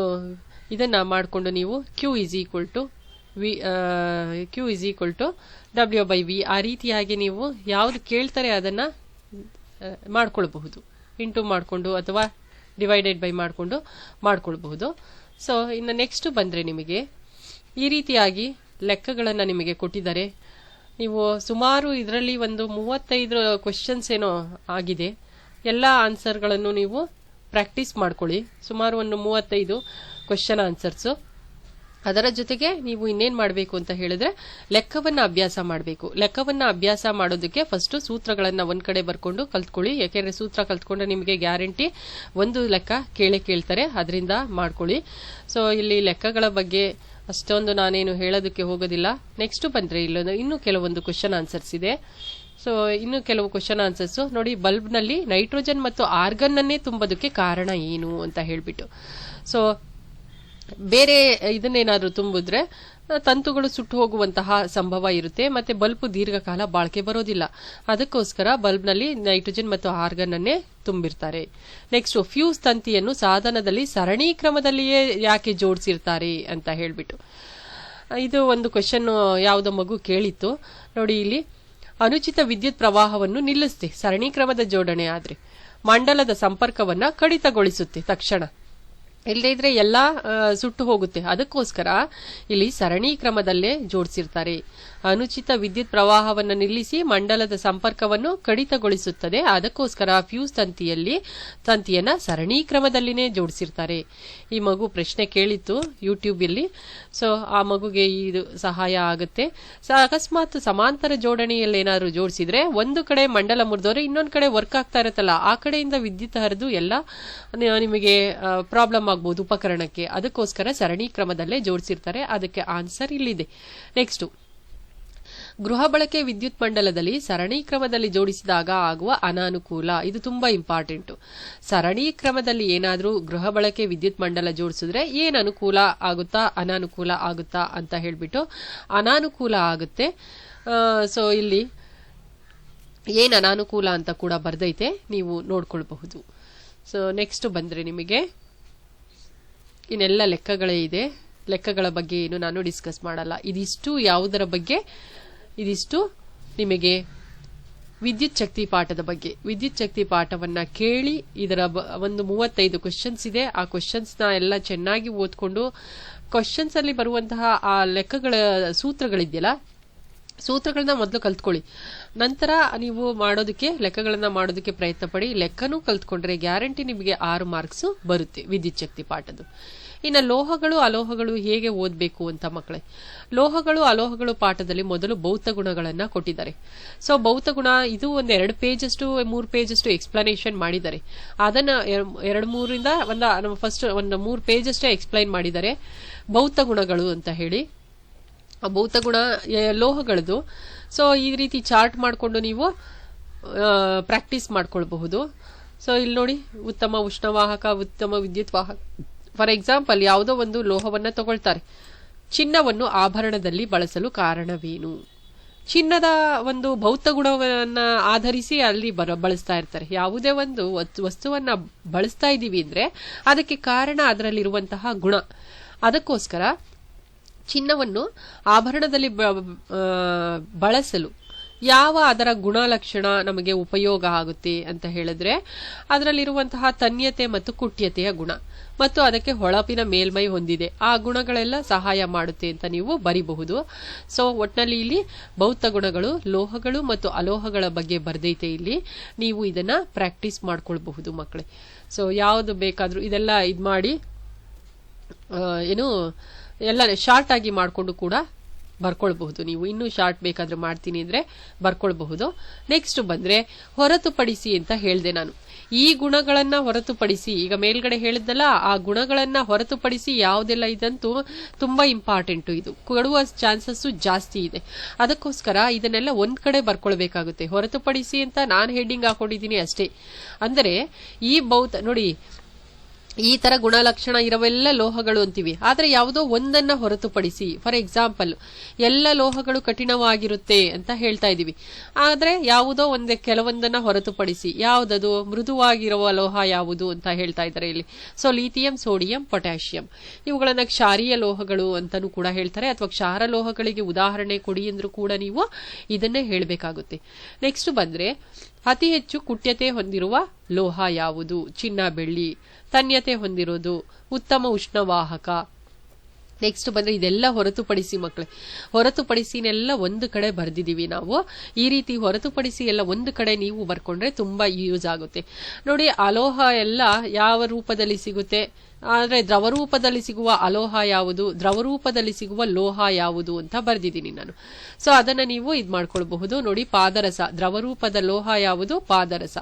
ಇದನ್ನ ಮಾಡ್ಕೊಂಡು ನೀವು Q = W/V ಆ ರೀತಿಯಾಗಿ ನೀವು ಯಾವ್ದು ಕೇಳ್ತಾರೆ ಅದನ್ನ ಮಾಡ್ಕೊಳ್ಬಹುದು. ಇಂಟು ಮಾಡ್ಕೊಂಡು ಅಥವಾ ಡಿವೈಡೆಡ್ ಬೈ ಮಾಡ್ಕೊಳ್ಬಹುದು. ಸೊ ಇನ್ನು ನೆಕ್ಸ್ಟ್ ಬಂದ್ರೆ ನಿಮಗೆ ಈ ರೀತಿಯಾಗಿ ಲೆಕ್ಕಗಳನ್ನ ನಿಮಗೆ ಕೊಟ್ಟಿದ್ದಾರೆ. ನೀವು ಸುಮಾರು ಇದರಲ್ಲಿ ಒಂದು 35 ಕ್ವೆಶ್ಚನ್ಸ್ ಏನೋ ಆಗಿದೆ. ಎಲ್ಲ ಆನ್ಸರ್ಗಳನ್ನು ನೀವು ಪ್ರಾಕ್ಟೀಸ್ ಮಾಡ್ಕೊಳ್ಳಿ. ಸುಮಾರು ಒಂದು 35 ಕ್ವೆಶ್ಚನ್ ಆನ್ಸರ್ಸ್. ಅದರ ಜೊತೆಗೆ ನೀವು ಇನ್ನೇನ್ ಮಾಡಬೇಕು ಅಂತ ಹೇಳಿದ್ರೆ ಲೆಕ್ಕವನ್ನ ಅಭ್ಯಾಸ ಮಾಡಬೇಕು. ಲೆಕ್ಕವನ್ನ ಅಭ್ಯಾಸ ಮಾಡೋದಕ್ಕೆ ಫಸ್ಟ್ ಸೂತ್ರಗಳನ್ನ ಒಂದ್ ಕಡೆ ಬರ್ಕೊಂಡು ಕಲ್ತ್ಕೊಳ್ಳಿ. ಯಾಕೆಂದ್ರೆ ಸೂತ್ರ ಕಲ್ತ್ಕೊಂಡ್ರೆ ನಿಮಗೆ ಗ್ಯಾರಂಟಿ ಒಂದು ಲೆಕ್ಕ ಕೇಳ್ತಾರೆ, ಅದರಿಂದ ಮಾಡ್ಕೊಳ್ಳಿ. ಸೊ ಇಲ್ಲಿ ಲೆಕ್ಕಗಳ ಬಗ್ಗೆ ಅಷ್ಟೊಂದು ನಾನೇನು ಹೇಳೋದಕ್ಕೆ ಹೋಗೋದಿಲ್ಲ. ನೆಕ್ಸ್ಟ್ ಬಂದ್ರೆ ಇನ್ನು ಕೆಲವೊಂದು ಕ್ವೆಶ್ಚನ್ ಆನ್ಸರ್ಸ್ ಇದೆ. ಸೊ ಇನ್ನು ಕೆಲವು ಕ್ವೆಶ್ಚನ್ ಆನ್ಸರ್ಸ್ ನೋಡಿ. ಬಲ್ಬ್ ನಲ್ಲಿ ನೈಟ್ರೋಜನ್ ಮತ್ತು ಆರ್ಗನ್ ಅನ್ನೇ ತುಂಬೋದಕ್ಕೆ ಕಾರಣ ಏನು ಅಂತ ಹೇಳ್ಬಿಟ್ಟು. ಸೊ ಬೇರೆ ಇದನ್ನೇನಾದ್ರೂ ತುಂಬಿದ್ರೆ ತಂತುಗಳು ಸುಟ್ಟು ಹೋಗುವಂತಹ ಸಂಭವ ಇರುತ್ತೆ, ಮತ್ತೆ ಬಲ್ಬ್ ದೀರ್ಘಕಾಲ ಬಾಳಿಕೆ ಬರೋದಿಲ್ಲ. ಅದಕ್ಕೋಸ್ಕರ ಬಲ್ಬ್ನಲ್ಲಿ ನೈಟ್ರೋಜನ್ ಮತ್ತು ಆರ್ಗನ್ ಅನ್ನೇ ತುಂಬಿರ್ತಾರೆ. ನೆಕ್ಸ್ಟ್, ಫ್ಯೂಸ್ ತಂತಿಯನ್ನು ಸಾಧನದಲ್ಲಿ ಸರಣಿ ಕ್ರಮದಲ್ಲಿಯೇ ಯಾಕೆ ಜೋಡಿಸಿರ್ತಾರೆ ಅಂತ ಹೇಳ್ಬಿಟ್ಟು ಇದು ಒಂದು ಕ್ವೆಶನ್ ಯಾವುದೋ ಮಗು ಕೇಳಿತ್ತು ನೋಡಿ. ಇಲ್ಲಿ ಅನುಚಿತ ವಿದ್ಯುತ್ ಪ್ರವಾಹವನ್ನು ನಿಲ್ಲಿಸುತ್ತೆ ಸರಣಿ ಕ್ರಮದ ಜೋಡಣೆ ಆದ್ರೆ, ಮಂಡಲದ ಸಂಪರ್ಕವನ್ನ ಕಡಿತಗೊಳಿಸುತ್ತೆ ತಕ್ಷಣ, ಇಲ್ಲದೇ ಇದ್ರೆ ಎಲ್ಲ ಸುಟ್ಟು ಹೋಗುತ್ತೆ. ಅದಕ್ಕೋಸ್ಕರ ಇಲ್ಲಿ ಸರಣಿ ಕ್ರಮದಲ್ಲೇ ಜೋಡಿಸಿರ್ತಾರೆ. ಅನುಚಿತ ವಿದ್ಯುತ್ ಪ್ರವಾಹವನ್ನು ನಿಲ್ಲಿಸಿ ಮಂಡಲದ ಸಂಪರ್ಕವನ್ನು ಕಡಿತಗೊಳಿಸುತ್ತದೆ. ಅದಕ್ಕೋಸ್ಕರ ಫ್ಯೂಸ್ ತಂತಿಯನ್ನ ಸರಣಿ ಕ್ರಮದಲ್ಲಿನೇ ಜೋಡಿಸಿರ್ತಾರೆ. ಈ ಮಗು ಪ್ರಶ್ನೆ ಕೇಳಿತ್ತು ಯೂಟ್ಯೂಬ್ ಅಲ್ಲಿ, ಸೊ ಆ ಮಗುಗೆ ಇದು ಸಹಾಯ ಆಗುತ್ತೆ. ಅಕಸ್ಮಾತ್ ಸಮಾಂತರ ಜೋಡಣೆಯಲ್ಲಿ ಏನಾದ್ರು ಜೋಡಿಸಿದ್ರೆ ಒಂದು ಕಡೆ ಮಂಡಲ ಮುರಿದವ್ರೆ ಇನ್ನೊಂದು ಕಡೆ ವರ್ಕ್ ಆಗ್ತಾ ಇರುತ್ತಲ್ಲ, ಆ ಕಡೆಯಿಂದ ವಿದ್ಯುತ್ ಹರಿದು ಎಲ್ಲ ನಿಮಗೆ ಪ್ರಾಬ್ಲಮ್ ಆಗ್ಬಹುದು ಉಪಕರಣಕ್ಕೆ. ಅದಕ್ಕೋಸ್ಕರ ಸರಣಿ ಕ್ರಮದಲ್ಲೇ ಜೋಡಿಸಿರ್ತಾರೆ. ಅದಕ್ಕೆ ಆನ್ಸರ್ ಇಲ್ಲಿದೆ. ನೆಕ್ಸ್ಟ್, ಗೃಹ ಬಳಕೆ ವಿದ್ಯುತ್ ಮಂಡಲದಲ್ಲಿ ಸರಣಿ ಕ್ರಮದಲ್ಲಿ ಜೋಡಿಸಿದಾಗ ಆಗುವ ಅನಾನುಕೂಲ, ಇದು ತುಂಬಾ ಇಂಪಾರ್ಟೆಂಟ್. ಸರಣಿ ಕ್ರಮದಲ್ಲಿ ಏನಾದ್ರೂ ಗೃಹ ಬಳಕೆ ವಿದ್ಯುತ್ ಮಂಡಲ ಜೋಡಿಸಿದ್ರೆ ಏನ್ ಅನುಕೂಲ ಆಗುತ್ತಾ ಅನಾನುಕೂಲ ಆಗುತ್ತಾ ಅಂತ ಹೇಳ್ಬಿಟ್ಟು, ಅನಾನುಕೂಲ ಆಗುತ್ತೆ. ಸೊ ಇಲ್ಲಿ ಏನ್ ಅನಾನುಕೂಲ ಅಂತ ಕೂಡ ಬರ್ದೈತೆ, ನೀವು ನೋಡ್ಕೊಳ್ಬಹುದು. ಸೊ ನೆಕ್ಸ್ಟ್ ಬಂದ್ರೆ ನಿಮಗೆ ಇನ್ನೆಲ್ಲ ಲೆಕ್ಕಗಳೇ ಇದೆ. ಲೆಕ್ಕಗಳ ಬಗ್ಗೆ ಏನು ನಾನು ಡಿಸ್ಕಸ್ ಮಾಡಲ್ಲ. ಇದಿಷ್ಟು ಯಾವುದರ ಬಗ್ಗೆ, ಇದಿಷ್ಟು ನಿಮಗೆ ವಿದ್ಯುತ್ ಶಕ್ತಿ ಪಾಠದ ಬಗ್ಗೆ. ವಿದ್ಯುತ್ ಶಕ್ತಿ ಪಾಠವನ್ನ ಕೇಳಿ ಇದರ ಒಂದು 35 ಕ್ವೆಶನ್ಸ್ ಇದೆ. ಆ ಕ್ವೆಶನ್ಸ್ ನ ಎಲ್ಲ ಚೆನ್ನಾಗಿ ಓದ್ಕೊಂಡು ಕ್ವೆಶನ್ಸ್ ಅಲ್ಲಿ ಬರುವಂತಹ ಆ ಲೆಕ್ಕಗಳ ಸೂತ್ರಗಳಿದೆಯಲ್ಲ, ಸೂತ್ರಗಳನ್ನ ಮೊದಲು ಕಲ್ತ್ಕೊಳ್ಳಿ. ನಂತರ ನೀವು ಲೆಕ್ಕಗಳನ್ನ ಮಾಡೋದಕ್ಕೆ ಪ್ರಯತ್ನ ಪಡಿ. ಲೆಕ್ಕನೂ ಕಲ್ತ್ಕೊಂಡ್ರೆ ಗ್ಯಾರಂಟಿ ನಿಮಗೆ 6 ಮಾರ್ಕ್ಸ್ ಬರುತ್ತೆ ವಿದ್ಯುತ್ ಶಕ್ತಿ ಪಾಠದ್ದು. ಇನ್ನು ಲೋಹಗಳು ಅಲೋಹಗಳು ಹೇಗೆ ಓದಬೇಕು ಅಂತ ಮಕ್ಕಳೇ, ಲೋಹಗಳು ಅಲೋಹಗಳು ಪಾಠದಲ್ಲಿ ಮೊದಲು ಭೌತ ಗುಣಗಳನ್ನ ಕೊಟ್ಟಿದ್ದಾರೆ. ಸೊ ಭೌತ ಗುಣ ಇದು ಒಂದು 2 ಪೇಜ್ ಅಷ್ಟು 3 ಪೇಜ್ ಅಷ್ಟು ಎಕ್ಸ್ಪ್ಲನೇಷನ್ ಮಾಡಿದ್ದಾರೆ. ಅದನ್ನ 2-3 ಫಸ್ಟ್ ಒಂದು 3 ಪೇಜ್ ಅಷ್ಟೇ ಎಕ್ಸ್ಪ್ಲೈನ್ ಮಾಡಿದ್ದಾರೆ ಭೌತ ಗುಣಗಳು ಅಂತ ಹೇಳಿ. ಭೌತ ಗುಣ ಲೋಹಗಳದು. ಸೊ ಈ ರೀತಿ ಚಾರ್ಟ್ ಮಾಡಿಕೊಂಡು ನೀವು ಪ್ರಾಕ್ಟೀಸ್ ಮಾಡ್ಕೊಳ್ಬಹುದು. ಸೊ ಇಲ್ಲಿ ನೋಡಿ, ಉತ್ತಮ ಉಷ್ಣವಾಹಕ, ಉತ್ತಮ ವಿದ್ಯುತ್ ವಾಹಕ. ಫಾರ್ ಎಕ್ಸಾಂಪಲ್, ಯಾವುದೋ ಒಂದು ಲೋಹವನ್ನ ತಗೊಳ್ತಾರೆ. ಚಿನ್ನವನ್ನು ಆಭರಣದಲ್ಲಿ ಬಳಸಲು ಕಾರಣವೇನು? ಚಿನ್ನದ ಒಂದು ಭೌತ ಗುಣವನ್ನ ಆಧರಿಸಿ ಅಲ್ಲಿ ಬಳಸ್ತಾ ಇರ್ತಾರೆ. ಯಾವುದೇ ಒಂದು ವಸ್ತುವನ್ನ ಬಳಸ್ತಾ ಇದೀವಿ ಅಂದ್ರೆ ಅದಕ್ಕೆ ಕಾರಣ ಅದರಲ್ಲಿರುವಂತಹ ಗುಣ. ಅದಕ್ಕೋಸ್ಕರ ಚಿನ್ನವನ್ನು ಆಭರಣದಲ್ಲಿ ಬಳಸಲು ಯಾವ ಅದರ ಗುಣಲಕ್ಷಣ ನಮಗೆ ಉಪಯೋಗ ಆಗುತ್ತೆ ಅಂತ ಹೇಳಿದ್ರೆ, ಅದರಲ್ಲಿರುವಂತಹ ತನ್ಯತೆ ಮತ್ತು ಕುಟ್ಯತೆಯ ಗುಣ ಮತ್ತು ಅದಕ್ಕೆ ಹೊಳಪಿನ ಮೇಲ್ಮೈ ಹೊಂದಿದೆ, ಆ ಗುಣಗಳೆಲ್ಲ ಸಹಾಯ ಮಾಡುತ್ತೆ ಅಂತ ನೀವು ಬರಿಬಹುದು. ಸೊ ಒಟ್ನಲ್ಲಿ ಇಲ್ಲಿ ಭೌತ ಗುಣಗಳು, ಲೋಹಗಳು ಮತ್ತು ಅಲೋಹಗಳ ಬಗ್ಗೆ ಬರ್ದೈತೆ. ಇಲ್ಲಿ ನೀವು ಇದನ್ನ ಪ್ರಾಕ್ಟೀಸ್ ಮಾಡ್ಕೊಳ್ಬಹುದು ಮಕ್ಕಳೇ. ಸೊ ಯಾವುದು ಬೇಕಾದ್ರೂ ಇದೆಲ್ಲ ಇದ್ ಮಾಡಿ ಏನು ಎಲ್ಲ ಶಾರ್ಟ್ ಆಗಿ ಮಾಡ್ಕೊಂಡು ಕೂಡ ಬರ್ಕೊಳ್ಬಹುದು. ನೀವು ಇನ್ನೂ ಶಾರ್ಟ್ ಬೇಕಾದ್ರೆ ಮಾಡ್ತೀನಿ ಅಂದ್ರೆ ಬರ್ಕೊಳ್ಬಹುದು. ನೆಕ್ಸ್ಟ್ ಬಂದ್ರೆ ಹೊರತುಪಡಿಸಿ ಅಂತ ಹೇಳ್ದೆ ನಾನು. ಈ ಗುಣಗಳನ್ನ ಹೊರತುಪಡಿಸಿ, ಈಗ ಮೇಲ್ಗಡೆ ಹೇಳಿದ್ದಲ್ಲ, ಆ ಗುಣಗಳನ್ನ ಹೊರತುಪಡಿಸಿ ಯಾವುದೆಲ್ಲ ಇದಂತೂ ತುಂಬಾ ಇಂಪಾರ್ಟೆಂಟ್. ಇದು ಕೊಡುವ ಚಾನ್ಸಸ್ ಜಾಸ್ತಿ ಇದೆ. ಅದಕ್ಕೋಸ್ಕರ ಇದನ್ನೆಲ್ಲ ಒಂದ್ ಕಡೆ ಬರ್ಕೊಳ್ಬೇಕಾಗುತ್ತೆ. ಹೊರತುಪಡಿಸಿ ಅಂತ ನಾನು ಹೆಡ್ಡಿಂಗ್ ಹಾಕೊಂಡಿದ್ದೀನಿ ಅಷ್ಟೇ. ಅಂದರೆ ಈ ನೋಡಿ, ಈ ತರ ಗುಣಲಕ್ಷಣ ಇರವೆಲ್ಲ ಲೋಹಗಳು ಅಂತೀವಿ. ಆದ್ರೆ ಯಾವುದೋ ಒಂದನ್ನ ಹೊರತುಪಡಿಸಿ, ಫಾರ್ ಎಕ್ಸಾಂಪಲ್ ಎಲ್ಲ ಲೋಹಗಳು ಕಠಿಣವಾಗಿರುತ್ತೆ ಅಂತ ಹೇಳ್ತಾ ಇದೀವಿ. ಆದ್ರೆ ಯಾವುದೋ ಕೆಲವೊಂದನ್ನ ಹೊರತುಪಡಿಸಿ, ಯಾವುದದು ಮೃದುವಾಗಿರುವ ಲೋಹ ಯಾವುದು ಅಂತ ಹೇಳ್ತಾ ಇದ್ದಾರೆ ಇಲ್ಲಿ. ಸೊ ಲಿಥಿಯಂ, ಸೋಡಿಯಂ, ಪೊಟ್ಯಾಷಿಯಂ ಇವುಗಳನ್ನ ಕ್ಷಾರೀಯ ಲೋಹಗಳು ಅಂತಾನೂ ಕೂಡ ಹೇಳ್ತಾರೆ. ಅಥವಾ ಕ್ಷಾರ ಲೋಹಗಳಿಗೆ ಉದಾಹರಣೆ ಕೊಡಿ ಅಂದ್ರೂ ಕೂಡ ನೀವು ಇದನ್ನೇ ಹೇಳಬೇಕಾಗುತ್ತೆ. ನೆಕ್ಸ್ಟ್ ಬಂದ್ರೆ ಅತಿ ಹೆಚ್ಚು ಕುಟ್ಯತೆ ಹೊಂದಿರುವ ಲೋಹ ಯಾವುದು? ಚಿನ್ನ, ಬೆಳ್ಳಿ. ತನ್ಯತೆ ಹೊಂದಿರೋದು, ಉತ್ತಮ ಉಷ್ಣವಾಹಕ. ನೆಕ್ಸ್ಟ್ ಬಂದ್ರೆ ಇದೆಲ್ಲ ಹೊರತುಪಡಿಸಿ ಮಕ್ಕಳೇ. ಹೊರತುಪಡಿಸಿನೆಲ್ಲ ಒಂದು ಕಡೆ ಬರ್ದಿದೀವಿ ನಾವು. ಈ ರೀತಿ ಹೊರತುಪಡಿಸಿ ಎಲ್ಲ ಒಂದು ಕಡೆ ನೀವು ಬರ್ಕೊಂಡ್ರೆ ತುಂಬಾ ಯೂಸ್ ಆಗುತ್ತೆ. ನೋಡಿ, ಅಲೋಹ ಎಲ್ಲ ಯಾವ ರೂಪದಲ್ಲಿ ಸಿಗುತ್ತೆ? ಆದ್ರೆ ದ್ರವರೂಪದಲ್ಲಿ ಸಿಗುವ ಅಲೋಹ ಯಾವುದು, ದ್ರವರೂಪದಲ್ಲಿ ಸಿಗುವ ಲೋಹ ಯಾವುದು ಅಂತ ಬರ್ದಿದ್ದೀನಿ ನಾನು. ಸೊ ಅದನ್ನ ನೀವು ಇದ್ ಮಾಡ್ಕೊಳ್ಬಹುದು. ನೋಡಿ, ಪಾದರಸ ದ್ರವರೂಪದ ಲೋಹ ಯಾವುದು? ಪಾದರಸ.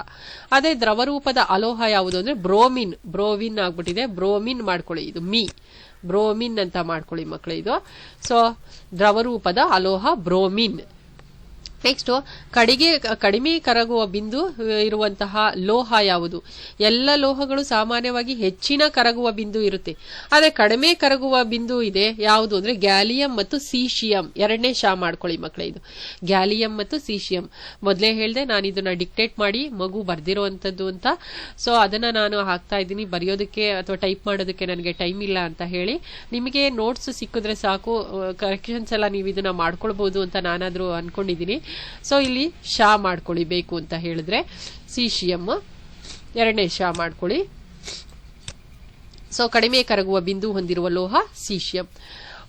ಅದೇ ದ್ರವರೂಪದ ಅಲೋಹ ಯಾವುದು ಅಂದ್ರೆ ಬ್ರೋವಿನ್ ಆಗ್ಬಿಟ್ಟಿದೆ. ಬ್ರೋಮಿನ್ ಮಾಡ್ಕೊಳ್ಳಿ, ಇದು ಬ್ರೋಮಿನ್ ಅಂತ ಮಾಡ್ಕೊಳ್ಳಿ ಮಕ್ಕಳು ಇದು. ಸೊ ದ್ರವರೂಪದ ಅಲೋಹ ಬ್ರೋಮಿನ್. ನೆಕ್ಸ್ಟ್ ಕಡಿಮೆ ಕರಗುವ ಬಿಂದು ಇರುವಂತಹ ಲೋಹ ಯಾವುದು? ಎಲ್ಲ ಲೋಹಗಳು ಸಾಮಾನ್ಯವಾಗಿ ಹೆಚ್ಚಿನ ಕರಗುವ ಬಿಂದು ಇರುತ್ತೆ, ಆದ್ರೆ ಕಡಿಮೆ ಕರಗುವ ಬಿಂದು ಇದೆ ಯಾವುದು ಅಂದ್ರೆ ಗ್ಯಾಲಿಯಂ ಮತ್ತು ಸೀಶಿಯಂ. ಎರಡನೇ ಶಾ ಮಾಡ್ಕೊಳ್ಳಿ ಮಕ್ಕಳೇ, ಇದು ಗ್ಯಾಲಿಯಂ ಮತ್ತು ಸೀಶಿಯಂ. ಮೊದಲೇ ಹೇಳ್ದೆ ನಾನು ಇದನ್ನ ಡಿಕ್ಟೇಟ್ ಮಾಡಿ ಮಗು ಬರ್ದಿರೋವಂಥದ್ದು ಅಂತ. ಸೊ ಅದನ್ನ ನಾನು ಹಾಕ್ತಾ ಇದ್ದೀನಿ ಬರೆಯೋದಕ್ಕೆ ಅಥವಾ ಟೈಪ್ ಮಾಡೋದಕ್ಕೆ ನನಗೆ ಟೈಮ್ ಇಲ್ಲ ಅಂತ ಹೇಳಿ. ನಿಮಗೆ ನೋಟ್ಸ್ ಸಿಕ್ಕಿದ್ರೆ ಸಾಕು, ಕರೆಕ್ಷನ್ಸ್ ಎಲ್ಲ ನೀವು ಇದನ್ನ ಮಾಡ್ಕೊಳ್ಬಹುದು ಅಂತ ನಾನಾದ್ರೂ ಅನ್ಕೊಂಡಿದ್ದೀನಿ. ಸೊ ಇಲ್ಲಿ ಶಾ ಮಾಡ್ಕೊಳ್ಳಿ ಬೇಕು ಅಂತ ಹೇಳಿದ್ರೆ ಸೀಶಿಯಂ ಎರಡನೇ ಶಾ ಮಾಡ್ಕೊಳ್ಳಿ. ಸೊ ಕಡಿಮೆ ಕರಗುವ ಬಿಂದು ಹೊಂದಿರುವ ಲೋಹ ಸೀಶಿಯಂ.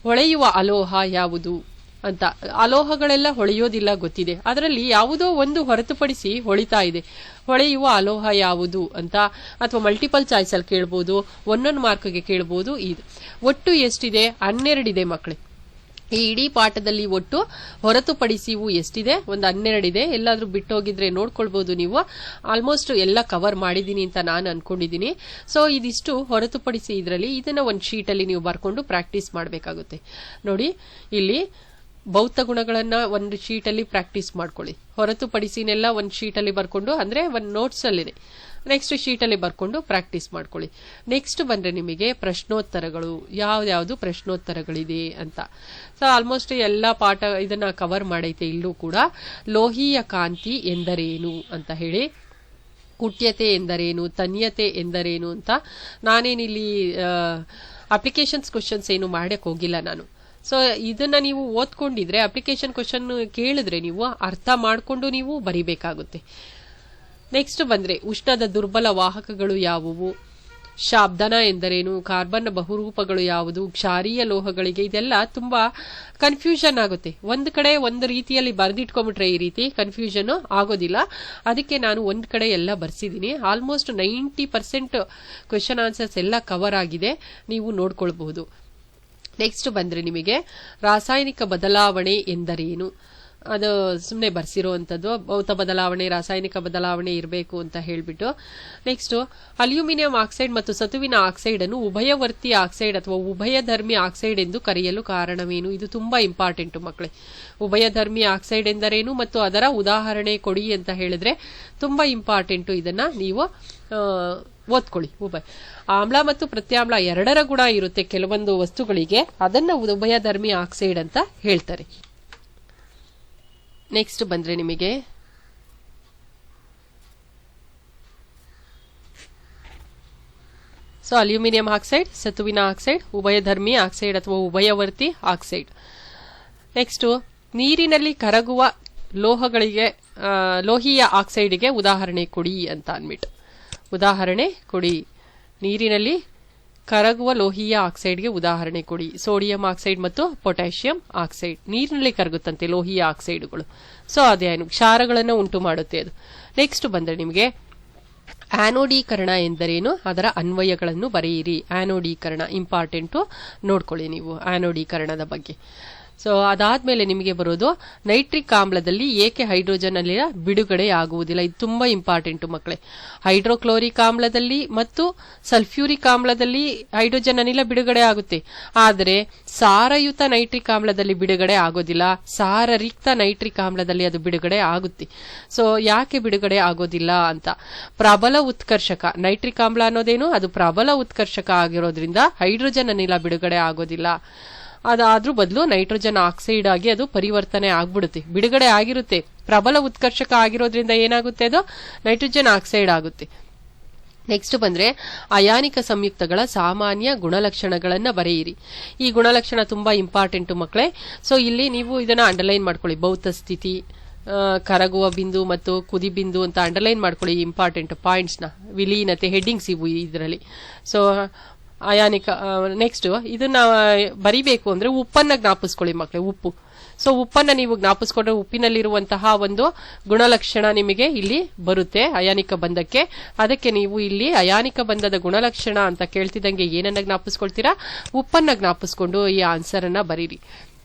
ಹೊಳೆಯುವ ಅಲೋಹ ಯಾವುದು ಅಂತ. ಅಲೋಹಗಳೆಲ್ಲ ಹೊಳೆಯೋದಿಲ್ಲ ಗೊತ್ತಿದೆ, ಅದರಲ್ಲಿ ಯಾವುದೋ ಒಂದು ಹೊರತುಪಡಿಸಿ ಹೊಳಿತಾ ಇದೆ. ಹೊಳೆಯುವ ಅಲೋಹ ಯಾವುದು ಅಂತ ಅಥವಾ ಮಲ್ಟಿಪಲ್ ಚಾಯ್ಸ್ ಅಲ್ಲಿ ಕೇಳ್ಬೋದು, ಒಂದೊಂದು ಮಾರ್ಕ್ಗೆ ಕೇಳ್ಬೋದು. ಇದು ಒಟ್ಟು ಎಷ್ಟಿದೆ? 12 ಇದೆ ಮಕ್ಕಳೇ. ಈ ಇಡೀ ಪಾಠದಲ್ಲಿ ಒಟ್ಟು ಹೊರತುಪಡಿಸಿ ಇವು ಎಷ್ಟಿದೆ? ಒಂದು 12 ಇದೆ. ಎಲ್ಲಾದ್ರೂ ಬಿಟ್ಟೋಗಿದ್ರೆ ನೋಡ್ಕೊಳ್ಬಹುದು ನೀವು. ಆಲ್ಮೋಸ್ಟ್ ಎಲ್ಲ ಕವರ್ ಮಾಡಿದೀನಿ ಅಂತ ನಾನು ಅನ್ಕೊಂಡಿದ್ದೀನಿ. ಸೊ ಇದಿಷ್ಟು ಹೊರತುಪಡಿಸಿ ಇದರಲ್ಲಿ ಇದನ್ನ ಒಂದು ಶೀಟ್ ಅಲ್ಲಿ ನೀವು ಬರ್ಕೊಂಡು ಪ್ರಾಕ್ಟೀಸ್ ಮಾಡಬೇಕಾಗುತ್ತೆ. ನೋಡಿ ಇಲ್ಲಿ ಭೌತ ಗುಣಗಳನ್ನ ಒಂದು ಶೀಟ್ ಅಲ್ಲಿ ಪ್ರಾಕ್ಟೀಸ್ ಮಾಡ್ಕೊಳ್ಳಿ. ಹೊರತುಪಡಿಸಿನೆಲ್ಲ ಒಂದು ಶೀಟ್ ಅಲ್ಲಿ ಬರ್ಕೊಂಡು, ಅಂದ್ರೆ ಒಂದು ನೋಟ್ಸ್ ಅಲ್ಲಿದೆ, ನೆಕ್ಸ್ಟ್ ಶೀಟ್ ಅಲ್ಲಿ ಬರ್ಕೊಂಡು ಪ್ರಾಕ್ಟೀಸ್ ಮಾಡ್ಕೊಳ್ಳಿ. ನೆಕ್ಸ್ಟ್ ಬಂದ್ರೆ ನಿಮಗೆ ಪ್ರಶ್ನೋತ್ತರಗಳು, ಯಾವ್ದು ಪ್ರಶ್ನೋತ್ತರಗಳಿದೆ ಅಂತ. ಸೊ ಆಲ್ಮೋಸ್ಟ್ ಎಲ್ಲಾ ಪಾಠ ಇದನ್ನ ಕವರ್ ಮಾಡೈತೆ ಇಲ್ಲೂ ಕೂಡ. ಲೋಹೀಯ ಕಾಂತಿ ಎಂದರೇನು ಅಂತ ಹೇಳಿ, ಕುಟ್ಯತೆ ಎಂದರೇನು, ತನ್ಯತೆ ಎಂದರೇನು ಅಂತ. ನಾನೇನಿಲ್ಲಿ ಅಪ್ಲಿಕೇಶನ್ಸ್ ಕ್ವಶನ್ಸ್ ಏನು ಮಾಡಕ್ ಹೋಗಿಲ್ಲ ನಾನು. ಸೊ ಇದನ್ನ ನೀವು ಓದ್ಕೊಂಡಿದ್ರೆ ಅಪ್ಲಿಕೇಶನ್ ಕ್ವಶನ್ ಕೇಳಿದ್ರೆ ನೀವು ಅರ್ಥ ಮಾಡ್ಕೊಂಡು ನೀವು ಬರಿಬೇಕಾಗುತ್ತೆ. ನೆಕ್ಸ್ಟ್ ಬಂದ್ರೆ ಉಷ್ಣದ ದುರ್ಬಲ ವಾಹಕಗಳು ಯಾವುವು, ಶಾಬ್ದನ ಎಂದರೇನು, ಕಾರ್ಬನ್ ಬಹುರೂಪಗಳು ಯಾವುದು, ಕ್ಷಾರೀಯ ಲೋಹಗಳಿಗೆ. ಇದೆಲ್ಲ ತುಂಬಾ ಕನ್ಫ್ಯೂಷನ್ ಆಗುತ್ತೆ. ಒಂದ್ ಕಡೆ ಒಂದು ರೀತಿಯಲ್ಲಿ ಬರೆದಿಟ್ಕೊಂಡ್ಬಿಟ್ರೆ ಈ ರೀತಿ ಕನ್ಫ್ಯೂಷನ್ ಆಗೋದಿಲ್ಲ. ಅದಕ್ಕೆ ನಾನು ಒಂದ್ ಕಡೆ ಎಲ್ಲ ಬರ್ಸಿದೀನಿ. ಆಲ್ಮೋಸ್ಟ್ 90% ಕ್ವೆಶನ್ ಆನ್ಸರ್ಸ್ ಎಲ್ಲ ಕವರ್ ಆಗಿದೆ, ನೀವು ನೋಡ್ಕೊಳ್ಬಹುದು. ನೆಕ್ಸ್ಟ್ ಬಂದ್ರೆ ನಿಮಗೆ ರಾಸಾಯನಿಕ ಬದಲಾವಣೆ ಎಂದರೇನು, ಅದು ಸುಮ್ಮನೆ ಬರ್ಸಿರುವಂತದ್ದು. ಭೌತ ಬದಲಾವಣೆ, ರಾಸಾಯನಿಕ ಬದಲಾವಣೆ ಇರಬೇಕು ಅಂತ ಹೇಳ್ಬಿಟ್ಟು. ನೆಕ್ಸ್ಟ್ ಅಲ್ಯೂಮಿನಿಯಂ ಆಕ್ಸೈಡ್ ಮತ್ತು ಸತುವಿನ ಆಕ್ಸೈಡ್ ಅನ್ನು ಉಭಯವರ್ತಿ ಆಕ್ಸೈಡ್ ಅಥವಾ ಉಭಯಧರ್ಮಿ ಆಕ್ಸೈಡ್ ಎಂದು ಕರೆಯಲು ಕಾರಣವೇನು? ಇದು ತುಂಬಾ ಇಂಪಾರ್ಟೆಂಟ್ ಮಕ್ಕಳೇ. ಉಭಯಧರ್ಮಿ ಆಕ್ಸೈಡ್ ಎಂದರೇನು ಮತ್ತು ಅದರ ಉದಾಹರಣೆ ಕೊಡಿ ಅಂತ ಹೇಳಿದ್ರೆ ತುಂಬಾ ಇಂಪಾರ್ಟೆಂಟ್. ಇದನ್ನ ನೀವು ಓದ್ಕೊಳ್ಳಿ. ಆಮ್ಲ ಮತ್ತು ಪ್ರತ್ಯಾಮ್ಲ ಎರಡರ ಗುಣ ಇರುತ್ತೆ ಕೆಲವೊಂದು ವಸ್ತುಗಳಿಗೆ, ಅದನ್ನ ಉಭಯಧರ್ಮಿ ಆಕ್ಸೈಡ್ ಅಂತ ಹೇಳ್ತಾರೆ. ನೆಕ್ಸ್ಟ್ ಬಂದ್ರೆ ನಿಮಗೆ ಸೊ ಅಲ್ಯೂಮಿನಿಯಂ ಆಕ್ಸೈಡ್, ಸತುವಿನ ಆಕ್ಸೈಡ್, ಉಭಯಧರ್ಮಿ ಆಕ್ಸೈಡ್ ಅಥವಾ ಉಭಯವರ್ತಿ ಆಕ್ಸೈಡ್. ನೆಕ್ಸ್ಟ್ ನೀರಿನಲ್ಲಿ ಕರಗುವ ಲೋಹಗಳಿಗೆ, ಲೋಹೀಯ ಆಕ್ಸೈಡ್ಗೆ ಉದಾಹರಣೆ ಕೊಡಿ ಅಂತ ಅಂದ್ಬಿಟ್ಟು. ಉದಾಹರಣೆ ಕೊಡಿ, ನೀರಿನಲ್ಲಿ ಕರಗುವ ಲೋಹೀಯ ಆಕ್ಸೈಡ್ಗೆ ಉದಾಹರಣೆ ಕೊಡಿ. ಸೋಡಿಯಂ ಆಕ್ಸೈಡ್ ಮತ್ತು ಪೊಟ್ಯಾಷಿಯಂ ಆಕ್ಸೈಡ್ ನೀರಿನಲ್ಲಿ ಕರಗುತ್ತಂತೆ ಲೋಹೀಯ ಆಕ್ಸೈಡ್ಗಳು. ಸೊ ಅದೇನು ಕ್ಷಾರಗಳನ್ನು ಉಂಟು ಮಾಡುತ್ತೆ ಅದು. ನೆಕ್ಸ್ಟ್ ಬಂದ್ರೆ ನಿಮಗೆ ಆನೋಡೀಕರಣ ಎಂದರೇನು, ಅದರ ಅನ್ವಯಗಳನ್ನು ಬರೆಯಿರಿ. ಆನೋಡೀಕರಣ ಇಂಪಾರ್ಟೆಂಟು, ನೋಡ್ಕೊಳ್ಳಿ ನೀವು ಆನೋಡೀಕರಣದ ಬಗ್ಗೆ. ಸೊ ಅದಾದ್ಮೇಲೆ ನಿಮಗೆ ಬರೋದು ನೈಟ್ರಿಕ್ ಆಮ್ಲದಲ್ಲಿ ಏಕೆ ಹೈಡ್ರೋಜನ್ ಅನಿಲ ಬಿಡುಗಡೆ ಆಗುವುದಿಲ್ಲ. ಇದು ತುಂಬಾ ಇಂಪಾರ್ಟೆಂಟ್ ಮಕ್ಕಳೇ. ಹೈಡ್ರೋಕ್ಲೋರಿಕ್ ಆಮ್ಲದಲ್ಲಿ ಮತ್ತು ಸಲ್ಫ್ಯೂರಿಕ್ ಆಮ್ಲದಲ್ಲಿ ಹೈಡ್ರೋಜನ್ ಅನಿಲ ಬಿಡುಗಡೆ ಆಗುತ್ತೆ, ಆದರೆ ಸಾರಯುತ ನೈಟ್ರಿಕ್ ಆಮ್ಲದಲ್ಲಿ ಬಿಡುಗಡೆ ಆಗೋದಿಲ್ಲ. ಸಾರರಿಕ್ತ ನೈಟ್ರಿಕ್ ಆಮ್ಲದಲ್ಲಿ ಅದು ಬಿಡುಗಡೆ ಆಗುತ್ತೆ. ಸೊ ಯಾಕೆ ಬಿಡುಗಡೆ ಆಗೋದಿಲ್ಲ ಅಂತ, ಪ್ರಬಲ ಉತ್ಕರ್ಷಕ ನೈಟ್ರಿಕ್ ಆಮ್ಲ ಅನ್ನೋದೇನು, ಅದು ಪ್ರಬಲ ಉತ್ಕರ್ಷಕ ಆಗಿರೋದ್ರಿಂದ ಹೈಡ್ರೋಜನ್ ಅನಿಲ ಬಿಡುಗಡೆ ಆಗೋದಿಲ್ಲ. ಅದಾದ್ರೂ ಬದಲು ನೈಟ್ರೋಜನ್ ಆಕ್ಸೈಡ್ ಆಗಿ ಅದು ಪರಿವರ್ತನೆ ಆಗ್ಬಿಡುತ್ತೆ. ಬಿಡುಗಡೆ ಆಗಿರುತ್ತೆ, ಪ್ರಬಲ ಉತ್ಕರ್ಷಕ ಆಗಿರೋದ್ರಿಂದ ಏನಾಗುತ್ತೆ, ಅದು ನೈಟ್ರೋಜನ್ ಆಕ್ಸೈಡ್ ಆಗುತ್ತೆ. ನೆಕ್ಸ್ಟ್ ಬಂದ್ರೆ ಅಯಾನಿಕ ಸಂಯುಕ್ತಗಳ ಸಾಮಾನ್ಯ ಗುಣಲಕ್ಷಣಗಳನ್ನ ಬರೆಯಿರಿ. ಈ ಗುಣಲಕ್ಷಣ ತುಂಬಾ ಇಂಪಾರ್ಟೆಂಟ್ ಮಕ್ಕಳೇ. ಸೊ ಇಲ್ಲಿ ನೀವು ಇದನ್ನ ಅಂಡರ್ಲೈನ್ ಮಾಡ್ಕೊಳ್ಳಿ. ಭೌತ ಸ್ಥಿತಿ, ಕರಗುವ ಬಿಂದು ಮತ್ತು ಕುದಿ ಬಿಂದು ಅಂತ ಅಂಡರ್ಲೈನ್ ಮಾಡ್ಕೊಳ್ಳಿ ಇಂಪಾರ್ಟೆಂಟ್ ಪಾಯಿಂಟ್ಸ್ ನ. ವಿಲೀನತೆ ಹೆಡ್ಡಿಂಗ್ಸ್ ಇವು ಇದರಲ್ಲಿ. ಸೊ ಅಯಾನಿಕ. ನೆಕ್ಸ್ಟ್ ಇದನ್ನ ಬರಿಬೇಕು ಅಂದ್ರೆ ಉಪ್ಪನ್ನ ಜ್ಞಾಪಿಸ್ಕೊಳ್ಳಿ ಮಕ್ಕಳೇ, ಉಪ್ಪು. ಸೊ ಉಪ್ಪನ್ನ ನೀವು ಜ್ಞಾಪಿಸ್ಕೊಂಡ್ರೆ ಉಪ್ಪಿನಲ್ಲಿರುವಂತಹ ಒಂದು ಗುಣಲಕ್ಷಣ ನಿಮಗೆ ಇಲ್ಲಿ ಬರುತ್ತೆ ಅಯಾನಿಕ ಬಂಧಕ್ಕೆ. ಅದಕ್ಕೆ ನೀವು ಇಲ್ಲಿ ಅಯಾನಿಕ ಬಂಧದ ಗುಣಲಕ್ಷಣ ಅಂತ ಕೇಳ್ತಿದ್ದಂಗೆ ಏನನ್ನ ಜ್ಞಾಪಿಸ್ಕೊಳ್ತೀರಾ, ಉಪ್ಪನ್ನ ಜ್ಞಾಪಿಸ್ಕೊಂಡು ಈ ಆನ್ಸರ್ ಅನ್ನ ಬರೀರಿ.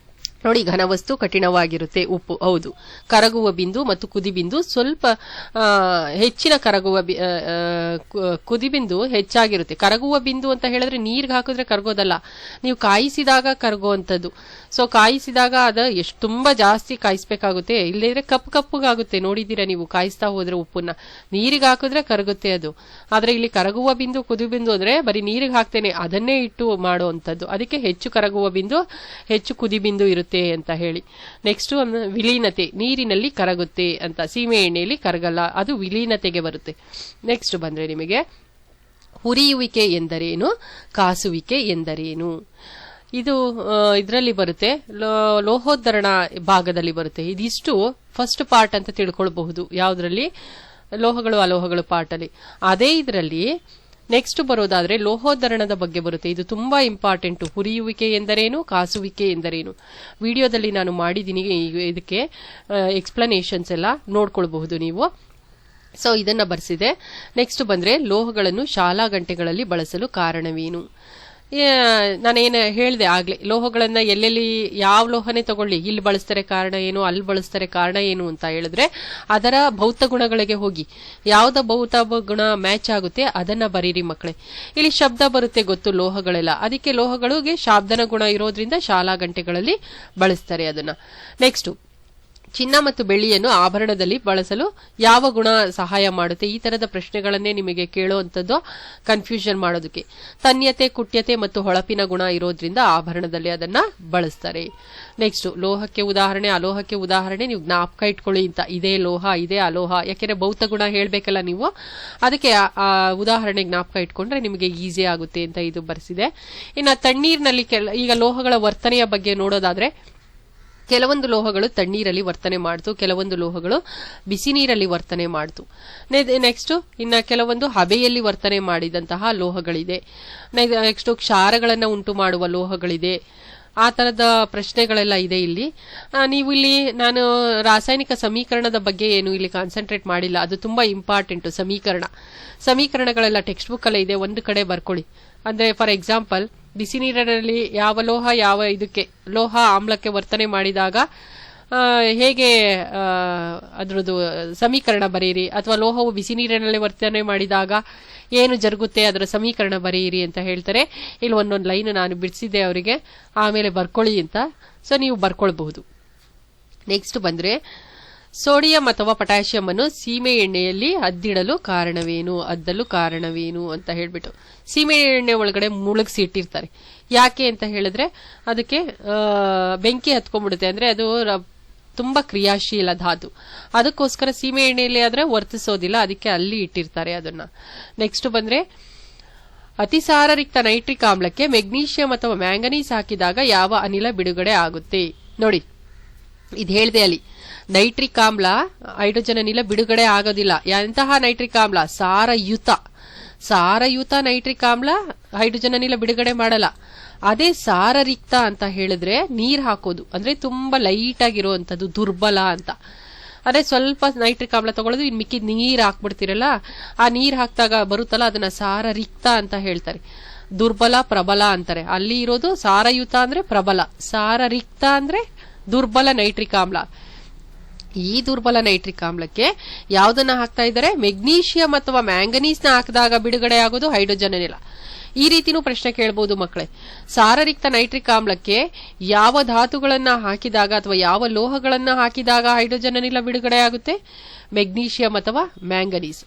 ನೋಡಿ, ಘನವಸ್ತು ಕಠಿಣವಾಗಿರುತ್ತೆ, ಉಪ್ಪು ಹೌದು. ಕರಗುವ ಬಿಂದು ಮತ್ತು ಕುದಿಬಿಂದು ಸ್ವಲ್ಪ ಹೆಚ್ಚಿನ ಕುದಿಬಿಂದು ಹೆಚ್ಚಾಗಿರುತ್ತೆ. ಕರಗುವ ಬಿಂದು ಅಂತ ಹೇಳಿದ್ರೆ ನೀರ್ಗೆ ಹಾಕಿದ್ರೆ ಕರಗೋದಲ್ಲ, ನೀವು ಕಾಯಿಸಿದಾಗ ಕರಗುವಂಥದ್ದು. ಸೊ ಕಾಯಿಸಿದಾಗ ಅದ ಎಷ್ಟು ತುಂಬಾ ಜಾಸ್ತಿ ಕಾಯಿಸ್ಬೇಕಾಗುತ್ತೆ, ಇಲ್ಲದಿದ್ರೆ ಕಪ್ಪಗಾಗುತ್ತೆ. ನೋಡಿದ್ದೀರಾ ನೀವು ಕಾಯಿಸ್ತಾ ಹೋದ್ರೆ ಉಪ್ಪನ್ನ, ನೀರಿಗೆ ಹಾಕಿದ್ರೆ ಕರಗುತ್ತೆ ಅದು. ಆದ್ರೆ ಇಲ್ಲಿ ಕರಗುವ ಬಿಂದು ಕುದಿಬಿಂದು ಅಂದ್ರೆ ಬರೀ ನೀರಿಗೆ ಹಾಕ್ತೇನೆ ಅದನ್ನೇ ಇಟ್ಟು ಮಾಡುವಂಥದ್ದು. ಅದಕ್ಕೆ ಹೆಚ್ಚು ಕರಗುವ ಬಿಂದು ಹೆಚ್ಚು ಕುದಿಬಿಂದು ಇರುತ್ತೆ ಅಂತ ಹೇಳಿ. ನೆಕ್ಸ್ಟ್ ವಿಲೀನತೆ, ನೀರಿನಲ್ಲಿ ಕರಗುತ್ತೆ ಅಂತ. ಸೀಮೆ ಎಣ್ಣೆಯಲ್ಲಿ ಕರಗಲ್ಲ, ಅದು ವಿಲೀನತೆಗೆ ಬರುತ್ತೆ. ನೆಕ್ಸ್ಟ್ ಬಂದ್ರೆ ನಿಮಗೆ ಹುರಿಯುವಿಕೆ ಎಂದರೇನು, ಕಾಸುವಿಕೆ ಎಂದರೇನು. ಇದು ಇದರಲ್ಲಿ ಬರುತ್ತೆ, ಲೋಹೋದ್ಧರಣ ಭಾಗದಲ್ಲಿ ಬರುತ್ತೆ. ಇದಿಷ್ಟು ಫಸ್ಟ್ ಪಾರ್ಟ್ ಅಂತ ತಿಳ್ಕೊಳ್ಬಹುದು, ಯಾವ್ದ್ರಲ್ಲಿ, ಲೋಹಗಳು ಅಲೋಹಗಳು ಪಾರ್ಟ್ ಅಲ್ಲಿ. ಅದೇ ಇದರಲ್ಲಿ ನೆಕ್ಸ್ಟ್ ಬರೋದಾದ್ರೆ ಲೋಹೋದ್ಧರಣದ ಬಗ್ಗೆ ಬರುತ್ತೆ. ಇದು ತುಂಬಾ ಇಂಪಾರ್ಟೆಂಟ್. ಹುರಿಯುವಿಕೆ ಎಂದರೇನು, ಕಾಸುವಿಕೆ ಎಂದರೇನು, ವಿಡಿಯೋದಲ್ಲಿ ನಾನು ಮಾಡಿದ್ದೀನಿ. ಇದಕ್ಕೆ ಎಕ್ಸ್ಪ್ಲನೇಷನ್ಸ್ ಎಲ್ಲ ನೋಡ್ಕೊಳ್ಬಹುದು ನೀವು. ಸೊ ಇದನ್ನ ಬರ್ಸಿದೆ. ನೆಕ್ಸ್ಟ್ ಬಂದ್ರೆ ಲೋಹಗಳನ್ನು ಶಾಲಾ ಗಂಟೆಗಳಲ್ಲಿ ಬಳಸಲು ಕಾರಣವೇನು. ನಾನೇನು ಹೇಳಿದೆ ಆಗ್ಲೇ, ಲೋಹಗಳನ್ನ ಎಲ್ಲೆಲ್ಲಿ ಯಾವ ಲೋಹನೇ ತಗೊಳ್ಳಿ, ಇಲ್ಲಿ ಬಳಸ್ತಾರೆ ಕಾರಣ ಏನು, ಅಲ್ಲಿ ಬಳಸ್ತಾರೆ ಕಾರಣ ಏನು ಅಂತ ಹೇಳಿದ್ರೆ ಅದರ ಭೌತ ಗುಣಗಳಿಗೆ ಹೋಗಿ ಯಾವ್ದ ಭೌತ ಗುಣ ಮ್ಯಾಚ್ ಆಗುತ್ತೆ ಅದನ್ನ ಬರೀರಿ ಮಕ್ಕಳೇ. ಇಲ್ಲಿ ಶಬ್ದ ಬರುತ್ತೆ ಗೊತ್ತು, ಲೋಹಗಳೆಲ್ಲ, ಅದಕ್ಕೆ ಲೋಹಗಳಿಗೆ ಶಾಬ್ದನ ಗುಣ ಇರೋದ್ರಿಂದ ಶಾಲಾ ಗಂಟೆಗಳಲ್ಲಿ ಬಳಸ್ತಾರೆ ಅದನ್ನ. ನೆಕ್ಸ್ಟ್ ಚಿನ್ನ ಮತ್ತು ಬೆಳ್ಳಿಯನ್ನು ಆಭರಣದಲ್ಲಿ ಬಳಸಲು ಯಾವ ಗುಣ ಸಹಾಯ ಮಾಡುತ್ತೆ. ಈ ತರದ ಪ್ರಶ್ನೆಗಳನ್ನೇ ನಿಮಗೆ ಕೇಳುವಂಥದ್ದು ಕನ್ಫ್ಯೂಷನ್ ಮಾಡೋದಕ್ಕೆ. ತನ್ಯತೆ, ಕುಟ್ಯತೆ ಮತ್ತು ಹೊಳಪಿನ ಗುಣ ಇರೋದ್ರಿಂದ ಆಭರಣದಲ್ಲಿ ಅದನ್ನ ಬಳಸ್ತಾರೆ. ನೆಕ್ಸ್ಟ್ ಲೋಹಕ್ಕೆ ಉದಾಹರಣೆ, ಅಲೋಹಕ್ಕೆ ಉದಾಹರಣೆ ನೀವು ಜ್ಞಾಪಕ ಇಟ್ಕೊಳ್ಳಿ ಅಂತ. ಇದೇ ಲೋಹ, ಇದೇ ಅಲೋಹ, ಯಾಕೆಂದ್ರೆ ಭೌತ ಗುಣ ಹೇಳ್ಬೇಕಲ್ಲ ನೀವು, ಅದಕ್ಕೆ ಉದಾಹರಣೆ ಜ್ಞಾಪಕ ಇಟ್ಕೊಂಡ್ರೆ ನಿಮಗೆ ಈಸಿ ಆಗುತ್ತೆ ಅಂತ ಇದು ಬರ್ಸಿದೆ. ಇನ್ನು ತಣ್ಣೀರಿನಲ್ಲಿ ಈಗ ಲೋಹಗಳ ವರ್ತನೆಯ ಬಗ್ಗೆ ನೋಡೋದಾದ್ರೆ, ಕೆಲವೊಂದು ಲೋಹಗಳು ತಣ್ಣೀರಲ್ಲಿ ವರ್ತನೆ ಮಾಡ್ತು, ಕೆಲವೊಂದು ಲೋಹಗಳು ಬಿಸಿ ನೀರಲ್ಲಿ ವರ್ತನೆ ಮಾಡ್ತು. ನೆಕ್ಸ್ಟ್ ಇನ್ನ ಕೆಲವೊಂದು ಹಬೆಯಲ್ಲಿ ವರ್ತನೆ ಮಾಡಿದಂತಹ ಲೋಹಗಳಿದೆ. ನೆಕ್ಸ್ಟ್ ಕ್ಷಾರಗಳನ್ನ ಉಂಟು ಮಾಡುವ ಲೋಹಗಳಿದೆ. ಆ ತರದ ಪ್ರಶ್ನೆಗಳೆಲ್ಲ ಇದೆ ಇಲ್ಲಿ. ನೀವು ಇಲ್ಲಿ ನಾನು ರಾಸಾಯನಿಕ ಸಮೀಕರಣದ ಬಗ್ಗೆ ಏನು ಇಲ್ಲಿ ಕಾನ್ಸಂಟ್ರೇಟ್ ಮಾಡಿಲ್ಲ, ಅದು ತುಂಬಾ ಇಂಪಾರ್ಟೆಂಟ್. ಸಮೀಕರಣಗಳೆಲ್ಲ ಟೆಕ್ಸ್ಟ್ ಬುಕ್ ಅಲ್ಲೇ ಇದೆ, ಒಂದು ಕಡೆ ಬರ್ಕೊಳ್ಳಿ. ಅಂದ್ರೆ ಫಾರ್ ಎಕ್ಸಾಂಪಲ್, ಬಿಸಿ ನೀರಿನಲ್ಲಿ ಯಾವ ಲೋಹ ಯಾವ ಇದಕ್ಕೆ ಲೋಹ ಆಮ್ಲಕ್ಕೆ ವರ್ತನೆ ಮಾಡಿದಾಗ ಹೇಗೆ ಅದ್ರದ್ದು ಸಮೀಕರಣ ಬರೆಯಿರಿ, ಅಥವಾ ಲೋಹವು ಬಿಸಿ ನೀರಿನಲ್ಲಿ ವರ್ತನೆ ಮಾಡಿದಾಗ ಏನು ಜರುಗುತ್ತೆ ಅದರ ಸಮೀಕರಣ ಬರೆಯಿರಿ ಅಂತ ಹೇಳ್ತಾರೆ. ಇಲ್ಲಿ ಒಂದೊಂದು ಲೈನ್ ನಾನು ಬಿಡಿಸಿದ್ದೆ ಅವರಿಗೆ, ಆಮೇಲೆ ಬರ್ಕೊಳ್ಳಿ ಅಂತ. ಸೊ ನೀವು ಬರ್ಕೊಳ್ಬಹುದು. ನೆಕ್ಸ್ಟ್ ಬಂದ್ರೆ ಸೋಡಿಯಂ ಅಥವಾ ಪೊಟ್ಯಾಷಿಯಂ ಅನ್ನು ಸೀಮೆ ಎಣ್ಣೆಯಲ್ಲಿ ಅದ್ದಿಡಲು ಕಾರಣವೇನು ಅಂತ ಹೇಳ್ಬಿಟ್ಟು ಸೀಮೆ ಎಣ್ಣೆ ಒಳಗಡೆ ಮುಳುಗಿಸಿ ಇಟ್ಟಿರ್ತಾರೆ. ಯಾಕೆ ಅಂತ ಹೇಳಿದ್ರೆ ಅದಕ್ಕೆ ಬೆಂಕಿ ಹತ್ಕೊಂಡ್ಬಿಡುತ್ತೆ, ಅಂದ್ರೆ ಅದು ತುಂಬಾ ಕ್ರಿಯಾಶೀಲ ಧಾತು. ಅದಕ್ಕೋಸ್ಕರ ಸೀಮೆ ಎಣ್ಣೆಯಲ್ಲಿ ಆದ್ರೆ ವರ್ತಿಸೋದಿಲ್ಲ, ಅದಕ್ಕೆ ಅಲ್ಲಿ ಇಟ್ಟಿರ್ತಾರೆ ಅದನ್ನ. ನೆಕ್ಸ್ಟ್ ಬಂದ್ರೆ ಅತಿಸಾರರಿಕ್ತ ನೈಟ್ರಿಕ್ ಆಮ್ಲಕ್ಕೆ ಮೆಗ್ನೀಷಿಯಂ ಅಥವಾ ಮ್ಯಾಂಗನೀಸ್ ಹಾಕಿದಾಗ ಯಾವ ಅನಿಲ ಬಿಡುಗಡೆ ಆಗುತ್ತೆ. ನೋಡಿ, ಇದು ಹೇಳ್ದೆ ಅಲ್ಲಿ, ನೈಟ್ರಿಕ್ ಆಮ್ಲ ಹೈಡ್ರೋಜನ್ ಅನಿಲ ಬಿಡುಗಡೆ ಆಗೋದಿಲ್ಲ. ಎಂತಹ ನೈಟ್ರಿಕ್ ಆಮ್ಲ? ಸಾರಯುತ ನೈಟ್ರಿಕ್ ಆಮ್ಲ ಹೈಡ್ರೋಜನ್ ಅನಿಲ ಬಿಡುಗಡೆ ಮಾಡಲ್ಲ. ಅದೇ ಸಾರರಿಕ್ತ ಅಂತ ಹೇಳಿದ್ರೆ ನೀರ್ ಹಾಕೋದು, ಅಂದ್ರೆ ತುಂಬಾ ಲೈಟ್ ಆಗಿರುವಂತದ್ದು, ದುರ್ಬಲ ಅಂತ. ಅದೇ ಸ್ವಲ್ಪ ನೈಟ್ರಿಕ್ ಆಮ್ಲ ತಗೊಳ್ಳೋದು, ಇನ್ ಮಿಕ್ಕಿದ್ ನೀರ್ ಹಾಕ್ಬಿಡ್ತಿರಲ್ಲ, ಆ ನೀರ್ ಹಾಕ್ದಾಗ ಬರುತ್ತಲ್ಲ ಅದನ್ನ ಸಾರರಿಕ್ತ ಅಂತ ಹೇಳ್ತಾರೆ. ದುರ್ಬಲ, ಪ್ರಬಲ ಅಂತಾರೆ. ಅಲ್ಲಿ ಇರೋದು ಸಾರಯುತ ಅಂದ್ರೆ ಪ್ರಬಲ, ಸಾರರಿಕ್ತ ಅಂದ್ರೆ ದುರ್ಬಲ ನೈಟ್ರಿಕ್ ಆಮ್ಲ. ಈ ದುರ್ಬಲ ನೈಟ್ರಿಕ್ ಆಮ್ಲಕ್ಕೆ ಯಾವ್ದನ್ನ ಹಾಕ್ತಾ ಇದ್ದಾರೆ? ಮೆಗ್ನೀಷಿಯಂ ಅಥವಾ ಮ್ಯಾಂಗನೀಸ್ ನ ಹಾಕಿದಾಗ ಬಿಡುಗಡೆ ಆಗೋದು ಹೈಡ್ರೋಜನ್ ಅನಿಲ. ಈ ರೀತಿನೂ ಪ್ರಶ್ನೆ ಕೇಳಬಹುದು ಮಕ್ಕಳೇ. ಸಾರರಿಕ್ತ ನೈಟ್ರಿಕ್ ಆಮ್ಲಕ್ಕೆ ಯಾವ ಧಾತುಗಳನ್ನ ಹಾಕಿದಾಗ ಅಥವಾ ಯಾವ ಲೋಹಗಳನ್ನ ಹಾಕಿದಾಗ ಹೈಡ್ರೋಜನ್ ಅನಿಲ ಬಿಡುಗಡೆ ಆಗುತ್ತೆ? ಮೆಗ್ನೀಷಿಯಂ ಅಥವಾ ಮ್ಯಾಂಗನೀಸ್.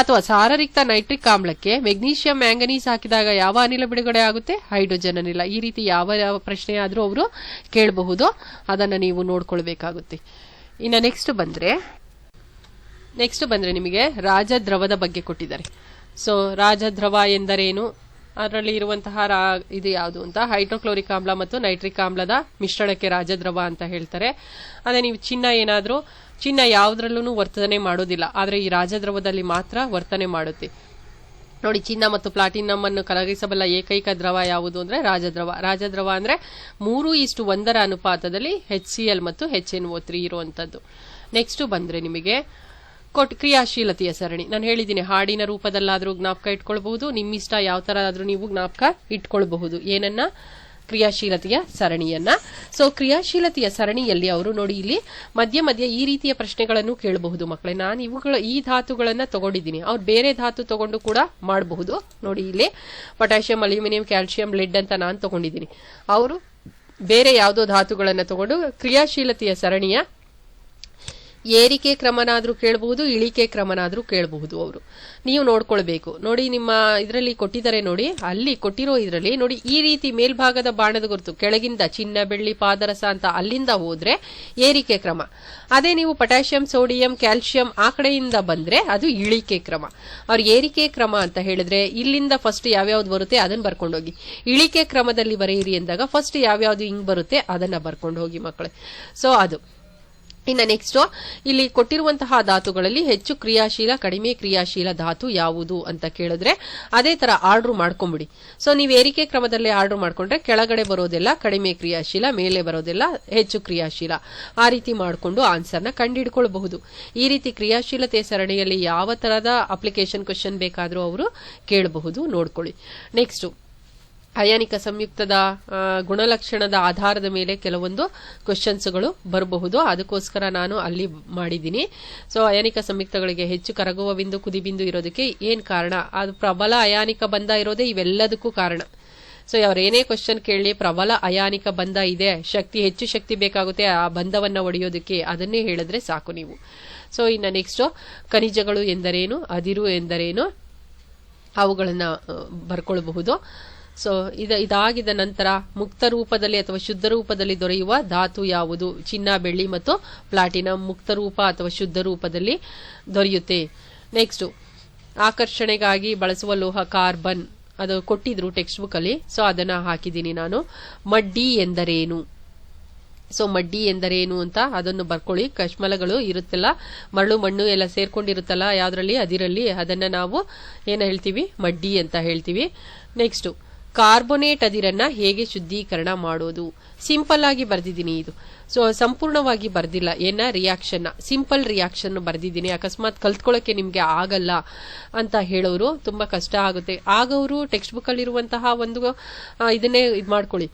ಅಥವಾ ಸಾರರಿಕ್ತ ನೈಟ್ರಿಕ್ ಆಮ್ಲಕ್ಕೆ ಮೆಗ್ನೀಷಿಯಂ ಮ್ಯಾಂಗನೀಸ್ ಹಾಕಿದಾಗ ಯಾವ ಅನಿಲ ಬಿಡುಗಡೆ ಆಗುತ್ತೆ? ಹೈಡ್ರೋಜನ್ ಅನಿಲ. ಈ ರೀತಿ ಯಾವ ಪ್ರಶ್ನೆ ಆದ್ರೂ ಅವರು ಕೇಳಬಹುದು, ಅದನ್ನ ನೀವು ನೋಡ್ಕೊಳ್ಬೇಕಾಗುತ್ತೆ. ಇನ್ನು ನೆಕ್ಸ್ಟ್ ಬಂದ್ರೆ ನಿಮಗೆ ರಾಜದ್ರವದ ಬಗ್ಗೆ ಕೊಟ್ಟಿದ್ದಾರೆ. ಸೊ ರಾಜದ್ರವ ಎಂದರೇನು, ಅದರಲ್ಲಿ ಇರುವಂತಹ ಇದು ಯಾವುದು ಅಂತ, ಹೈಡ್ರೋಕ್ಲೋರಿಕ್ ಆಮ್ಲ ಮತ್ತು ನೈಟ್ರಿಕ್ ಆಮ್ಲದ ಮಿಶ್ರಣಕ್ಕೆ ರಾಜದ್ರವ ಅಂತ ಹೇಳ್ತಾರೆ. ಅದೇ ನೀವು ಚಿನ್ನ ಯಾವುದ್ರಲ್ಲೂ ವರ್ತನೆ ಮಾಡೋದಿಲ್ಲ, ಆದ್ರೆ ಈ ರಾಜದ್ರವದಲ್ಲಿ ಮಾತ್ರ ವರ್ತನೆ ಮಾಡುತ್ತೆ. ನೋಡಿ, ಚಿನ್ನ ಮತ್ತು ಪ್ಲಾಟಿನಂ ಅನ್ನು ಕರಗಿಸಬಲ್ಲ ಏಕೈಕ ದ್ರವ ಯಾವುದು ಅಂದ್ರೆ ರಾಜದ್ರವ ಅಂದ್ರೆ 3:1 ಅನುಪಾತದಲ್ಲಿ HCl ಮತ್ತು HNO3 ಇರುವಂತದ್ದು. ನೆಕ್ಸ್ಟ್ ಬಂದ್ರೆ ನಿಮಗೆ ಕ್ರಿಯಾಶೀಲತೆಯ ಸರಣಿ. ನಾನು ಹೇಳಿದ್ದೀನಿ, ಹಾಡಿನ ರೂಪದಲ್ಲಾದ್ರೂ ಜ್ಞಾಪಕ ಇಟ್ಕೊಳ್ಬಹುದು, ನಿಮ್ಮಿಷ್ಟ ಯಾವ ತರ ಆದ್ರೂ ನೀವು ಜ್ಞಾಪಕ ಇಟ್ಕೊಳ್ಬಹುದು. ಏನನ್ನ? ಕ್ರಿಯಾಶೀಲತೆಯ ಸರಣಿಯನ್ನ. ಸೊ ಕ್ರಿಯಾಶೀಲತೆಯ ಸರಣಿಯಲ್ಲಿ ಅವರು ನೋಡಿ ಇಲ್ಲಿ ಮಧ್ಯ ಮಧ್ಯ ಈ ರೀತಿಯ ಪ್ರಶ್ನೆಗಳನ್ನು ಕೇಳಬಹುದು ಮಕ್ಕಳೇ. ನಾನು ಈ ಧಾತುಗಳನ್ನ ತಗೊಂಡಿದ್ದೀನಿ, ಅವ್ರು ಬೇರೆ ಧಾತು ತಗೊಂಡು ಕೂಡ ಮಾಡಬಹುದು. ನೋಡಿ ಇಲ್ಲಿ ಪೊಟ್ಯಾಷಿಯಂ, ಅಲ್ಯೂಮಿನಿಯಂ, ಕ್ಯಾಲ್ಸಿಯಂ, ಲೆಡ್ ಅಂತ ನಾನು ತಗೊಂಡಿದ್ದೀನಿ. ಅವರು ಬೇರೆ ಯಾವುದೋ ಧಾತುಗಳನ್ನ ತಗೊಂಡು ಕ್ರಿಯಾಶೀಲತೆಯ ಸರಣಿಯ ಏರಿಕೆ ಕ್ರಮನಾದ್ರೂ ಕೇಳಬಹುದು, ಇಳಿಕೆ ಕ್ರಮನಾದ್ರೂ ಕೇಳಬಹುದು. ಅವರು ನೀವು ನೋಡ್ಕೊಳ್ಬೇಕು. ನೋಡಿ ನಿಮ್ಮ ಇದರಲ್ಲಿ ಕೊಟ್ಟಿದ್ದಾರೆ ನೋಡಿ, ಅಲ್ಲಿ ಕೊಟ್ಟಿರೋ ಇದರಲ್ಲಿ ನೋಡಿ ಈ ರೀತಿ ಮೇಲ್ಭಾಗದ ಬಾಣದ ಗುರುತು ಕೆಳಗಿಂದ ಚಿನ್ನ, ಬೆಳ್ಳಿ, ಪಾದರಸ ಅಂತ ಅಲ್ಲಿಂದ ಹೋದ್ರೆ ಏರಿಕೆ ಕ್ರಮ. ಅದೇ ನೀವು ಪೊಟ್ಯಾಷಿಯಂ, ಸೋಡಿಯಂ, ಕ್ಯಾಲ್ಸಿಯಂ ಆ ಕಡೆಯಿಂದ ಬಂದ್ರೆ ಅದು ಇಳಿಕೆ ಕ್ರಮ. ಅವ್ರು ಏರಿಕೆ ಕ್ರಮ ಅಂತ ಹೇಳಿದ್ರೆ ಇಲ್ಲಿಂದ ಫಸ್ಟ್ ಯಾವ್ಯಾವ್ದು ಬರುತ್ತೆ ಅದನ್ನ ಬರ್ಕೊಂಡು ಹೋಗಿ, ಇಳಿಕೆ ಕ್ರಮದಲ್ಲಿ ಬರೆಯಿರಿ ಎಂದಾಗ ಫಸ್ಟ್ ಯಾವ್ಯಾವ್ದು ಹಿಂಗ್ ಬರುತ್ತೆ ಅದನ್ನ ಬರ್ಕೊಂಡು ಹೋಗಿ ಮಕ್ಕಳೇ. ಸೊ ಅದು ಇನ್ನು ನೆಕ್ಸ್ಟ್ ಇಲ್ಲಿ ಕೊಟ್ಟಿರುವಂತಹ ಧಾತುಗಳಲ್ಲಿ ಹೆಚ್ಚು ಕ್ರಿಯಾಶೀಲ, ಕಡಿಮೆ ಕ್ರಿಯಾಶೀಲ ಧಾತು ಯಾವುದು ಅಂತ ಕೇಳಿದ್ರೆ ಅದೇ ತರ ಆರ್ಡರ್ ಮಾಡ್ಕೊಂಬಿಡಿ. ಸೊ ನೀವು ಏರಿಕೆ ಕ್ರಮದಲ್ಲಿ ಆರ್ಡರ್ ಮಾಡ್ಕೊಂಡ್ರೆ ಕೆಳಗಡೆ ಬರೋದೆಲ್ಲ ಕಡಿಮೆ ಕ್ರಿಯಾಶೀಲ, ಮೇಲೆ ಬರೋದೆಲ್ಲ ಹೆಚ್ಚು ಕ್ರಿಯಾಶೀಲ. ಆ ರೀತಿ ಮಾಡಿಕೊಂಡು ಆನ್ಸರ್ನ ಕಂಡುಹಿಡ್ಕೊಳ್ಬಹುದು. ಈ ರೀತಿ ಕ್ರಿಯಾಶೀಲತೆ ಸರಣಿಯಲ್ಲಿ ಯಾವ ತರಹದ ಅಪ್ಲಿಕೇಶನ್ ಕ್ವಶನ್ ಬೇಕಾದರೂ ಅವರು ಕೇಳಬಹುದು, ನೋಡ್ಕೊಳ್ಳಿ. ನೆಕ್ಸ್ಟ್ ಅಯಾನಿಕ ಸಂಯುಕ್ತದ ಗುಣಲಕ್ಷಣದ ಆಧಾರದ ಮೇಲೆ ಕೆಲವೊಂದು ಕ್ವಶನ್ಸ್ಗಳು ಬರಬಹುದು. ಅದಕ್ಕೋಸ್ಕರ ನಾನು ಅಲ್ಲಿ ಮಾಡಿದ್ದೀನಿ. ಸೊ ಅಯಾನಿಕ ಸಂಯುಕ್ತಗಳಿಗೆ ಹೆಚ್ಚು ಕರಗುವ ಬಿಂದು, ಕುದಿ ಬಿಂದು ಇರೋದಕ್ಕೆ ಏನ್ ಕಾರಣ? ಅದು ಪ್ರಬಲ ಅಯಾನಿಕ ಬಂಧ ಇರೋದೇ ಇವೆಲ್ಲದಕ್ಕೂ ಕಾರಣ. ಸೊ ಅವ್ರೇನೇ ಕ್ವಶನ್ ಕೇಳಿ ಪ್ರಬಲ ಅಯಾನಿಕ ಬಂಧ ಇದೆ, ಹೆಚ್ಚು ಶಕ್ತಿ ಬೇಕಾಗುತ್ತೆ ಆ ಬಂಧವನ್ನ ಒಡೆಯೋದಕ್ಕೆ, ಅದನ್ನೇ ಹೇಳಿದ್ರೆ ಸಾಕು ನೀವು. ಸೊ ಇನ್ನು ನೆಕ್ಸ್ಟ್ ಖನಿಜಗಳು ಎಂದರೇನು, ಅದಿರು ಎಂದರೇನು, ಅವುಗಳನ್ನ ಬರ್ಕೊಳ್ಬಹುದು. ಸೊ ಇದಾಗಿದ ನಂತರ ಮುಕ್ತ ರೂಪದಲ್ಲಿ ಅಥವಾ ಶುದ್ಧ ರೂಪದಲ್ಲಿ ದೊರೆಯುವ ಧಾತು ಯಾವುದು? ಚಿನ್ನ, ಬೆಳ್ಳಿ ಮತ್ತು ಪ್ಲಾಟಿನಂ ಮುಕ್ತ ರೂಪ ಅಥವಾ ಶುದ್ಧ ರೂಪದಲ್ಲಿ ದೊರೆಯುತ್ತೆ. ನೆಕ್ಸ್ಟ್ ಆಕರ್ಷಣೆಗಾಗಿ ಬಳಸುವ ಲೋಹ ಕಾರ್ಬನ್, ಅದು ಕೊಟ್ಟಿದ್ರು ಟೆಕ್ಸ್ಟ್ ಬುಕ್ ಅಲ್ಲಿ, ಸೊ ಅದನ್ನ ಹಾಕಿದ್ದೀನಿ ನಾನು. ಮಡ್ಡಿ ಎಂದರೇನು? ಸೊ ಮಡ್ಡಿ ಎಂದರೇನು ಅಂತ ಅದನ್ನು ಬರ್ಕೊಳ್ಳಿ. ಕಶ್ಮಲಗಳು ಇರುತ್ತಲ್ಲ, ಮರಳು ಮಣ್ಣು ಎಲ್ಲ ಸೇರ್ಕೊಂಡಿರುತ್ತಲ್ಲ ಯಾವ್ದ್ರಲ್ಲಿ, ಅದಿರಲ್ಲಿ, ಅದನ್ನ ನಾವು ಏನ್ ಹೇಳ್ತೀವಿ? ಮಡ್ಡಿ ಅಂತ ಹೇಳ್ತೀವಿ. ನೆಕ್ಸ್ಟ್ ಕಾರ್ಬೋನೇಟ್ ಅದಿರನ್ನ ಹೇಗೆ ಶುದ್ಧೀಕರಣ ಮಾಡೋದು? ಸಿಂಪಲ್ ಆಗಿ ಬರ್ದಿದ್ದೀನಿ ಇದು. ಸೊ ಸಂಪೂರ್ಣವಾಗಿ ಬರ್ದಿಲ್ಲ, ರಿಯಾಕ್ಷನ್ ಸಿಂಪಲ್ ರಿಯಾಕ್ಷನ್ ಬರ್ದಿದ್ದೀನಿ. ಅಕಸ್ಮಾತ್ ಕಲ್ತ್ಕೊಳ್ಳೋಕೆ ನಿಮ್ಗೆ ಆಗಲ್ಲ ಅಂತ ಹೇಳೋರು ತುಂಬಾ ಕಷ್ಟ ಆಗುತ್ತೆ. ಆಗವರು ಟೆಕ್ಸ್ಟ್ ಬುಕ್ ಅಲ್ಲಿರುವಂತಹ ಒಂದು ಇದನ್ನೇ ಇದ್ ಮಾಡ್ಕೊಳ್ಳಿ.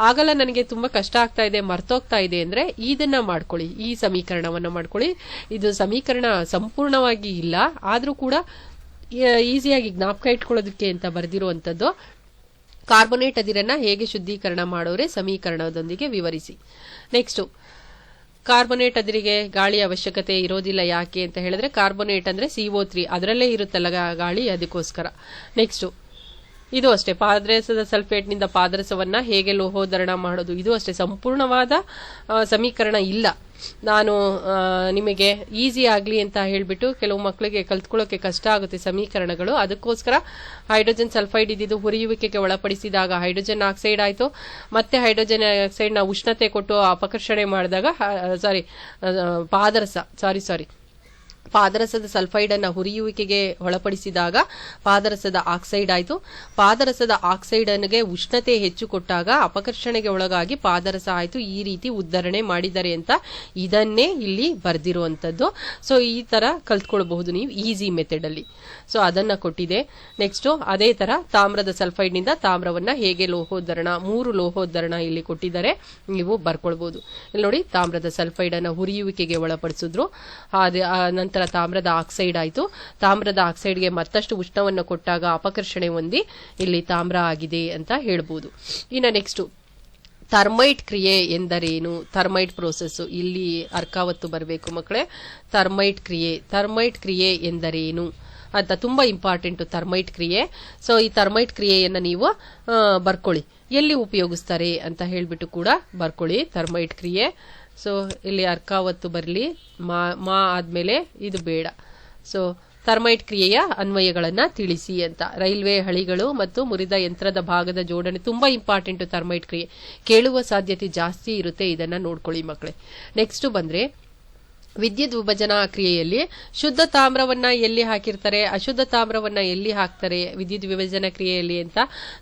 ಆಗಲ್ಲ ನನಗೆ ತುಂಬಾ ಕಷ್ಟ ಆಗ್ತಾ ಇದೆ, ಮರ್ತೋಗ್ತಾ ಇದೆ ಅಂದ್ರೆ ಇದನ್ನ ಮಾಡ್ಕೊಳ್ಳಿ, ಈ ಸಮೀಕರಣವನ್ನ ಮಾಡ್ಕೊಳ್ಳಿ. ಇದು ಸಮೀಕರಣ ಸಂಪೂರ್ಣವಾಗಿ ಇಲ್ಲ, ಆದ್ರೂ ಕೂಡ ಈಸಿಯಾಗಿ ಜ್ಞಾಪಕ ಇಟ್ಕೊಳ್ಳೋದಕ್ಕೆ ಅಂತ ಬರ್ದಿರುವಂತದ್ದು. ಕಾರ್ಬೋನೇಟ್ ಅದಿರನ್ನ ಹೇಗೆ ಶುದ್ಧೀಕರಣ ಮಾಡೋರೆ ಸಮೀಕರಣದೊಂದಿಗೆ ವಿವರಿಸಿ. ನೆಕ್ಸ್ಟ್ ಕಾರ್ಬೋನೇಟ್ ಅದಿರಿಗೆ ಗಾಳಿ ಅವಶ್ಯಕತೆ ಇರೋದಿಲ್ಲ. ಯಾಕೆ ಅಂತ ಹೇಳಿದ್ರೆ ಕಾರ್ಬೋನೇಟ್ ಅಂದ್ರೆ CO3 ಅದರಲ್ಲೇ ಇರುತ್ತಲ್ಲ ಗಾಳಿ, ಅದಕ್ಕೋಸ್ಕರ. ನೆಕ್ಸ್ಟ್ ಇದು ಅಷ್ಟೇ, ಪಾದರಸದ ಸಲ್ಫೇಟ್ನಿಂದ ಪಾದರಸವನ್ನ ಹೇಗೆ ಲೋಹೋದರಣ ಮಾಡೋದು, ಇದು ಅಷ್ಟೇ ಸಂಪೂರ್ಣವಾದ ಸಮೀಕರಣ ಇಲ್ಲ. ನಾನು ನಿಮಗೆ ಈಸಿ ಆಗ್ಲಿ ಅಂತ ಹೇಳ್ಬಿಟ್ಟು ಕೆಲವು ಮಕ್ಕಳಿಗೆ ಕಲ್ತ್ಕೊಳ್ಳೋಕೆ ಕಷ್ಟ ಆಗುತ್ತೆ ಸಮೀಕರಣಗಳು, ಅದಕ್ಕೋಸ್ಕರ ಹೈಡ್ರೋಜನ್ ಸಲ್ಫೈಡ್ ಇದ್ದಿದ್ದು ಹುರಿಯುವಿಕೆಗೆ ಒಳಪಡಿಸಿದಾಗ ಹೈಡ್ರೋಜನ್ ಆಕ್ಸೈಡ್ ಆಯ್ತು, ಮತ್ತೆ ಹೈಡ್ರೋಜನ್ ಆಕ್ಸೈಡ್ ನ ಉಷ್ಣತೆ ಕೊಟ್ಟು ಅಪಕರ್ಷಣೆ ಮಾಡಿದಾಗ ಪಾದರಸದ ಸಲ್ಫೈಡ್ ಅನ್ನ ಹುರಿಯುವಿಕೆಗೆ ಒಳಪಡಿಸಿದಾಗ ಪಾದರಸದ ಆಕ್ಸೈಡ್ ಆಯ್ತು. ಪಾದರಸದ ಆಕ್ಸೈಡ್ ಅನ್ನಗೆ ಉಷ್ಣತೆ ಹೆಚ್ಚು ಕೊಟ್ಟಾಗ ಅಪಕರ್ಷಣೆಗೆ ಒಳಗಾಗಿ ಪಾದರಸ ಆಯ್ತು. ಈ ರೀತಿ ಉದ್ಧರಣೆ ಮಾಡಿದ್ದಾರೆ ಅಂತ ಇದನ್ನೇ ಇಲ್ಲಿ ಬರ್ದಿರುವಂತದ್ದು. ಸೊ ಈ ತರ ಕಲ್ತ್ಕೊಳ್ಬಹುದು ನೀವು ಈಸಿ ಮೆಥಡ್ ಅಲ್ಲಿ. ಸೊ ಅದನ್ನ ಕೊಟ್ಟಿದೆ. ನೆಕ್ಸ್ಟ್ ಅದೇ ತರ ತಾಮ್ರದ ಸಲ್ಫೈಡ್ ನಿಂದ ತಾಮ್ರವನ್ನ ಹೇಗೆ ಲೋಹೋದ್ಧರಣ, 3 ಲೋಹೋದ್ಧರಣ ಇಲ್ಲಿ ಕೊಟ್ಟಿದ್ದಾರೆ, ನೀವು ಬರ್ಕೊಳ್ಬಹುದು. ಇಲ್ಲಿ ನೋಡಿ, ತಾಮ್ರದ ಸಲ್ಫೈಡ್ ಅನ್ನ ಹುರಿಯುವಿಕೆಗೆ ಒಳಪಡಿಸಿದ್ರು, ನಂತರ ತಾಮ್ರದ ಆಕ್ಸೈಡ್ ಆಯ್ತು. ತಾಮ್ರದ ಆಕ್ಸೈಡ್ಗೆ ಮತ್ತಷ್ಟು ಉಷ್ಣವನ್ನು ಕೊಟ್ಟಾಗ ಅಪಕರ್ಷಣೆ ಹೊಂದಿ ಇಲ್ಲಿ ತಾಮ್ರ ಆಗಿದೆ ಅಂತ ಹೇಳ್ಬೋದು. ಇನ್ನು ನೆಕ್ಸ್ಟ್ ಥರ್ಮೈಟ್ ಕ್ರಿಯೆ ಎಂದರೇನು? ಥರ್ಮೈಟ್ ಪ್ರೋಸೆಸ್ ಇಲ್ಲಿ ಅರ್ಕಾವತ್ತು ಬರಬೇಕು ಮಕ್ಕಳೇ. ಥರ್ಮೈಟ್ ಕ್ರಿಯೆ ಎಂದರೇನು ಅಂತ ತುಂಬಾ ಇಂಪಾರ್ಟೆಂಟ್ ಥರ್ಮೈಟ್ ಕ್ರಿಯೆ. ಸೊ ಈ ಥರ್ಮೈಟ್ ಕ್ರಿಯೆಯನ್ನ ನೀವು ಬರ್ಕೊಳ್ಳಿ, ಎಲ್ಲಿ ಉಪಯೋಗಿಸ್ತಾರೆ ಅಂತ ಹೇಳ್ಬಿಟ್ಟು ಕೂಡ ಬರ್ಕೊಳ್ಳಿ ಥರ್ಮೈಟ್ ಕ್ರಿಯೆ. ಸೊ ಇಲ್ಲಿ ಅರ್ಕಾವತ್ತು ಬರಲಿ, ಮಾ ಆದ್ಮೇಲೆ ಇದು ಬೇಡ. ಸೊ ಥರ್ಮೈಟ್ ಕ್ರಿಯೆಯ ಅನ್ವಯಗಳನ್ನ ತಿಳಿಸಿ ಅಂತ. ರೈಲ್ವೆ ಹಳಿಗಳು ಮತ್ತು ಮುರಿದ ಯಂತ್ರದ ಭಾಗದ ಜೋಡಣೆ ತುಂಬಾ ಇಂಪಾರ್ಟೆಂಟ್. ಥರ್ಮೈಟ್ ಕ್ರಿಯೆ ಕೇಳುವ ಸಾಧ್ಯತೆ ಜಾಸ್ತಿ ಇರುತ್ತೆ, ಇದನ್ನ ನೋಡ್ಕೊಳ್ಳಿ ಮಕ್ಕಳೇ. ನೆಕ್ಸ್ಟ್ ಬಂದ್ರೆ ವಿದ್ಯುತ್ ವಿಭಜನಾ ಕ್ರಿಯೆಯಲ್ಲಿ ಶುದ್ಧ ತಾಮ್ರವನ್ನ ಎಲ್ಲಿ ಹಾಕಿರ್ತಾರೆ, ಅಶುದ್ಧ ತಾಮ್ರವನ್ನ ಎಲ್ಲಿ ಹಾಕ್ತಾರೆ ವಿದ್ಯುತ್ ವಿಭಜನಾ ಕ್ರಿಯೆಯಲ್ಲಿ ಅಂತ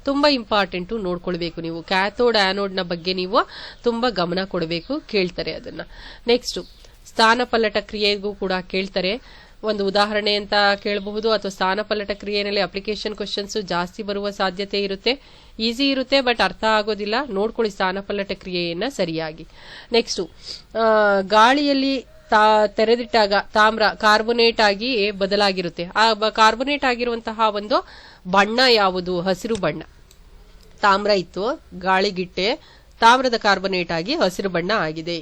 ತುಂಬಾ ಇಂಪಾರ್ಟೆಂಟ್, ನೋಡ್ಕೊಳ್ಬೇಕು ನೀವು. ಕ್ಯಾಥೋಡ್ ಆನೋಡ್ ನ ಬಗ್ಗೆ ನೀವು ತುಂಬಾ ಗಮನ ಕೊಡಬೇಕು, ಕೇಳ್ತಾರೆ ಅದನ್ನ. ನೆಕ್ಸ್ಟ್ ಸ್ಥಾನಪಲ್ಲಟ ಕ್ರಿಯೆಗೂ ಕೂಡ ಕೇಳ್ತಾರೆ. ಒಂದು ಉದಾಹರಣೆ ಅಂತ ಕೇಳಬಹುದು, ಅಥವಾ ಸ್ಥಾನಪಲ್ಲಟ ಕ್ರಿಯೆಯಲ್ಲಿ ಅಪ್ಲಿಕೇಶನ್ ಕ್ವಶನ್ಸ್ ಜಾಸ್ತಿ ಬರುವ ಸಾಧ್ಯತೆ ಇರುತ್ತೆ. ಈಸಿ ಇರುತ್ತೆ, ಬಟ್ ಅರ್ಥ ಆಗೋದಿಲ್ಲ. ನೋಡ್ಕೊಳ್ಳಿ ಸ್ಥಾನಪಲ್ಲಟ ಕ್ರಿಯೆಯನ್ನ ಸರಿಯಾಗಿ. ನೆಕ್ಸ್ಟ್, ಗಾಳಿಯಲ್ಲಿ ತೆರೆದಿಟ್ಟಾಗ ತಾಮ್ರ ಕಾರ್ಬೊನೇಟ್ ಆಗಿ ಬದಲಾಗಿರುತ್ತೆ. ಆ ಕಾರ್ಬೊನೇಟ್ ಆಗಿರುವಂತಹ ಒಂದು ಬಣ್ಣ ಯಾವುದು? ಹಸಿರು ಬಣ್ಣ. ತಾಮ್ರ ಇತ್ತು, ಗಾಳಿಗಿಟ್ಟೆ ತಾಮ್ರದ ಕಾರ್ಬೊನೇಟ್ ಆಗಿ ಹಸಿರು ಬಣ್ಣ ಆಗಿದೆ.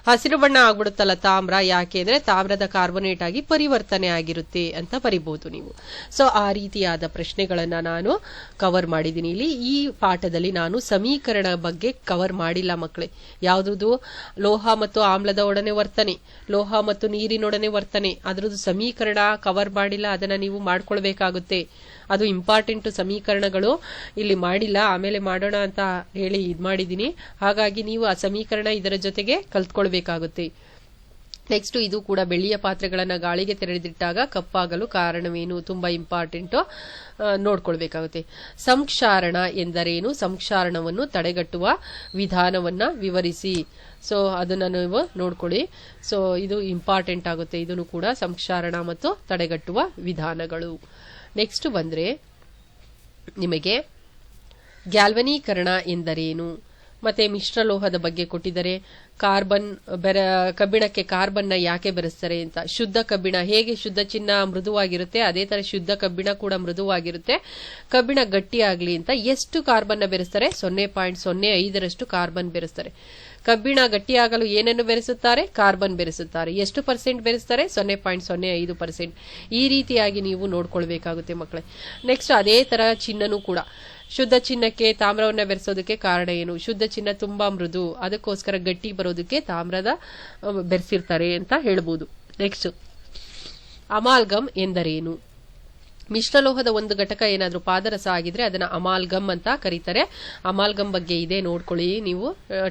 ಹಸಿರು ಬಣ್ಣ ಆಗ್ಬಿಡುತ್ತಲ್ಲ ತಾಮ್ರ, ಯಾಕೆ ಅಂದ್ರೆ ತಾಮ್ರದ ಕಾರ್ಬೊನೇಟ್ ಆಗಿ ಪರಿವರ್ತನೆ ಆಗಿರುತ್ತೆ ಅಂತ ಬರಿಬಹುದು ನೀವು. ಸೊ ಆ ರೀತಿಯಾದ ಪ್ರಶ್ನೆಗಳನ್ನ ನಾನು ಕವರ್ ಮಾಡಿದ್ದೀನಿ ಇಲ್ಲಿ. ಈ ಪಾಠದಲ್ಲಿ ನಾನು ಸಮೀಕರಣ ಬಗ್ಗೆ ಕವರ್ ಮಾಡಿಲ್ಲ ಮಕ್ಕಳೇ. ಯಾವ್ದು? ಲೋಹ ಮತ್ತು ಆಮ್ಲದ ಒಡನೆ ವರ್ತನೆ, ಲೋಹ ಮತ್ತು ನೀರಿನೊಡನೆ ವರ್ತನೆ, ಅದ್ರದ್ದು ಸಮೀಕರಣ ಕವರ್ ಮಾಡಿಲ್ಲ. ಅದನ್ನ ನೀವು ಮಾಡ್ಕೊಳ್ಬೇಕಾಗುತ್ತೆ. ಅದು ಇಂಪಾರ್ಟೆಂಟ್ ಸಮೀಕರಣಗಳು ಇಲ್ಲಿ ಮಾಡಿಲ್ಲ, ಆಮೇಲೆ ಮಾಡೋಣ ಅಂತ ಹೇಳಿ ಮಾಡಿದೀನಿ. ಹಾಗಾಗಿ ನೀವು ಆ ಸಮೀಕರಣ ಇದರ ಜೊತೆಗೆ ಕಲ್ತ್ಕೊಳ್ಬೇಕಾಗುತ್ತೆ. ನೆಕ್ಸ್ಟ್, ಇದು ಕೂಡ ಬೆಳ್ಳಿಯ ಪಾತ್ರೆಗಳನ್ನ ಗಾಳಿಗೆ ತೆರೆದಿಟ್ಟಾಗ ಕಪ್ಪಾಗಲು ಕಾರಣವೇನು? ತುಂಬಾ ಇಂಪಾರ್ಟೆಂಟ್, ನೋಡ್ಕೊಳ್ಬೇಕಾಗುತ್ತೆ. ಸಂಕ್ಷಾರಣ ಎಂದರೇನು? ಸಂಕ್ಷಾರಣವನ್ನು ತಡೆಗಟ್ಟುವ ವಿಧಾನವನ್ನ ವಿವರಿಸಿ. ಸೊ ಅದನ್ನ ನೀವು ನೋಡ್ಕೊಳ್ಳಿ. ಸೊ ಇದು ಇಂಪಾರ್ಟೆಂಟ್ ಆಗುತ್ತೆ. ಇದನ್ನು ಕೂಡ ಸಂಕ್ಷಾರಣ ಮತ್ತು ತಡೆಗಟ್ಟುವ ವಿಧಾನಗಳು. ನೆಕ್ಸ್ಟ್ ಬಂದ್ರೆ ನಿಮಗೆ ಗ್ಯಾಲ್ವನೀಕರಣ ಎಂದರೇನು, ಮತ್ತೆ ಮಿಶ್ರಲೋಹದ ಬಗ್ಗೆ ಕೊಟ್ಟಿದ್ದಾರೆ. ಕಬ್ಬಿಣಕ್ಕೆ ಕಾರ್ಬನ್ನ ಯಾಕೆ ಬೆರೆಸ್ತಾರೆ ಅಂತ. ಶುದ್ಧ ಕಬ್ಬಿಣ ಹೇಗೆ ಶುದ್ಧ ಚಿನ್ನ ಮೃದುವಾಗಿರುತ್ತೆ, ಅದೇ ತರ ಶುದ್ಧ ಕಬ್ಬಿಣ ಕೂಡ ಮೃದುವಾಗಿರುತ್ತೆ. ಕಬ್ಬಿಣ ಗಟ್ಟಿಯಾಗ್ಲಿ ಅಂತ ಎಷ್ಟು ಕಾರ್ಬನ್ನ ಬೆರೆಸ್ತಾರೆ? 0.05 ಕಾರ್ಬನ್ ಬೆರೆಸ್ತಾರೆ. ಕಬ್ಬಿಣ ಗಟ್ಟಿಯಾಗಲು ಏನನ್ನು ಬೆರೆಸುತ್ತಾರೆ? ಕಾರ್ಬನ್ ಬೆರೆಸುತ್ತಾರೆ. ಎಷ್ಟು ಪರ್ಸೆಂಟ್ ಬೆರೆಸ್ತಾರೆ? 0.05%. ಈ ರೀತಿಯಾಗಿ ನೀವು ನೋಡ್ಕೊಳ್ಬೇಕಾಗುತ್ತೆ ಮಕ್ಕಳೇ. ನೆಕ್ಸ್ಟ್, ಅದೇ ತರ ಚಿನ್ನನೂ ಕೂಡ. ಶುದ್ಧ ಚಿನ್ನಕ್ಕೆ ತಾಮ್ರವನ್ನ ಬೆರೆಸೋದಕ್ಕೆ ಕಾರಣ ಏನು? ಶುದ್ಧ ಚಿನ್ನ ತುಂಬಾ ಮೃದು, ಅದಕ್ಕೋಸ್ಕರ ಗಟ್ಟಿ ಬರೋದಕ್ಕೆ ತಾಮ್ರದ ಬೆರೆಸಿರ್ತಾರೆ ಅಂತ ಹೇಳ್ಬೋದು. ನೆಕ್ಸ್ಟ್, ಅಮಾಲ್ಗಮ್ ಎಂದರೇನು? ಮಿಶ್ರಲೋಹದ ಒಂದು ಘಟಕ ಏನಾದ್ರೂ ಪಾದರಸ ಆಗಿದ್ರೆ ಅದನ್ನ ಅಮಾಲ್ಗಮ್ ಅಂತ ಕರೀತಾರೆ. ಅಮಾಲ್ಗಮ್ ಬಗ್ಗೆ ಇದೆ, ನೋಡ್ಕೊಳ್ಳಿ ನೀವು,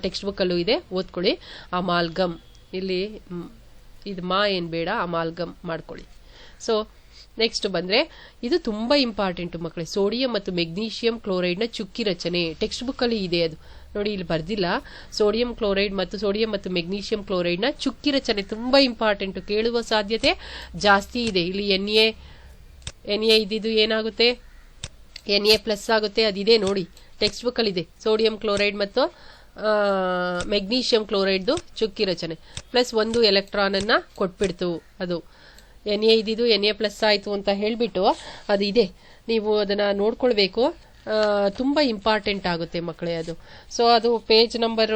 ಟೆಕ್ಸ್ಟ್ ಬುಕ್ ಅಲ್ಲೂ ಇದೆ, ಓದ್ಕೊಳ್ಳಿ. ಅಮಾಲ್ಗಮ್ ಇಲ್ಲಿ ಇದು ಏನ್ ಬೇಡ, ಅಮಾಲ್ಗಮ್ ಮಾಡ್ಕೊಳ್ಳಿ. ಸೊ ನೆಕ್ಸ್ಟ್ ಬಂದ್ರೆ ಇದು ತುಂಬಾ ಇಂಪಾರ್ಟೆಂಟ್ ಮಕ್ಕಳೇ. ಸೋಡಿಯಂ ಮತ್ತು ಮೆಗ್ನೀಷಿಯಂ ಕ್ಲೋರೈಡ್ ನ ಚುಕ್ಕಿ ರಚನೆ ಟೆಕ್ಸ್ಟ್ ಬುಕ್ ಅಲ್ಲಿ ಇದೆ. ಅದು ನೋಡಿ, ಇಲ್ಲಿ ಬರ್ದಿಲ್ಲ. ಸೋಡಿಯಂ ಮತ್ತು ಮೆಗ್ನೀಷಿಯಂ ಕ್ಲೋರೈಡ್ ನ ಚುಕ್ಕಿ ರಚನೆ ತುಂಬಾ ಇಂಪಾರ್ಟೆಂಟ್, ಕೇಳುವ ಸಾಧ್ಯತೆ ಜಾಸ್ತಿ ಇದೆ. ಇಲ್ಲಿ ಎನ್ ಎ ಇದ್ದಿದ್ದು ಏನಾಗುತ್ತೆ? Na+ ಆಗುತ್ತೆ. ಅದಿದೆ ನೋಡಿ, ಟೆಕ್ಸ್ಟ್ ಬುಕ್ ಅಲ್ಲಿ ಇದೆ. ಸೋಡಿಯಂ ಕ್ಲೋರೈಡ್ ಮತ್ತು ಮೆಗ್ನೀಷಿಯಂ ಕ್ಲೋರೈಡ್ದು ಚುಕ್ಕಿ ರಚನೆ ಪ್ಲಸ್ 1 ಎಲೆಕ್ಟ್ರಾನ್ ಅನ್ನ ಕೊಟ್ಬಿಡ್ತು. ಅದು Na ಇದ್ದಿದ್ದು Na+ ಆಯ್ತು ಅಂತ ಹೇಳ್ಬಿಟ್ಟು ಅದು ಇದೆ, ನೀವು ಅದನ್ನ ನೋಡ್ಕೊಳ್ಬೇಕು. ತುಂಬಾ ಇಂಪಾರ್ಟೆಂಟ್ ಆಗುತ್ತೆ ಮಕ್ಕಳೇ ಅದು. ಸೊ ಅದು ಪೇಜ್ ನಂಬರ್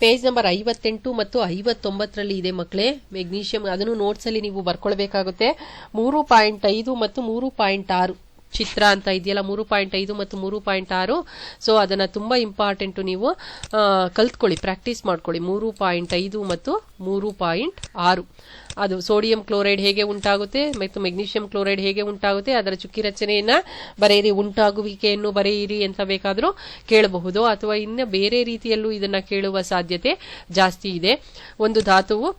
58 ಮತ್ತು 59 ಇದೆ ಮಕ್ಕಳೇ. ಮೆಗ್ನೀಷಿಯಂ ಅದನ್ನು ನೋಟ್ಸ್ ಅಲ್ಲಿ ನೀವು ಬರ್ಕೊಳ್ಬೇಕಾಗುತ್ತೆ. 3.5 ಮತ್ತು 3.6 ಚಿತ್ರ ಅಂತ ಇದೆಯಲ್ಲ, 3.5 ಮತ್ತು 3.6. ಸೊ ಅದನ್ನ ತುಂಬಾ ಇಂಪಾರ್ಟೆಂಟ್, ನೀವು ಕಲ್ತ್ಕೊಳ್ಳಿ, ಪ್ರಾಕ್ಟೀಸ್ ಮಾಡ್ಕೊಳ್ಳಿ. 3.5 ಮತ್ತು 3.6 ಅದು ಸೋಡಿಯಂ ಕ್ಲೋರೈಡ್ ಹೇಗೆ ಉಂಟಾಗುತ್ತೆ ಮತ್ತು ಮೆಗ್ನೀಷಿಯಂ ಕ್ಲೋರೈಡ್ ಹೇಗೆ ಉಂಟಾಗುತ್ತೆ, ಅದರ ಚುಕ್ಕಿ ರಚನೆಯನ್ನ ಬರೆಯಿರಿ. ಉಂಟಾಗುವಿಕೆಯನ್ನು ಬರೆಯಿರಿ ಅಂತ ಬೇಕಾದ್ರೂ ಕೇಳಬಹುದು, ಅಥವಾ ಇನ್ನು ಬೇರೆ ರೀತಿಯಲ್ಲೂ ಇದನ್ನ ಕೇಳುವ ಸಾಧ್ಯತೆ ಜಾಸ್ತಿ ಇದೆ. ಒಂದು ಧಾತುವು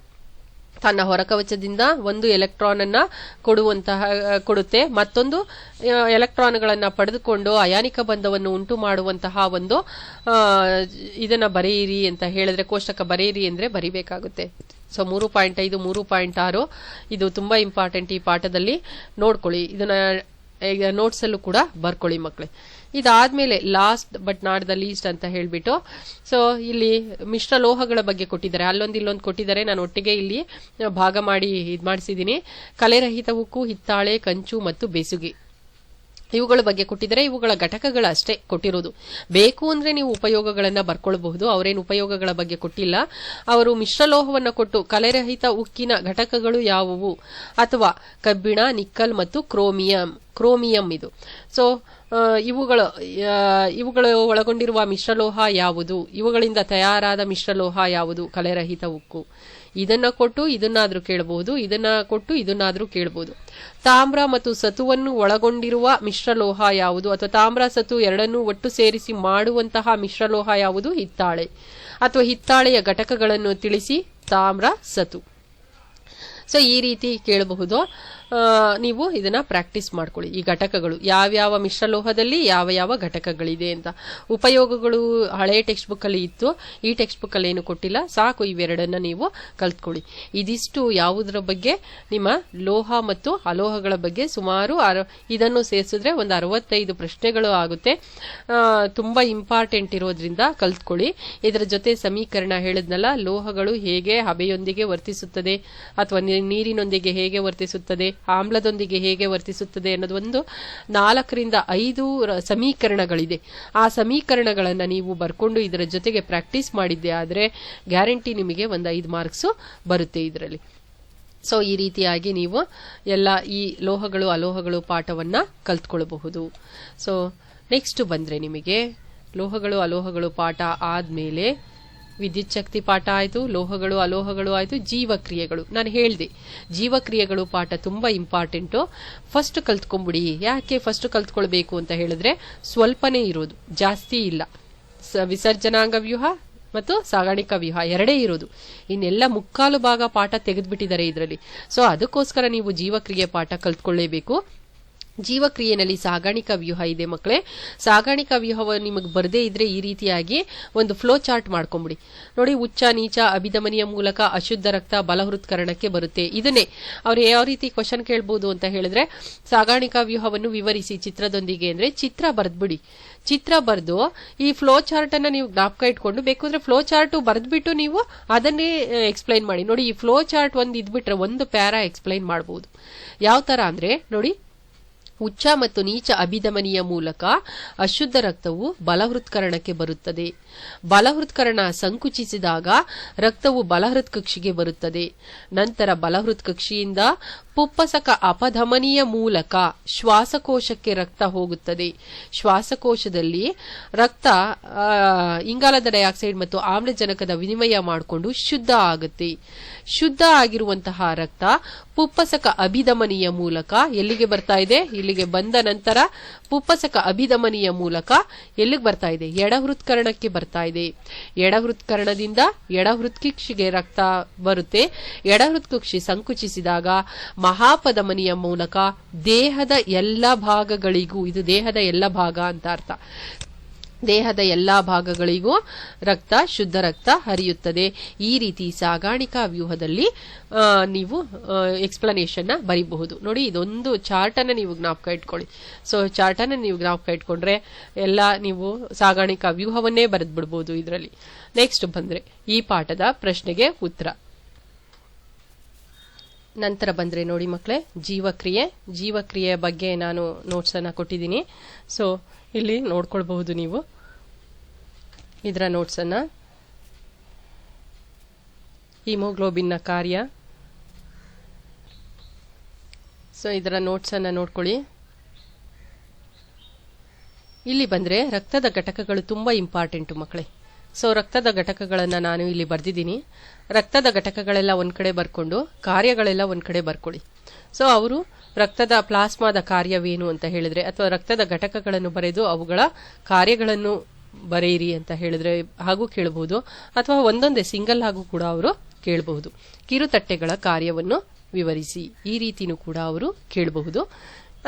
ತನ್ನ ಹೊರಕವಚದಿಂದ 1 ಎಲೆಕ್ಟ್ರಾನ್ ಅನ್ನ ಕೊಡುತ್ತೆ, ಮತ್ತೊಂದು ಎಲೆಕ್ಟ್ರಾನ್ಗಳನ್ನ ಪಡೆದುಕೊಂಡು ಅಯಾನಿಕ ಬಂಧವನ್ನು ಉಂಟು ಮಾಡುವಂತಹ ಒಂದು ಇದನ್ನ ಬರೆಯಿರಿ ಅಂತ ಹೇಳಿದ್ರೆ, ಕೋಷ್ಟಕ ಬರೆಯಿರಿ ಅಂದ್ರೆ ಬರಿಬೇಕಾಗುತ್ತೆ. ಸೊ 3.5 3.6 ಇದು ತುಂಬಾ ಇಂಪಾರ್ಟೆಂಟ್ ಈ ಪಾಠದಲ್ಲಿ, ನೋಡ್ಕೊಳ್ಳಿ. ಇದನ್ನ ನೋಟ್ಸ್ ಅಲ್ಲೂ ಕೂಡ ಬರ್ಕೊಳ್ಳಿ ಮಕ್ಕಳೇ. ಇದಾದ್ಮೇಲೆ last but not the least ಅಂತ ಹೇಳ್ಬಿಟ್ಟು, ಸೊ ಇಲ್ಲಿ ಮಿಶ್ರ ಲೋಹಗಳ ಬಗ್ಗೆ ಕೊಟ್ಟಿದ್ದಾರೆ, ಅಲ್ಲೊಂದು ಇಲ್ಲೊಂದು ಕೊಟ್ಟಿದ್ದಾರೆ. ನಾನು ಒಟ್ಟಿಗೆ ಇಲ್ಲಿ ಭಾಗ ಮಾಡಿ ಮಾಡಿಸಿದ್ದೀನಿ. ಕಲೆರಹಿತ ಉಕ್ಕು, ಹಿತ್ತಾಳೆ, ಕಂಚು ಮತ್ತು ಬೆಸುಗೆ ಇವುಗಳ ಬಗ್ಗೆ ಕೊಟ್ಟಿದ್ದಾರೆ. ಇವುಗಳ ಘಟಕಗಳಷ್ಟೇ ಕೊಟ್ಟಿರೋದು. ಬೇಕು ಅಂದ್ರೆ ನೀವು ಉಪಯೋಗಗಳನ್ನ ಬರ್ಕೊಳ್ಬಹುದು, ಅವರೇನು ಉಪಯೋಗಗಳ ಬಗ್ಗೆ ಕೊಟ್ಟಿಲ್ಲ. ಅವರು ಮಿಶ್ರಲೋಹವನ್ನ ಕೊಟ್ಟು ಕಲೆರಹಿತ ಉಕ್ಕಿನ ಘಟಕಗಳು ಯಾವುವು, ಅಥವಾ ಕಬ್ಬಿಣ, ನಿಕ್ಕಲ್ ಮತ್ತು ಕ್ರೋಮಿಯಂ ಇದು. ಸೊ ಇವುಗಳು ಒಳಗೊಂಡಿರುವ ಮಿಶ್ರಲೋಹ ಯಾವುದು, ಇವುಗಳಿಂದ ತಯಾರಾದ ಮಿಶ್ರಲೋಹ ಯಾವುದು, ಕಲೆರಹಿತ ಉಕ್ಕು. ಇದನ್ನ ಕೊಟ್ಟು ಇದನ್ನಾದ್ರೂ ಕೇಳಬಹುದು, ಇದನ್ನ ಕೊಟ್ಟು ಇದನ್ನಾದ್ರೂ ಕೇಳಬಹುದು. ತಾಮ್ರ ಮತ್ತು ಸತುವನ್ನು ಒಳಗೊಂಡಿರುವ ಮಿಶ್ರಲೋಹ ಯಾವುದು, ಅಥವಾ ತಾಮ್ರ ಸತು ಎರಡನ್ನೂ ಒಟ್ಟು ಸೇರಿಸಿ ಮಾಡುವಂತಹ ಮಿಶ್ರಲೋಹ ಯಾವುದು, ಹಿತ್ತಾಳೆ. ಅಥವಾ ಹಿತ್ತಾಳೆಯ ಘಟಕಗಳನ್ನು ತಿಳಿಸಿ, ತಾಮ್ರ ಸತು. ಸೊ ಈ ರೀತಿ ಕೇಳಬಹುದು. ನೀವು ಇದನ್ನ ಪ್ರಾಕ್ಟೀಸ್ ಮಾಡ್ಕೊಳ್ಳಿ. ಈ ಘಟಕಗಳು ಯಾವ್ಯಾವ ಮಿಶ್ರಲೋಹದಲ್ಲಿ ಯಾವ ಯಾವ ಘಟಕಗಳಿದೆ ಅಂತ. ಉಪಯೋಗಗಳು ಹಳೆಯ ಟೆಕ್ಸ್ಟ್ ಬುಕ್ ಅಲ್ಲಿ ಇತ್ತು, ಈ ಟೆಕ್ಸ್ಟ್ ಬುಕ್ ಅಲ್ಲಿ ಏನು ಕೊಟ್ಟಿಲ್ಲ. ಸಾಕು, ಇವೆರಡನ್ನ ನೀವು ಕಲ್ತ್ಕೊಳ್ಳಿ. ಇದಿಷ್ಟು ಯಾವುದರ ಬಗ್ಗೆ, ನಿಮ್ಮ ಲೋಹ ಮತ್ತು ಅಲೋಹಗಳ ಬಗ್ಗೆ ಸುಮಾರು ಇದನ್ನು ಸೇರಿಸಿದ್ರೆ ಒಂದು 65 ಪ್ರಶ್ನೆಗಳು ಆಗುತ್ತೆ. ತುಂಬಾ ಇಂಪಾರ್ಟೆಂಟ್ ಇರೋದ್ರಿಂದ ಕಲ್ತ್ಕೊಳ್ಳಿ. ಇದರ ಜೊತೆ ಸಮೀಕರಣ ಹೇಳಿದ್ನಲ್ಲ, ಲೋಹಗಳು ಹೇಗೆ ಹಬೆಯೊಂದಿಗೆ ವರ್ತಿಸುತ್ತದೆ ಅಥವಾ ನೀರಿನೊಂದಿಗೆ ಹೇಗೆ ವರ್ತಿಸುತ್ತದೆ, ಆಮ್ಲದೊಂದಿಗೆ ಹೇಗೆ ವರ್ತಿಸುತ್ತದೆ ಅನ್ನೋದು ಒಂದು 4 ರಿಂದ 5 ಸಮೀಕರಣಗಳಿದೆ. ಆ ಸಮೀಕರಣಗಳನ್ನ ನೀವು ಬರ್ಕೊಂಡು ಇದರ ಜೊತೆಗೆ ಪ್ರಾಕ್ಟೀಸ್ ಮಾಡಿದ್ದೆ ಆದ್ರೆ ಗ್ಯಾರಂಟಿ ನಿಮಗೆ ಒಂದು 5 ಮಾರ್ಕ್ಸ್ ಬರುತ್ತೆ ಇದರಲ್ಲಿ. ಸೊ ಈ ರೀತಿಯಾಗಿ ನೀವು ಎಲ್ಲ ಈ ಲೋಹಗಳು ಅಲೋಹಗಳು ಪಾಠವನ್ನ ಕಲ್ತ್ಕೊಳ್ಬಹುದು. ಸೊ ನೆಕ್ಸ್ಟ್ ಬಂದ್ರೆ ನಿಮಗೆ ಲೋಹಗಳು ಅಲೋಹಗಳು ಪಾಠ ಆದ್ಮೇಲೆ ವಿದ್ಯುತ್ ಶಕ್ತಿ ಪಾಠ ಆಯ್ತು, ಲೋಹಗಳು ಅಲೋಹಗಳು ಆಯ್ತು, ಜೀವಕ್ರಿಯೆಗಳು. ನಾನು ಹೇಳ್ದೆ ಜೀವಕ್ರಿಯೆಗಳು ಪಾಠ ತುಂಬಾ ಇಂಪಾರ್ಟೆಂಟು. ಫಸ್ಟ್ ಕಲ್ತ್ಕೊಂಡ್ಬಿಡಿ. ಯಾಕೆ ಫಸ್ಟ್ ಕಲ್ತ್ಕೊಳ್ಬೇಕು ಅಂತ ಹೇಳಿದ್ರೆ ಸ್ವಲ್ಪನೇ ಇರೋದು, ಜಾಸ್ತಿ ಇಲ್ಲ. ವಿಸರ್ಜನಾಂಗ ವ್ಯೂಹ ಮತ್ತು ಸಾಗಾಣಿಕಾ ವ್ಯೂಹ ಎರಡೇ ಇರೋದು. ಇನ್ನೆಲ್ಲ 3/4 ಭಾಗ ಪಾಠ ತೆಗೆದ್ಬಿಟ್ಟಿದ್ದಾರೆ ಇದರಲ್ಲಿ. ಸೊ ಅದಕ್ಕೋಸ್ಕರ ನೀವು ಜೀವಕ್ರಿಯೆ ಪಾಠ ಕಲ್ತ್ಕೊಳ್ಳೇಬೇಕು. ಜೀವಕ್ರಿಯೆನಲ್ಲಿ ಸಾಗಾಣಿಕಾ ವ್ಯೂಹ ಇದೆ ಮಕ್ಕಳೇ. ಸಾಗಾಣಿಕಾ ವ್ಯೂಹವನ್ನು ನಿಮಗೆ ಬರದೇ ಇದ್ರೆ ಈ ರೀತಿಯಾಗಿ ಒಂದು ಫ್ಲೋ ಚಾರ್ಟ್ ಮಾಡ್ಕೊಂಬಿಡಿ. ನೋಡಿ, ಉಚ್ಚ ನೀಚ ಅಭಿಧಮನಿಯ ಮೂಲಕ ಅಶುದ್ಧ ರಕ್ತ ಬಲಹೃತ್ಕರಣಕ್ಕೆ ಬರುತ್ತೆ. ಇದನ್ನೇ ಅವ್ರು ಯಾವ ರೀತಿ ಕ್ವಶನ್ ಕೇಳ್ಬೋದು ಅಂತ ಹೇಳಿದ್ರೆ, ಸಾಗಾಣಿಕಾ ವ್ಯೂಹವನ್ನು ವಿವರಿಸಿ ಚಿತ್ರದೊಂದಿಗೆ ಅಂದ್ರೆ ಚಿತ್ರ ಬರ್ದ್ಬಿಡಿ. ಚಿತ್ರ ಬರೆದು ಈ ಫ್ಲೋ ಚಾರ್ಟ್ ಅನ್ನ ನೀವು ಜ್ಞಾಪಕ ಇಟ್ಕೊಂಡು ಬೇಕಾದ್ರೆ ಫ್ಲೋ ಚಾರ್ಟ್ ಬರೆದ್ಬಿಟ್ಟು ನೀವು ಅದನ್ನೇ ಎಕ್ಸ್ಪ್ಲೈನ್ ಮಾಡಿ. ನೋಡಿ, ಈ ಫ್ಲೋ ಚಾರ್ಟ್ ಒಂದು ಇದ್ಬಿಟ್ರೆ ಒಂದು ಪ್ಯಾರಾ ಎಕ್ಸ್ಪ್ಲೈನ್ ಮಾಡಬಹುದು. ಯಾವ ತರ ಅಂದ್ರೆ ನೋಡಿ, ಉಚ್ಚ ಮತ್ತು ನೀಚ ಅಭಿಧಮನಿಯ ಮೂಲಕ ಅಶುದ್ಧ ರಕ್ತವು ಬಲಹೃತ್ಕರಣಕ್ಕೆ ಬರುತ್ತದೆ. ಬಲಹೃತ್ಕರಣ ಸಂಕುಚಿಸಿದಾಗ ರಕ್ತವು ಬಲಹೃತ್ ಕಕ್ಷಿಗೆ ಬರುತ್ತದೆ. ನಂತರ ಬಲಹೃತ್ ಕಕ್ಷಿಯಿಂದ ಪುಪ್ಪಸಕ ಅಪಧಮನಿಯ ಮೂಲಕ ಶ್ವಾಸಕೋಶಕ್ಕೆ ರಕ್ತ ಹೋಗುತ್ತದೆ. ಶ್ವಾಸಕೋಶದಲ್ಲಿ ರಕ್ತ ಇಂಗಾಲದ ಡೈಆಕ್ಸೈಡ್ ಮತ್ತು ಆಮ್ಲಜನಕದ ವಿನಿಮಯ ಮಾಡಿಕೊಂಡು ಶುದ್ಧ ಆಗುತ್ತೆ. ಶುದ್ಧ ಆಗಿರುವಂತಹ ರಕ್ತ ಪುಪ್ಪಸಕ ಅಭಿಧಮನಿಯ ಮೂಲಕ ಎಲ್ಲಿಗೆ ಬರ್ತಾ ಇದೆ? ಇಲ್ಲಿಗೆ ಬಂದ ನಂತರ ಪುಪ್ಪಸಕ ಅಭಿಧಮನಿಯ ಮೂಲಕ ಎಲ್ಲಿಗೆ ಬರ್ತಾ ಇದೆ? ಎಡಹೃತ್ಕರಣಕ್ಕೆ ಬರ್ತಾ ಇದೆ. ಎಡಹೃತ್ಕರಣದಿಂದ ಎಡಹೃತ್ಕಕ್ಷಿಗೆ ರಕ್ತ ಬರುತ್ತೆ. ಎಡಹೃತ್ಕಕ್ಷಿ ಸಂಕುಚಿಸಿದಾಗ ಮಹಾಪಧಮನಿಯ ಮೂಲಕ ದೇಹದ ಎಲ್ಲ ಭಾಗಗಳಿಗೂ, ಇದು ದೇಹದ ಎಲ್ಲ ಭಾಗ ಅಂತ ಅರ್ಥ, ದೇಹದ ಎಲ್ಲಾ ಭಾಗಗಳಿಗೂ ರಕ್ತ, ಶುದ್ಧ ರಕ್ತ ಹರಿಯುತ್ತದೆ. ಈ ರೀತಿ ಸಾಗಾಣಿಕಾ ವ್ಯೂಹದಲ್ಲಿ ನೀವು ಎಕ್ಸ್ಪ್ಲನೇಷನ್ ಬರೀಬಹುದು. ನೋಡಿ, ಇದೊಂದು ಚಾರ್ಟ್ ಅನ್ನ ನೀವು ಜ್ಞಾಪಕ ಇಟ್ಕೊಳ್ಳಿ. ಸೊ ಚಾರ್ಟ್ ಅನ್ನ ನೀವು ಜ್ಞಾಪಕ ಇಟ್ಕೊಂಡ್ರೆ ಎಲ್ಲ ನೀವು ಸಾಗಾಣಿಕಾ ವ್ಯೂಹವನ್ನೇ ಬರೆದ್ ಬಿಡ್ಬೋದು ಇದರಲ್ಲಿ. ನೆಕ್ಸ್ಟ್ ಬಂದ್ರೆ ಈ ಪಾಠದ ಪ್ರಶ್ನೆಗೆ ಉತ್ತರ. ನಂತರ ಬಂದ್ರೆ ನೋಡಿ ಮಕ್ಕಳೇ, ಜೀವಕ್ರಿಯೆಯ ಬಗ್ಗೆ ನಾನು ನೋಟ್ಸ್ ಅನ್ನ ಕೊಟ್ಟಿದ್ದೀನಿ. ಸೊ ಇಲ್ಲಿ ನೋಡ್ಕೊಳ್ಬಹುದು ನೀವು ಇದರ ನೋಟ್ಸ್ ಅನ್ನ. ಹಿಮೋಗ್ಲೋಬಿನ್ ನ ಕಾರ್ಯ, ಸೊ ಇದರ ನೋಟ್ಸ್ ಅನ್ನ ನೋಡ್ಕೊಳ್ಳಿ. ಇಲ್ಲಿ ಬಂದ್ರೆ ರಕ್ತದ ಘಟಕಗಳು ತುಂಬಾ ಇಂಪಾರ್ಟೆಂಟ್ ಮಕ್ಕಳೇ. ಸೊ ರಕ್ತದ ಘಟಕಗಳನ್ನ ನಾನು ಇಲ್ಲಿ ಬರ್ದಿದ್ದೀನಿ. ರಕ್ತದ ಘಟಕಗಳೆಲ್ಲ ಒಂದ್ ಕಡೆ ಬರ್ಕೊಂಡು ಕಾರ್ಯಗಳೆಲ್ಲ ಒಂದ್ ಕಡೆ ಬರ್ಕೊಳ್ಳಿ. ಸೊ ಅವರು ರಕ್ತದ ಪ್ಲಾಸ್ಮಾದ ಕಾರ್ಯವೇನು ಅಂತ ಹೇಳಿದ್ರೆ, ಅಥವಾ ರಕ್ತದ ಘಟಕಗಳನ್ನು ಬರೆದು ಅವುಗಳ ಕಾರ್ಯಗಳನ್ನು ಬರೆಯಿರಿ ಅಂತ ಹೇಳಿದ್ರೆ ಹಾಗೂ ಕೇಳಬಹುದು, ಅಥವಾ ಒಂದೊಂದೇ ಸಿಂಗಲ್ ಹಾಗೂ ಕೂಡ ಅವರು ಕೇಳಬಹುದು. ಕಿರುತಟ್ಟೆಗಳ ಕಾರ್ಯವನ್ನು ವಿವರಿಸಿ, ಈ ರೀತಿನೂ ಕೂಡ ಅವರು ಕೇಳಬಹುದು.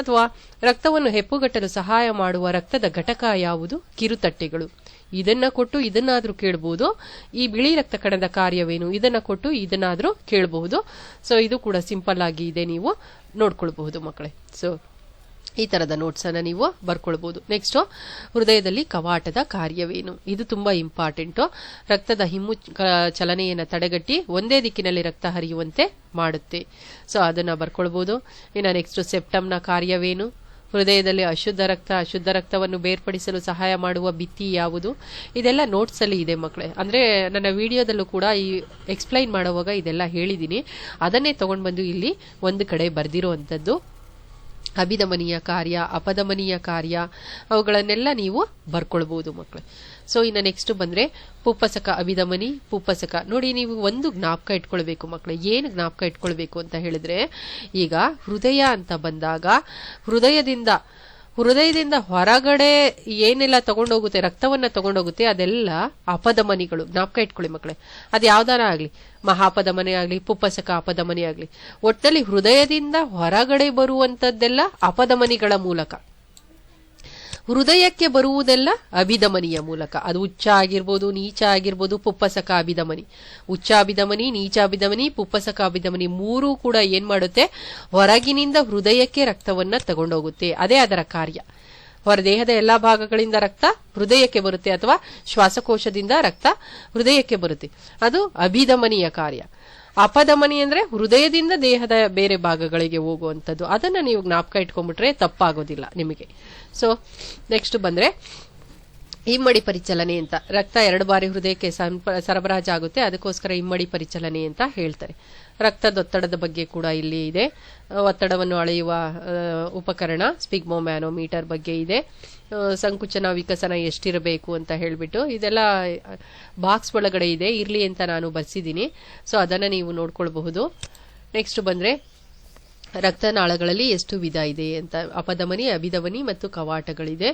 ಅಥವಾ ರಕ್ತವನ್ನು ಹೆಪ್ಪುಗಟ್ಟಲು ಸಹಾಯ ಮಾಡುವ ರಕ್ತದ ಘಟಕ ಯಾವುದು? ಕಿರುತಟ್ಟೆಗಳು. ಇದನ್ನ ಕೊಟ್ಟು ಇದನ್ನಾದ್ರೂ ಕೇಳಬಹುದು. ಈ ಬಿಳಿ ರಕ್ತ ಕಣದ ಕಾರ್ಯವೇನು? ಇದನ್ನ ಕೊಟ್ಟು ಇದನ್ನಾದ್ರೂ ಕೇಳಬಹುದು. ಸೊ ಇದು ಕೂಡ ಸಿಂಪಲ್ ಆಗಿ ಇದೆ, ನೀವು ನೋಡ್ಕೊಳ್ಬಹುದು ಮಕ್ಕಳೇ. ಸೊ ಈ ತರದ ನೋಟ್ಸ್ ಅನ್ನ ನೀವು ಬರ್ಕೊಳ್ಬಹುದು. ನೆಕ್ಸ್ಟ್, ಹೃದಯದಲ್ಲಿ ಕವಾಟದ ಕಾರ್ಯವೇನು? ಇದು ತುಂಬಾ ಇಂಪಾರ್ಟೆಂಟ್. ರಕ್ತದ ಹಿಮ್ಮು ಚಲನೆಯನ್ನು ತಡೆಗಟ್ಟಿ ಒಂದೇ ದಿಕ್ಕಿನಲ್ಲಿ ರಕ್ತ ಹರಿಯುವಂತೆ ಮಾಡುತ್ತೆ. ಸೊ ಅದನ್ನ ಬರ್ಕೊಳ್ಬಹುದು. ಇನ್ನು ನೆಕ್ಸ್ಟ್, ಸೆಪ್ಟಮ್ನ ಕಾರ್ಯವೇನು? ಹೃದಯದಲ್ಲಿ ಅಶುದ್ಧ ರಕ್ತವನ್ನು ಬೇರ್ಪಡಿಸಲು ಸಹಾಯ ಮಾಡುವ ಭಿತ್ತಿ ಯಾವುದು? ಇದೆಲ್ಲ ನೋಟ್ಸ್ ಅಲ್ಲಿ ಇದೆ ಮಕ್ಕಳೇ. ಅಂದ್ರೆ ನನ್ನ ವಿಡಿಯೋದಲ್ಲೂ ಕೂಡ ಈ ಎಕ್ಸ್ಪ್ಲೈನ್ ಮಾಡುವಾಗ ಇದೆಲ್ಲ ಹೇಳಿದ್ದೀನಿ. ಅದನ್ನೇ ತಗೊಂಡ್ ಬಂದು ಇಲ್ಲಿ ಒಂದು ಕಡೆ ಬರ್ದಿರುವಂತದ್ದು. ಅಭಿಧಮನಿಯ ಕಾರ್ಯ, ಅಪಧಮನಿಯ ಕಾರ್ಯ, ಅವುಗಳನ್ನೆಲ್ಲ ನೀವು ಬರ್ಕೊಳ್ಬಹುದು ಮಕ್ಕಳು. ಸೊ ಇನ್ನು ನೆಕ್ಸ್ಟ್ ಬಂದ್ರೆ ಪುಪ್ಪಸಕ ಅಭಿಧಮನಿ, ಪುಪ್ಪಸಕ. ನೋಡಿ, ನೀವು ಒಂದು ಜ್ಞಾಪಕ ಇಟ್ಕೊಳ್ಬೇಕು ಮಕ್ಕಳು. ಏನು ಜ್ಞಾಪಕ ಇಟ್ಕೊಳ್ಬೇಕು ಅಂತ ಹೇಳಿದ್ರೆ, ಈಗ ಹೃದಯ ಅಂತ ಬಂದಾಗ ಹೃದಯದಿಂದ ಹೃದಯದಿಂದ ಹೊರಗಡೆ ಏನೆಲ್ಲ ತಗೊಂಡೋಗುತ್ತೆ, ರಕ್ತವನ್ನ ತಗೊಂಡೋಗುತ್ತೆ, ಅದೆಲ್ಲ ಅಪಧಮನಿಗಳು. ಜ್ಞಾಪಕ ಇಟ್ಕೊಳ್ಳಿ ಮಕ್ಕಳೇ, ಅದು ಯಾವ್ದಾರ ಆಗ್ಲಿ, ಮಹಾಪಧಮನಿ ಆಗ್ಲಿ, ಪುಪ್ಪಸಕ ಅಪಧಮನಿ ಆಗ್ಲಿ, ಒಟ್ಟಲ್ಲಿ ಹೃದಯದಿಂದ ಹೊರಗಡೆ ಬರುವಂತದ್ದೆಲ್ಲ ಅಪಧಮನಿಗಳ ಮೂಲಕ. ಹೃದಯಕ್ಕೆ ಬರುವುದೆಲ್ಲ ಅಭಿಧಮನಿಯ ಮೂಲಕ. ಅದು ಉಚ್ಚ ಆಗಿರ್ಬೋದು, ನೀಚ ಆಗಿರ್ಬೋದು, ಪುಪ್ಪಸಕ ಅಭಿಧಮನಿ. ಉಚ್ಚಾಭಿಧಮನಿ, ನೀಚಾಭಿಧಮನಿ, ಪುಪ್ಪಸಕ ಅಭಿಧಮನಿ ಮೂರೂ ಕೂಡ ಏನ್ ಮಾಡುತ್ತೆ, ಹೊರಗಿನಿಂದ ಹೃದಯಕ್ಕೆ ರಕ್ತವನ್ನ ತಗೊಂಡೋಗುತ್ತೆ. ಅದೇ ಅದರ ಕಾರ್ಯ. ಹೊರ ದೇಹದ ಎಲ್ಲಾ ಭಾಗಗಳಿಂದ ರಕ್ತ ಹೃದಯಕ್ಕೆ ಬರುತ್ತೆ, ಅಥವಾ ಶ್ವಾಸಕೋಶದಿಂದ ರಕ್ತ ಹೃದಯಕ್ಕೆ ಬರುತ್ತೆ. ಅದು ಅಭಿಧಮನಿಯ ಕಾರ್ಯ. ಅಪಧಮನಿ ಅಂದ್ರೆ ಹೃದಯದಿಂದ ದೇಹದ ಬೇರೆ ಭಾಗಗಳಿಗೆ ಹೋಗುವಂಥದ್ದು. ಅದನ್ನ ನೀವು ಜ್ಞಾಪಕ ಇಟ್ಕೊಂಡ್ಬಿಟ್ರೆ ತಪ್ಪಾಗೋದಿಲ್ಲ ನಿಮಗೆ. ಸೊ ನೆಕ್ಸ್ಟ್ ಬಂದ್ರೆ ಇಮ್ಮಡಿ ಪರಿಚಲನೆ ಅಂತ. ರಕ್ತ 2 ಬಾರಿ ಹೃದಯಕ್ಕೆ ಸರಬರಾಜು ಆಗುತ್ತೆ, ಅದಕ್ಕೋಸ್ಕರ ಇಮ್ಮಡಿ ಪರಿಚಲನೆ ಅಂತ ಹೇಳ್ತಾರೆ. ರಕ್ತದೊತ್ತಡದ ಬಗ್ಗೆ ಕೂಡ ಇಲ್ಲಿ ಇದೆ. ಒತ್ತಡವನ್ನು ಅಳೆಯುವ ಉಪಕರಣ ಸ್ಪಿಗ್ಮೋಮ್ಯಾನೋಮೀಟರ್ ಬಗ್ಗೆ ಇದೆ. ಸಂಕುಚನ ವಿಕಸನ ಎಷ್ಟಿರಬೇಕು ಅಂತ ಹೇಳ್ಬಿಟ್ಟು ಇದೆಲ್ಲ ಬಾಕ್ಸ್ ಒಳಗಡೆ ಇದೆ, ಇರ್ಲಿ ಅಂತ ನಾನು ಬರ್ಸಿದ್ದೀನಿ. ಸೊ ಅದನ್ನ ನೀವು ನೋಡ್ಕೊಳ್ಬಹುದು. ನೆಕ್ಸ್ಟ್ ಬಂದ್ರೆ ರಕ್ತನಾಳಗಳಲ್ಲಿ ಎಷ್ಟು ವಿಧ ಇದೆ ಅಂತ. ಅಪಧಮನಿ, ಅಭಿಧಮನಿ ಮತ್ತು ಕವಾಟಗಳಿದೆ.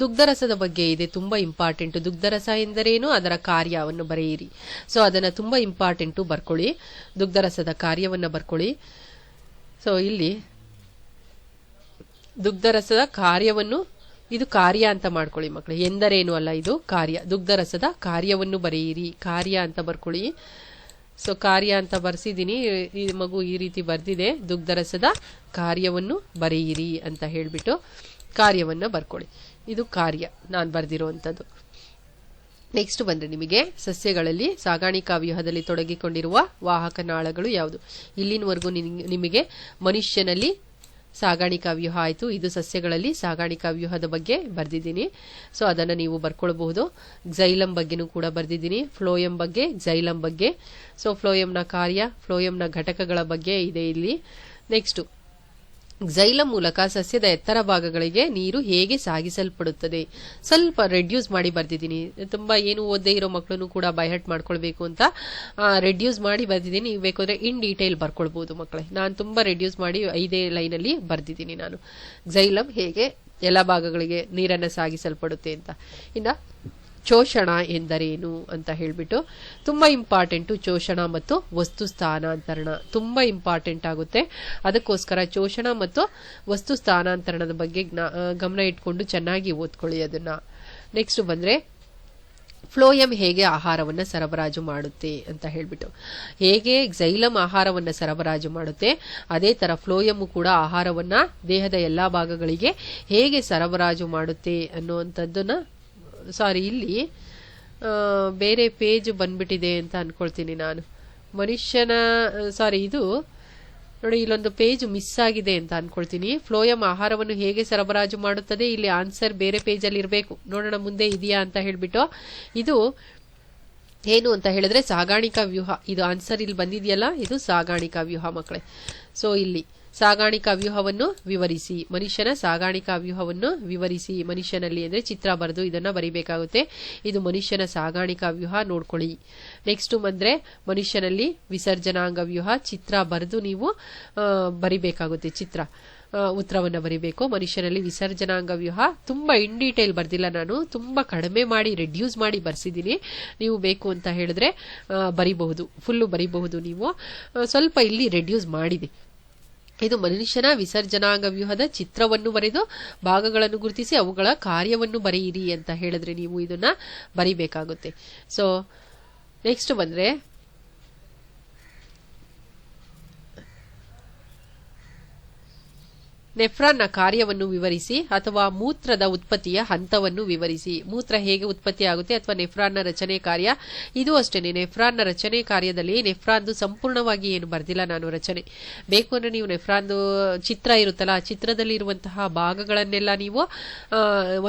ದುಗ್ಧರಸದ ಬಗ್ಗೆ ಇದೆ, ತುಂಬಾ ಇಂಪಾರ್ಟೆಂಟ್. ದುಗ್ಧರಸ ಎಂದರೇನು, ಅದರ ಕಾರ್ಯವನ್ನು ಬರೆಯಿರಿ. ಸೊ ಅದನ್ನ ತುಂಬಾ ಇಂಪಾರ್ಟೆಂಟು, ಬರ್ಕೊಳ್ಳಿ. ದುಗ್ಧರಸದ ಕಾರ್ಯವನ್ನ ಬರ್ಕೊಳ್ಳಿ. ಸೊ ಇಲ್ಲಿ ದುಗ್ಧರಸದ ಕಾರ್ಯವನ್ನು, ಇದು ಕಾರ್ಯ ಅಂತ ಮಾಡ್ಕೊಳ್ಳಿ ಮಕ್ಕಳು, ಎಂದರೇನು ಅಲ್ಲ, ಇದು ಕಾರ್ಯ. ದುಗ್ಧರಸದ ಕಾರ್ಯವನ್ನು ಬರೆಯಿರಿ, ಕಾರ್ಯ ಅಂತ ಬರ್ಕೊಳ್ಳಿ. ಸೊ ಕಾರ್ಯ ಅಂತ ಬರ್ಸಿದ್ದೀನಿ, ಈ ಮಗು ಈ ರೀತಿ ಬರ್ದಿದೆ, ದುಗ್ಧರಸದ ಕಾರ್ಯವನ್ನು ಬರೆಯಿರಿ ಅಂತ ಹೇಳ್ಬಿಟ್ಟು ಕಾರ್ಯವನ್ನ ಬರ್ಕೊಳ್ಳಿ. ಇದು ಕಾರ್ಯ ನಾನು ಬರ್ದಿರುವಂಥದ್ದು. ನೆಕ್ಸ್ಟ್ ಬಂದ್ರೆ ನಿಮಗೆ ಸಸ್ಯಗಳಲ್ಲಿ ಸಾಗಾಣಿಕಾ ವ್ಯೂಹದಲ್ಲಿ ತೊಡಗಿಕೊಂಡಿರುವ ವಾಹಕ ನಾಳಗಳು ಯಾವುದು. ಇಲ್ಲಿನವರೆಗೂ ನಿಮಗೆ ಮನುಷ್ಯನಲ್ಲಿ ಸಾಗಾಣಿಕಾ ವ್ಯೂಹ ಆಯಿತು. ಇದು ಸಸ್ಯಗಳಲ್ಲಿ ಸಾಗಾಣಿಕಾ ವ್ಯೂಹದ ಬಗ್ಗೆ ಬರ್ದಿದ್ದೀನಿ. ಸೊ ಅದನ್ನು ನೀವು ಬರ್ಕೊಳ್ಬಹುದು. ಝೈಲಂ ಬಗ್ಗೆನೂ ಕೂಡ ಬರ್ದಿದ್ದೀನಿ, ಫ್ಲೋಯಂ ಬಗ್ಗೆ, ಝೈಲಂ ಬಗ್ಗೆ. ಸೊ ಫ್ಲೋಯಂನ ಕಾರ್ಯ, ಫ್ಲೋಯಂನ ಘಟಕಗಳ ಬಗ್ಗೆ ಇದೆ ಇಲ್ಲಿ. ನೆಕ್ಸ್ಟ್ ಝೈಲಂ ಮೂಲಕ ಸಸ್ಯದ ಎತ್ತರ ಭಾಗಗಳಿಗೆ ನೀರು ಹೇಗೆ ಸಾಗಿಸಲ್ಪಡುತ್ತದೆ. ಸ್ವಲ್ಪ ರೆಡ್ಯೂಸ್ ಮಾಡಿ ಬರ್ದಿದ್ದೀನಿ. ತುಂಬಾ ಏನು ಓದದೇ ಇರೋ ಮಕ್ಕಳನ್ನು ಕೂಡ ಬೈಹರ್ಟ್ ಮಾಡ್ಕೊಳ್ಬೇಕು ಅಂತ ರೆಡ್ಯೂಸ್ ಮಾಡಿ ಬರ್ದಿದ್ದೀನಿ. ನೀವು ಬೇಕಾದ್ರೆ ಇನ್ ಡೀಟೇಲ್ ಬರ್ಕೊಳ್ಬಹುದು ಮಕ್ಕಳೇ. ನಾನು ತುಂಬಾ ರೆಡ್ಯೂಸ್ ಮಾಡಿ 5 ಲೈನಲ್ಲಿ ಬರ್ದಿದ್ದೀನಿ ನಾನು. ಝೈಲಂ ಹೇಗೆ ಎಲ್ಲ ಭಾಗಗಳಿಗೆ ನೀರನ್ನು ಸಾಗಿಸಲ್ಪಡುತ್ತೆ ಅಂತ. ಇನ್ನ ಶೋಷಣ ಎಂದರೇನು ಅಂತ ಹೇಳ್ಬಿಟ್ಟು ತುಂಬಾ ಇಂಪಾರ್ಟೆಂಟು. ಶೋಷಣ ಮತ್ತು ವಸ್ತು ಸ್ಥಾನಾಂತರಣ ತುಂಬಾ ಇಂಪಾರ್ಟೆಂಟ್ ಆಗುತ್ತೆ. ಅದಕ್ಕೋಸ್ಕರ ಶೋಷಣ ಮತ್ತು ವಸ್ತು ಸ್ಥಾನಾಂತರಣದ ಬಗ್ಗೆ ಗಮನ ಇಟ್ಕೊಂಡು ಚೆನ್ನಾಗಿ ಓದ್ಕೊಳ್ಳಿ ಅದನ್ನ. ನೆಕ್ಸ್ಟ್ ಬಂದ್ರೆ ಫ್ಲೋಯಂ ಹೇಗೆ ಆಹಾರವನ್ನು ಸರಬರಾಜು ಮಾಡುತ್ತೆ ಅಂತ ಹೇಳ್ಬಿಟ್ಟು. ಹೇಗೆ ಝೈಲಂ ಆಹಾರವನ್ನು ಸರಬರಾಜು ಮಾಡುತ್ತೆ, ಅದೇ ತರ ಫ್ಲೋಯಂ ಕೂಡ ಆಹಾರವನ್ನ ದೇಹದ ಎಲ್ಲಾ ಭಾಗಗಳಿಗೆ ಹೇಗೆ ಸರಬರಾಜು ಮಾಡುತ್ತೆ ಅನ್ನುವಂಥದ್ದನ್ನ, ಸಾರಿ ಇಲ್ಲಿ ಬೇರೆ ಪೇಜ್ ಬಂದ್ಬಿಟ್ಟಿದೆ ಅಂತ ಅನ್ಕೊಳ್ತೀನಿ ನಾನು. ಮನುಷ್ಯನ, ಸಾರಿ ಇದು ನೋಡಿ, ಇಲ್ಲೊಂದು ಪೇಜ್ ಮಿಸ್ ಆಗಿದೆ ಅಂತ ಅನ್ಕೊಳ್ತೀನಿ. ಫ್ಲೋಯಂ ಆಹಾರವನ್ನು ಹೇಗೆ ಸರಬರಾಜು ಮಾಡುತ್ತದೆ, ಇಲ್ಲಿ ಆನ್ಸರ್ ಬೇರೆ ಪೇಜ್ ಅಲ್ಲಿ ಇರಬೇಕು. ನೋಡೋಣ ಮುಂದೆ ಇದೆಯಾ ಅಂತ ಹೇಳ್ಬಿಟ್ಟು. ಇದು ಏನು ಅಂತ ಹೇಳಿದ್ರೆ ಸಾಗಾಣಿಕಾ ವ್ಯೂಹ. ಇದು ಆನ್ಸರ್ ಇಲ್ಲಿ ಬಂದಿದೆಯಲ್ಲ, ಇದು ಸಾಗಾಣಿಕಾ ವ್ಯೂಹ ಮಕ್ಕಳೇ. ಸೊ ಇಲ್ಲಿ ಸಾಗಾಣಿಕಾ ವ್ಯೂಹವನ್ನು ವಿವರಿಸಿ, ಮನುಷ್ಯನ ಸಾಗಾಣಿಕಾ ವ್ಯೂಹವನ್ನು ವಿವರಿಸಿ. ಮನುಷ್ಯನಲ್ಲಿ ಅಂದ್ರೆ ಚಿತ್ರ ಬರೆದು ಇದನ್ನ ಬರಿಬೇಕಾಗುತ್ತೆ. ಇದು ಮನುಷ್ಯನ ಸಾಗಾಣಿಕಾ ವ್ಯೂಹ, ನೋಡ್ಕೊಳ್ಳಿ. ನೆಕ್ಸ್ಟ್ ಬಂದ್ರೆ ಮನುಷ್ಯನಲ್ಲಿ ವಿಸರ್ಜನಾಂಗ ವ್ಯೂಹ, ಚಿತ್ರ ಬರೆದು ನೀವು ಬರಿಬೇಕಾಗುತ್ತೆ. ಚಿತ್ರ ಉತ್ತರವನ್ನ ಬರಿಬೇಕು. ಮನುಷ್ಯನಲ್ಲಿ ವಿಸರ್ಜನಾಂಗ ವ್ಯೂಹ ತುಂಬಾ ಇನ್ ಡೀಟೇಲ್ ಬರ್ದಿಲ್ಲ ನಾನು, ತುಂಬಾ ಕಡಿಮೆ ಮಾಡಿ ರೆಡ್ಯೂಸ್ ಮಾಡಿ ಬರ್ಸಿದ್ದೀನಿ. ನೀವು ಬೇಕು ಅಂತ ಹೇಳಿದ್ರೆ ಬರಿಬಹುದು, ಫುಲ್ಲು ಬರಿಬಹುದು. ನೀವು ಸ್ವಲ್ಪ ಇಲ್ಲಿ ರೆಡ್ಯೂಸ್ ಮಾಡಿದೆ. ಇದು ಮನುಷ್ಯನ ವಿಸರ್ಜನಾಂಗ ವ್ಯೂಹದ ಚಿತ್ರವನ್ನು ಬರೆದು ಭಾಗಗಳನ್ನು ಗುರುತಿಸಿ ಅವುಗಳ ಕಾರ್ಯವನ್ನು ಬರೆಯಿರಿ ಅಂತ ಹೇಳಿದ್ರೆ ನೀವು ಇದನ್ನ ಬರಿಬೇಕಾಗುತ್ತೆ. ಸೊ ನೆಕ್ಸ್ಟ್ ಬಂದ್ರೆ ನೆಫ್ರಾನ್ನ ಕಾರ್ಯವನ್ನು ವಿವರಿಸಿ ಅಥವಾ ಮೂತ್ರದ ಉತ್ಪತ್ತಿಯ ಹಂತವನ್ನು ವಿವರಿಸಿ. ಮೂತ್ರ ಹೇಗೆ ಉತ್ಪತ್ತಿ ಆಗುತ್ತೆ ಅಥವಾ ನೆಫ್ರಾನ್ನ ರಚನೆ ಕಾರ್ಯ, ಇದು ಅಷ್ಟೇನೆ. ನೆಫ್ರಾನ್ನ ರಚನೆ ಕಾರ್ಯದಲ್ಲಿ ನೆಫ್ರಾನ್ದು ಸಂಪೂರ್ಣವಾಗಿ ಏನು ಬರ್ದಿಲ್ಲ ನಾನು ರಚನೆ. ಬೇಕು ಅಂದ್ರೆ ನೀವು ನೆಫ್ರಾನ್ದು ಚಿತ್ರ ಇರುತ್ತಲ್ಲ, ಆ ಚಿತ್ರದಲ್ಲಿ ಇರುವಂತಹ ಭಾಗಗಳನ್ನೆಲ್ಲ ನೀವು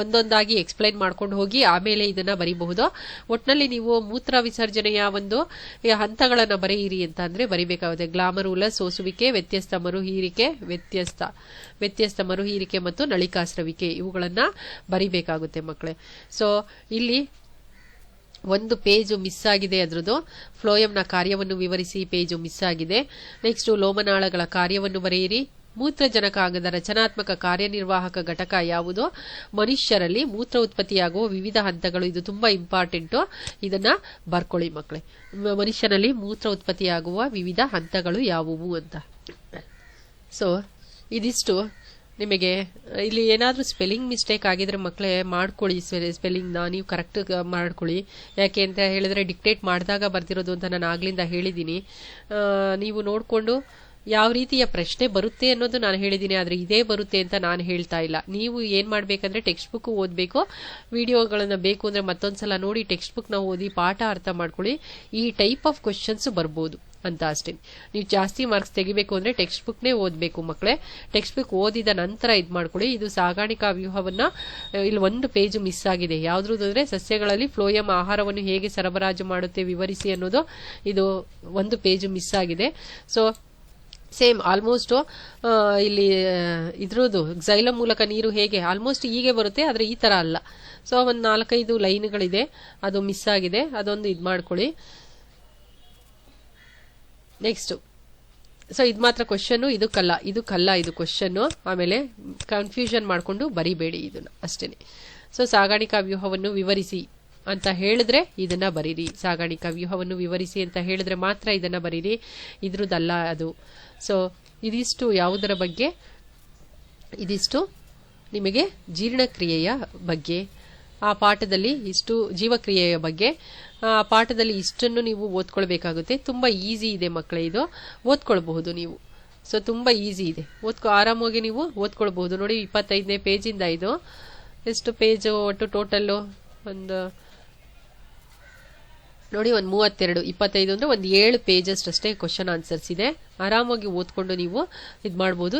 ಒಂದೊಂದಾಗಿ ಎಕ್ಸ್ಪ್ಲೈನ್ ಮಾಡ್ಕೊಂಡು ಹೋಗಿ ಆಮೇಲೆ ಇದನ್ನ ಬರಿಬಹುದು. ಒಟ್ನಲ್ಲಿ ನೀವು ಮೂತ್ರ ವಿಸರ್ಜನೆಯ ಒಂದು ಹಂತಗಳನ್ನ ಬರೆಯಿರಿ ಅಂತ ಅಂದ್ರೆ ಬರಿಬೇಕಾಗುತ್ತೆ. ಗ್ಲಾಮರೂಲ ಸೋಸುವಿಕೆ, ವ್ಯತ್ಯಸ್ತ ಮರುಹೀರಿಕೆ, ವ್ಯತ್ಯಸ್ತ ಮರುಹೀರಿಕೆ ಮತ್ತು ನಳಿಕಾಸ್ರವಿಕೆ, ಇವುಗಳನ್ನ ಬರಿಬೇಕಾಗುತ್ತೆ ಮಕ್ಕಳೇ. ಸೊ ಇಲ್ಲಿ ಒಂದು ಪೇಜು ಮಿಸ್ ಆಗಿದೆ, ಅದ್ರದ್ದು ಫ್ಲೋಯಂನ ಕಾರ್ಯವನ್ನು ವಿವರಿಸಿ ಪೇಜು ಮಿಸ್ ಆಗಿದೆ. ನೆಕ್ಸ್ಟ್ ಲೋಮನಾಳಗಳ ಕಾರ್ಯವನ್ನು ಬರೆಯಿರಿ, ಮೂತ್ರಜನಕಾಂಗದ ರಚನಾತ್ಮಕ ಕಾರ್ಯನಿರ್ವಾಹಕ ಘಟಕ ಯಾವುದು? ಮನುಷ್ಯರಲ್ಲಿ ಮೂತ್ರ ಉತ್ಪತ್ತಿಯಾಗುವ ವಿವಿಧ ಹಂತಗಳು. ಇದು ತುಂಬಾ ಇಂಪಾರ್ಟೆಂಟು, ಇದನ್ನ ಬರ್ಕೊಳ್ಳಿ ಮಕ್ಕಳೇ. ಮನುಷ್ಯನಲ್ಲಿ ಮೂತ್ರ ಉತ್ಪತ್ತಿಯಾಗುವ ವಿವಿಧ ಹಂತಗಳು ಯಾವುವು ಅಂತ. ಸೊ ಇದಿಷ್ಟು ನಿಮಗೆ. ಇಲ್ಲಿ ಏನಾದರೂ ಸ್ಪೆಲ್ಲಿಂಗ್ ಮಿಸ್ಟೇಕ್ ಆಗಿದ್ರೆ ಮಕ್ಕಳೇ ಮಾಡ್ಕೊಳ್ಳಿ, ಸ್ಪೆಲ್ಲಿಂಗ್ನ ನೀವು ಕರೆಕ್ಟ್ ಮಾಡ್ಕೊಳ್ಳಿ. ಯಾಕೆ ಅಂತ ಹೇಳಿದ್ರೆ ಡಿಕ್ಟೇಟ್ ಮಾಡಿದಾಗ ಬರ್ತಿರೋದು ಅಂತ ನಾನು ಆಗ್ಲಿಂದ ಹೇಳಿದ್ದೀನಿ. ನೀವು ನೋಡಿಕೊಂಡು ಯಾವ ರೀತಿಯ ಪ್ರಶ್ನೆ ಬರುತ್ತೆ ಅನ್ನೋದು ನಾನು ಹೇಳಿದ್ದೀನಿ, ಆದರೆ ಇದೇ ಬರುತ್ತೆ ಅಂತ ನಾನು ಹೇಳ್ತಾ ಇಲ್ಲ. ನೀವು ಏನು ಮಾಡಬೇಕಂದ್ರೆ ಟೆಕ್ಸ್ಟ್ ಬುಕ್ ಓದಬೇಕು, ವಿಡಿಯೋಗಳನ್ನು ಬೇಕು ಅಂದರೆ ಮತ್ತೊಂದ್ಸಲ ನೋಡಿ ಟೆಕ್ಸ್ಟ್ ಬುಕ್ನ ಓದಿ ಪಾಠ ಅರ್ಥ ಮಾಡ್ಕೊಳ್ಳಿ. ಈ ಟೈಪ್ ಆಫ್ ಕ್ವಶನ್ಸ್ ಬರ್ಬೋದು ಅಂತ ಅಷ್ಟೇ. ನೀವು ಜಾಸ್ತಿ ಮಾರ್ಕ್ಸ್ ತೆಗಿಬೇಕು ಅಂದರೆ ಟೆಕ್ಸ್ಟ್ ಬುಕ್ನೇ ಓದಬೇಕು ಮಕ್ಕಳೇ. ಟೆಕ್ಸ್ಟ್ ಬುಕ್ ಓದಿದ ನಂತರ ಇದು ಮಾಡ್ಕೊಳ್ಳಿ. ಇದು ಸಾಗಾಣಿಕಾ ವ್ಯೂಹವನ್ನು ಇಲ್ಲಿ ಒಂದು ಪೇಜ್ ಮಿಸ್ ಆಗಿದೆ. ಯಾವ್ದು ಅಂದರೆ ಸಸ್ಯಗಳಲ್ಲಿ ಫ್ಲೋಯಂ ಆಹಾರವನ್ನು ಹೇಗೆ ಸರಬರಾಜು ಮಾಡುತ್ತೆ ವಿವರಿಸಿ ಅನ್ನೋದು, ಇದು ಒಂದು ಪೇಜ್ ಮಿಸ್ ಆಗಿದೆ. ಸೊ ಸೇಮ್ ಆಲ್ಮೋಸ್ಟ್ ಇಲ್ಲಿ ಇದ್ರದ್ದು ಝೈಲಮ್ ಮೂಲಕ ನೀರು ಹೇಗೆ ಆಲ್ಮೋಸ್ಟ್ ಹೀಗೆ ಬರುತ್ತೆ, ಆದರೆ ಈ ಥರ ಅಲ್ಲ. ಸೊ ಒಂದು 4-5 ಲೈನ್ಗಳಿದೆ, ಅದು ಮಿಸ್ ಆಗಿದೆ, ಅದೊಂದು ಇದು ಮಾಡ್ಕೊಳ್ಳಿ. ನೆಕ್ಸ್ಟ್, ಸೊ ಇದು ಮಾತ್ರ ಕ್ವಶನ್ನು, ಇದಕ್ಕಲ್ಲ ಇದು ಕ್ವಶನ್ನು. ಆಮೇಲೆ ಕನ್ಫ್ಯೂಷನ್ ಮಾಡಿಕೊಂಡು ಬರಿಬೇಡಿ ಇದನ್ನ ಅಷ್ಟೇನೆ. ಸೊ ಸಾಗಾಣಿಕಾ ವ್ಯೂಹವನ್ನು ವಿವರಿಸಿ ಅಂತ ಹೇಳಿದ್ರೆ ಇದನ್ನ ಬರೀರಿ. ಸಾಗಾಣಿಕಾ ವ್ಯೂಹವನ್ನು ವಿವರಿಸಿ ಅಂತ ಹೇಳಿದ್ರೆ ಮಾತ್ರ ಇದನ್ನ ಬರೀರಿ, ಇದ್ರದ್ದಲ್ಲ ಅದು. ಸೊ ಇದಿಷ್ಟು ಯಾವುದರ ಬಗ್ಗೆ? ಇದಿಷ್ಟು ನಿಮಗೆ ಜೀರ್ಣಕ್ರಿಯೆಯ ಬಗ್ಗೆ. ಆ ಪಾಠದಲ್ಲಿ ಇಷ್ಟು ಜೀವಕ್ರಿಯೆಯ ಬಗ್ಗೆ. ಆ ಪಾಠದಲ್ಲಿ ಇಷ್ಟನ್ನು ನೀವು ಓದ್ಕೊಳ್ಬೇಕಾಗುತ್ತೆ. ತುಂಬ ಈಸಿ ಇದೆ ಮಕ್ಕಳೇ, ಇದು ಓದ್ಕೊಳ್ಬಹುದು ನೀವು. ಸೊ ತುಂಬ ಈಸಿ ಇದೆ, ಆರಾಮಾಗಿ ನೀವು ಓದ್ಕೊಳ್ಬಹುದು. ನೋಡಿ 25ನೇ ಪೇಜಿಂದ ಇದು. ಎಷ್ಟು ಪೇಜು ಒಟ್ಟು ಟೋಟಲ್ಲು? ನೋಡಿ ಒಂದು 32, 25 ಅಂದರೆ ಒಂದು 7 ಪೇಜಸ್ ಅಷ್ಟೇ ಕ್ವಶನ್ ಆನ್ಸರ್ಸ್ ಇದೆ. ಆರಾಮಾಗಿ ಓದ್ಕೊಂಡು ನೀವು ಇದು ಮಾಡ್ಬೋದು.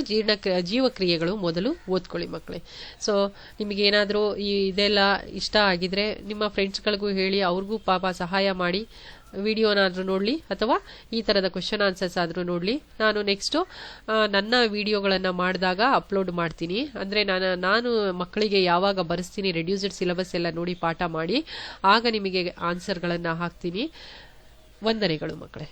ಜೀವಕ್ರಿಯೆಗಳು ಮೊದಲು ಓದ್ಕೊಳ್ಳಿ ಮಕ್ಕಳೇ. ಸೊ ನಿಮಗೇನಾದರೂ ಇದೆಲ್ಲ ಇಷ್ಟ ಆಗಿದ್ರೆ ನಿಮ್ಮ ಫ್ರೆಂಡ್ಸ್ಗಳಿಗೂ ಹೇಳಿ, ಅವ್ರಿಗೂ ಪಾಪ ಸಹಾಯ ಮಾಡಿ. ವಿಡಿಯೋನಾದರೂ ನೋಡಲಿ ಅಥವಾ ಈ ಥರದ ಕ್ವಶನ್ ಆನ್ಸರ್ಸ್ ಆದರೂ ನೋಡಲಿ. ನಾನು ನೆಕ್ಸ್ಟು ನನ್ನ ವಿಡಿಯೋಗಳನ್ನು ಮಾಡಿದಾಗ ಅಪ್ಲೋಡ್ ಮಾಡ್ತೀನಿ. ಅಂದರೆ ನಾನು ಮಕ್ಕಳಿಗೆ ಯಾವಾಗ ಬರೆಸ್ತೀನಿ ರೆಡ್ಯೂಸ್ಡ್ ಸಿಲೆಬಸ್ ಎಲ್ಲ ನೋಡಿ ಪಾಠ ಮಾಡಿ, ಆಗ ನಿಮಗೆ ಆನ್ಸರ್ಗಳನ್ನು ಹಾಕ್ತೀನಿ. ವಂದನೆಗಳು ಮಕ್ಕಳೇ.